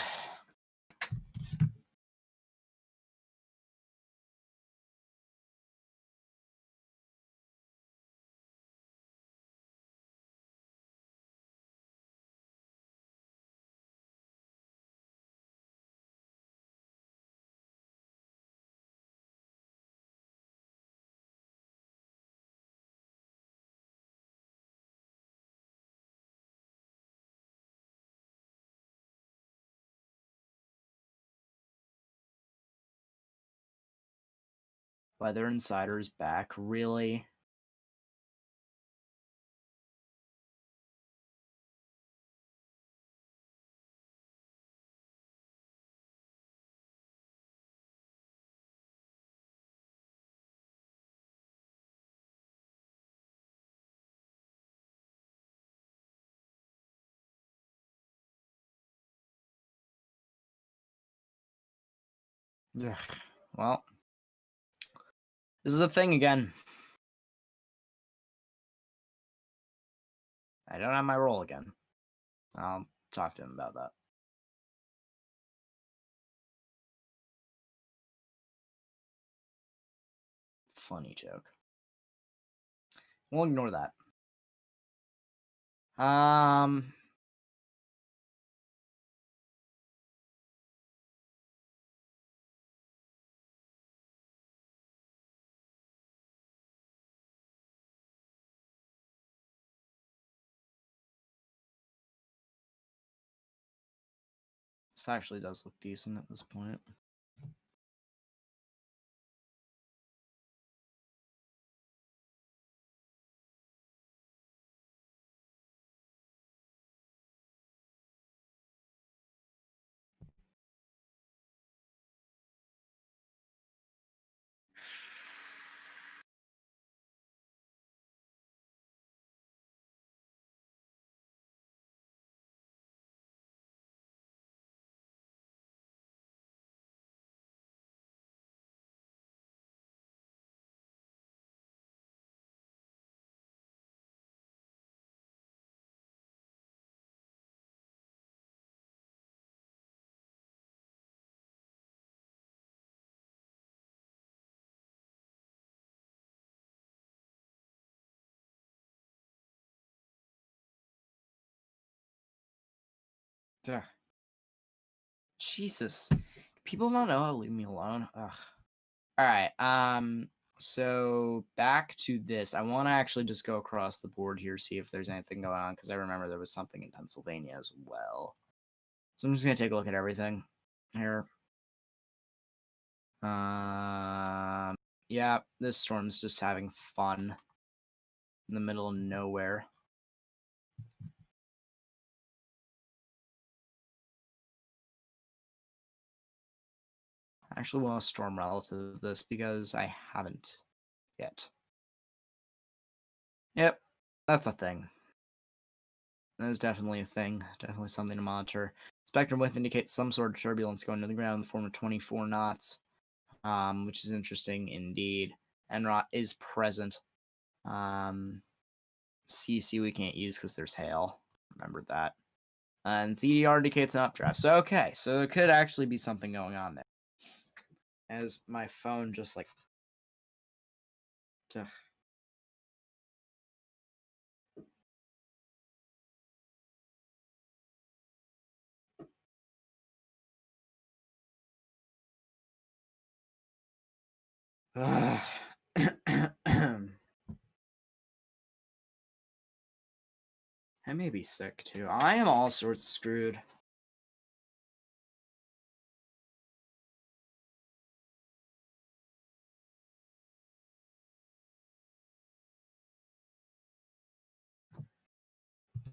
Weather Insider's back, really? Ugh. Well, this is a thing again. I don't have my roll again. I'll talk to him about that. Funny joke. We'll ignore that. This actually does look decent at this point. Ugh. Jesus. People don't know how to leave me alone. Ugh. Alright, so back to this. I want to actually just go across the board here, see if there's anything going on, because I remember there was something in Pennsylvania as well. So I'm just going to take a look at everything here. Yeah, this storm's just having fun in the middle of nowhere. I actually want to storm relative to this because I haven't yet. Yep, that's a thing. That is definitely a thing. Definitely something to monitor. Spectrum width indicates some sort of turbulence going to the ground in the form of 24 knots, which is interesting indeed. NROT is present. CC we can't use because there's hail. Remember that. And CDR indicates an updraft. So, okay. So there could actually be something going on there. As my phone just like... Ugh. I may be sick too. I am all sorts screwed.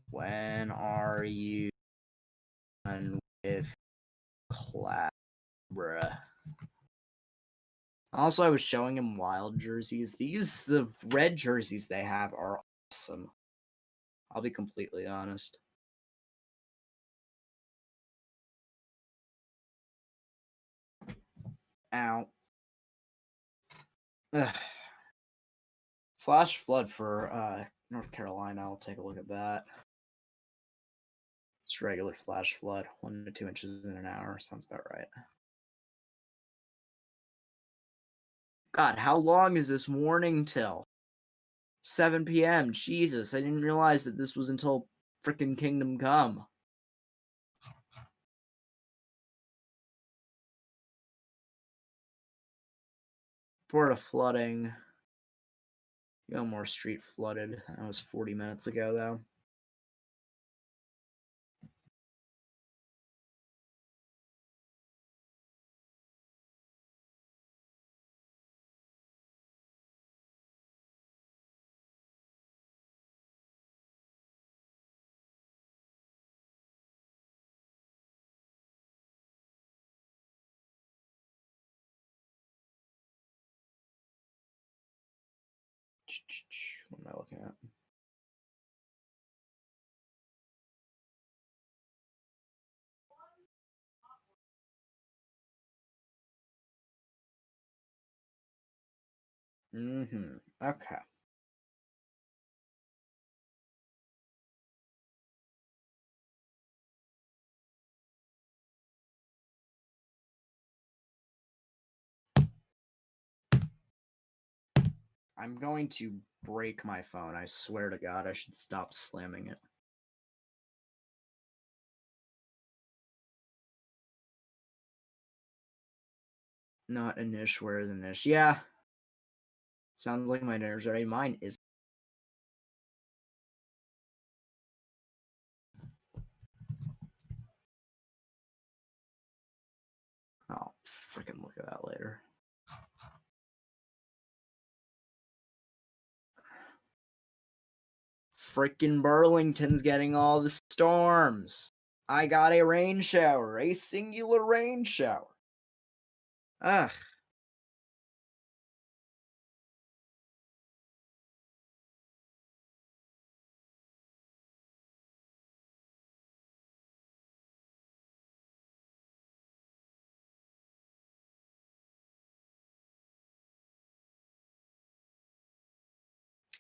When are you done with class, bruh? Also, I was showing him wild jerseys. The red jerseys they have are awesome. I'll be completely honest. Ow. Ugh. Flash flood for North Carolina. I'll take a look at that. It's regular flash flood, 1 to 2 inches in an hour. Sounds about right. God, how long is this warning till? 7 p.m. Jesus, I didn't realize that this was until frickin' Kingdom Come. Florida flooding. Gilmore Street flooded. That was 40 minutes ago, though. What am I looking at? Okay. I'm going to break my phone. I swear to God, I should stop slamming it. Not a niche, where is a niche? Yeah. Sounds like my dinner's ready. Mine is. I'll freaking look at that later. Freaking Burlington's getting all the storms. I got a rain shower. A singular rain shower. Ugh.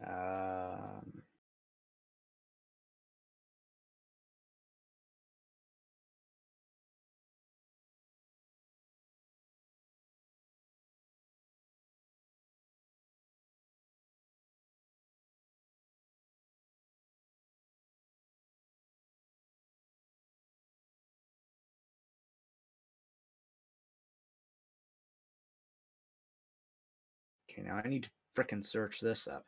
Um... Okay, now I need to frickin' search this up.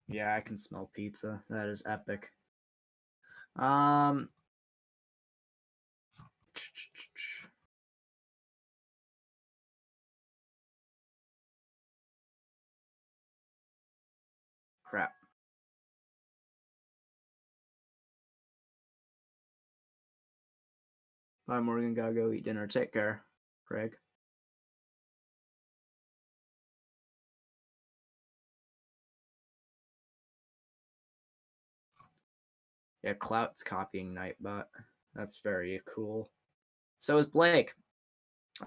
Yeah, I can smell pizza. That is epic. Crap. Bye, Morgan. Gotta go eat dinner. Take care, Craig. Yeah, Clout's copying Nightbot. That's very cool. So is Blake.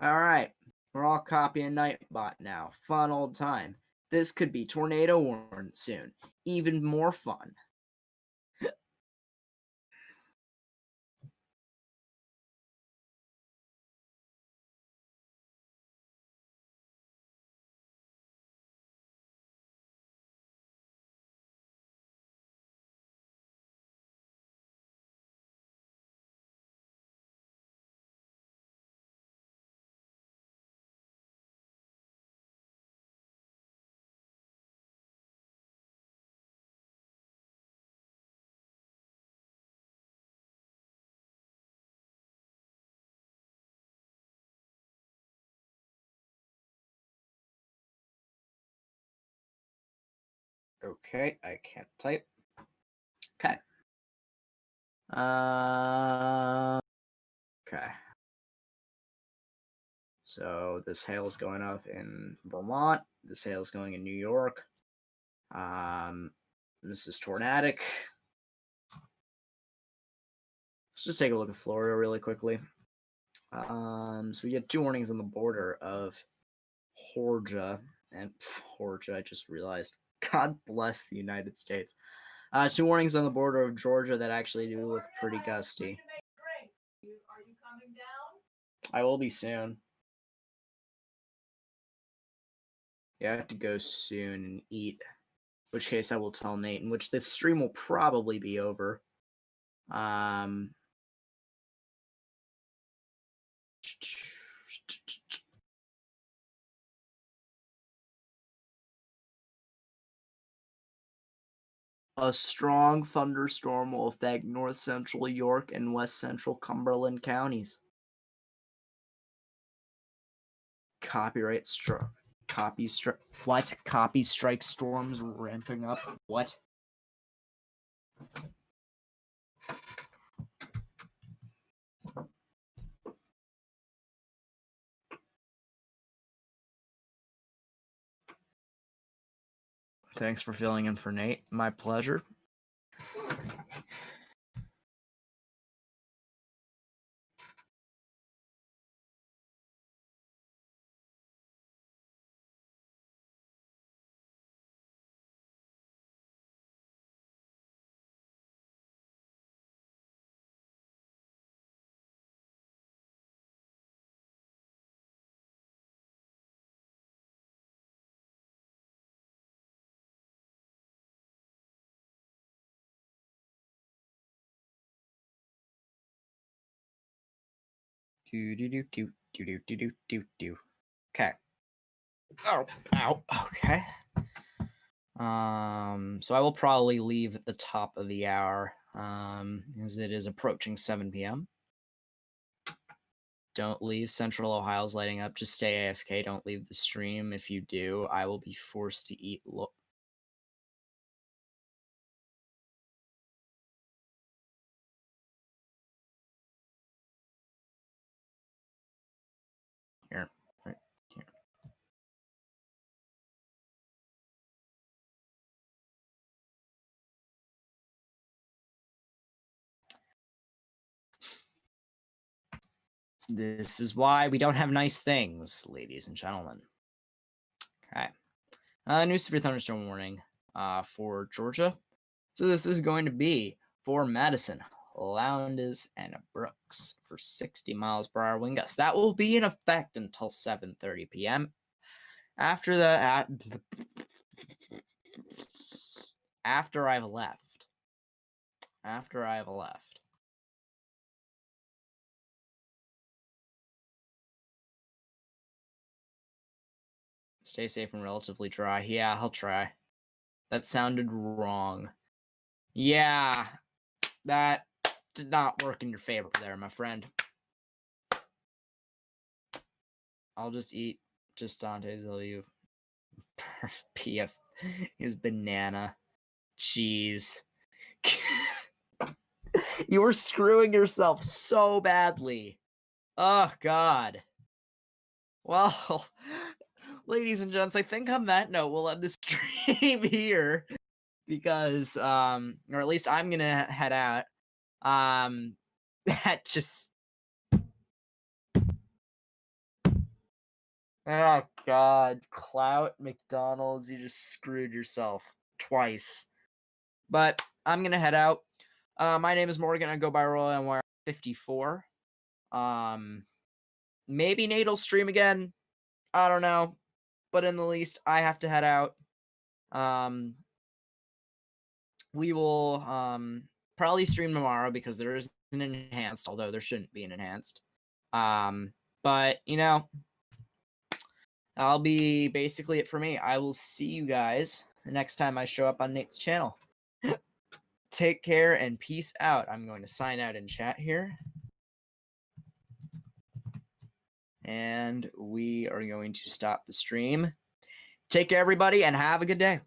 Alright, we're all copying Nightbot now. Fun old time. This could be tornado warned soon. Even more fun. Okay, I can't type. Okay. Okay. So this hail is going up in Vermont. This hail is going in New York. This is tornadic. Let's just take a look at Florida really quickly. So we get 2 warnings on the border of Georgia and Georgia. I just realized. God bless the United States. 2 warnings on the border of Georgia that actually do look pretty gusty. Are you coming down? I will be soon. Yeah, I have to go soon and eat. In which case I will tell Nate, in which this stream will probably be over. A strong thunderstorm will affect north central York and west central Cumberland counties. Copyright strike. What? Copy strike storms ramping up? What? Thanks for filling in for Nate. My pleasure. Do. Okay. Oh, ow. Okay. So I will probably leave at the top of the hour, as it is approaching 7 p.m. Don't leave. Central Ohio's lighting up. Just stay AFK. Don't leave the stream. If you do, I will be forced to eat. Here. Right here. This is why we don't have nice things, ladies and gentlemen. Okay. New severe thunderstorm warning for Georgia. So this is going to be for Madison, Lowndes, and Brooks for 60 miles per hour wind gusts. That will be in effect until 7:30 p.m. After that, after I've left. Stay safe and relatively dry. Yeah, I'll try. That sounded wrong. Yeah, that did not work in your favor there, my friend. I'll just eat just Dante's W. PF is banana. Cheese. You were screwing yourself so badly. Oh, God. Well, ladies and gents, I think on that note, we'll end the stream here because, or at least I'm going to head out. That just... Oh, God. Clout McDonald's, you just screwed yourself twice. But I'm going to head out. My name is Morgan. I go by Royal Wire 54. Maybe Nate will stream again. I don't know. But in the least, I have to head out. We will probably stream tomorrow because there is an enhanced, although there shouldn't be an enhanced. But, you know, that'll be basically it for me. I will see you guys the next time I show up on Nate's channel. Take care and peace out. I'm going to sign out in chat here. And we are going to stop the stream. Take care, everybody, and have a good day.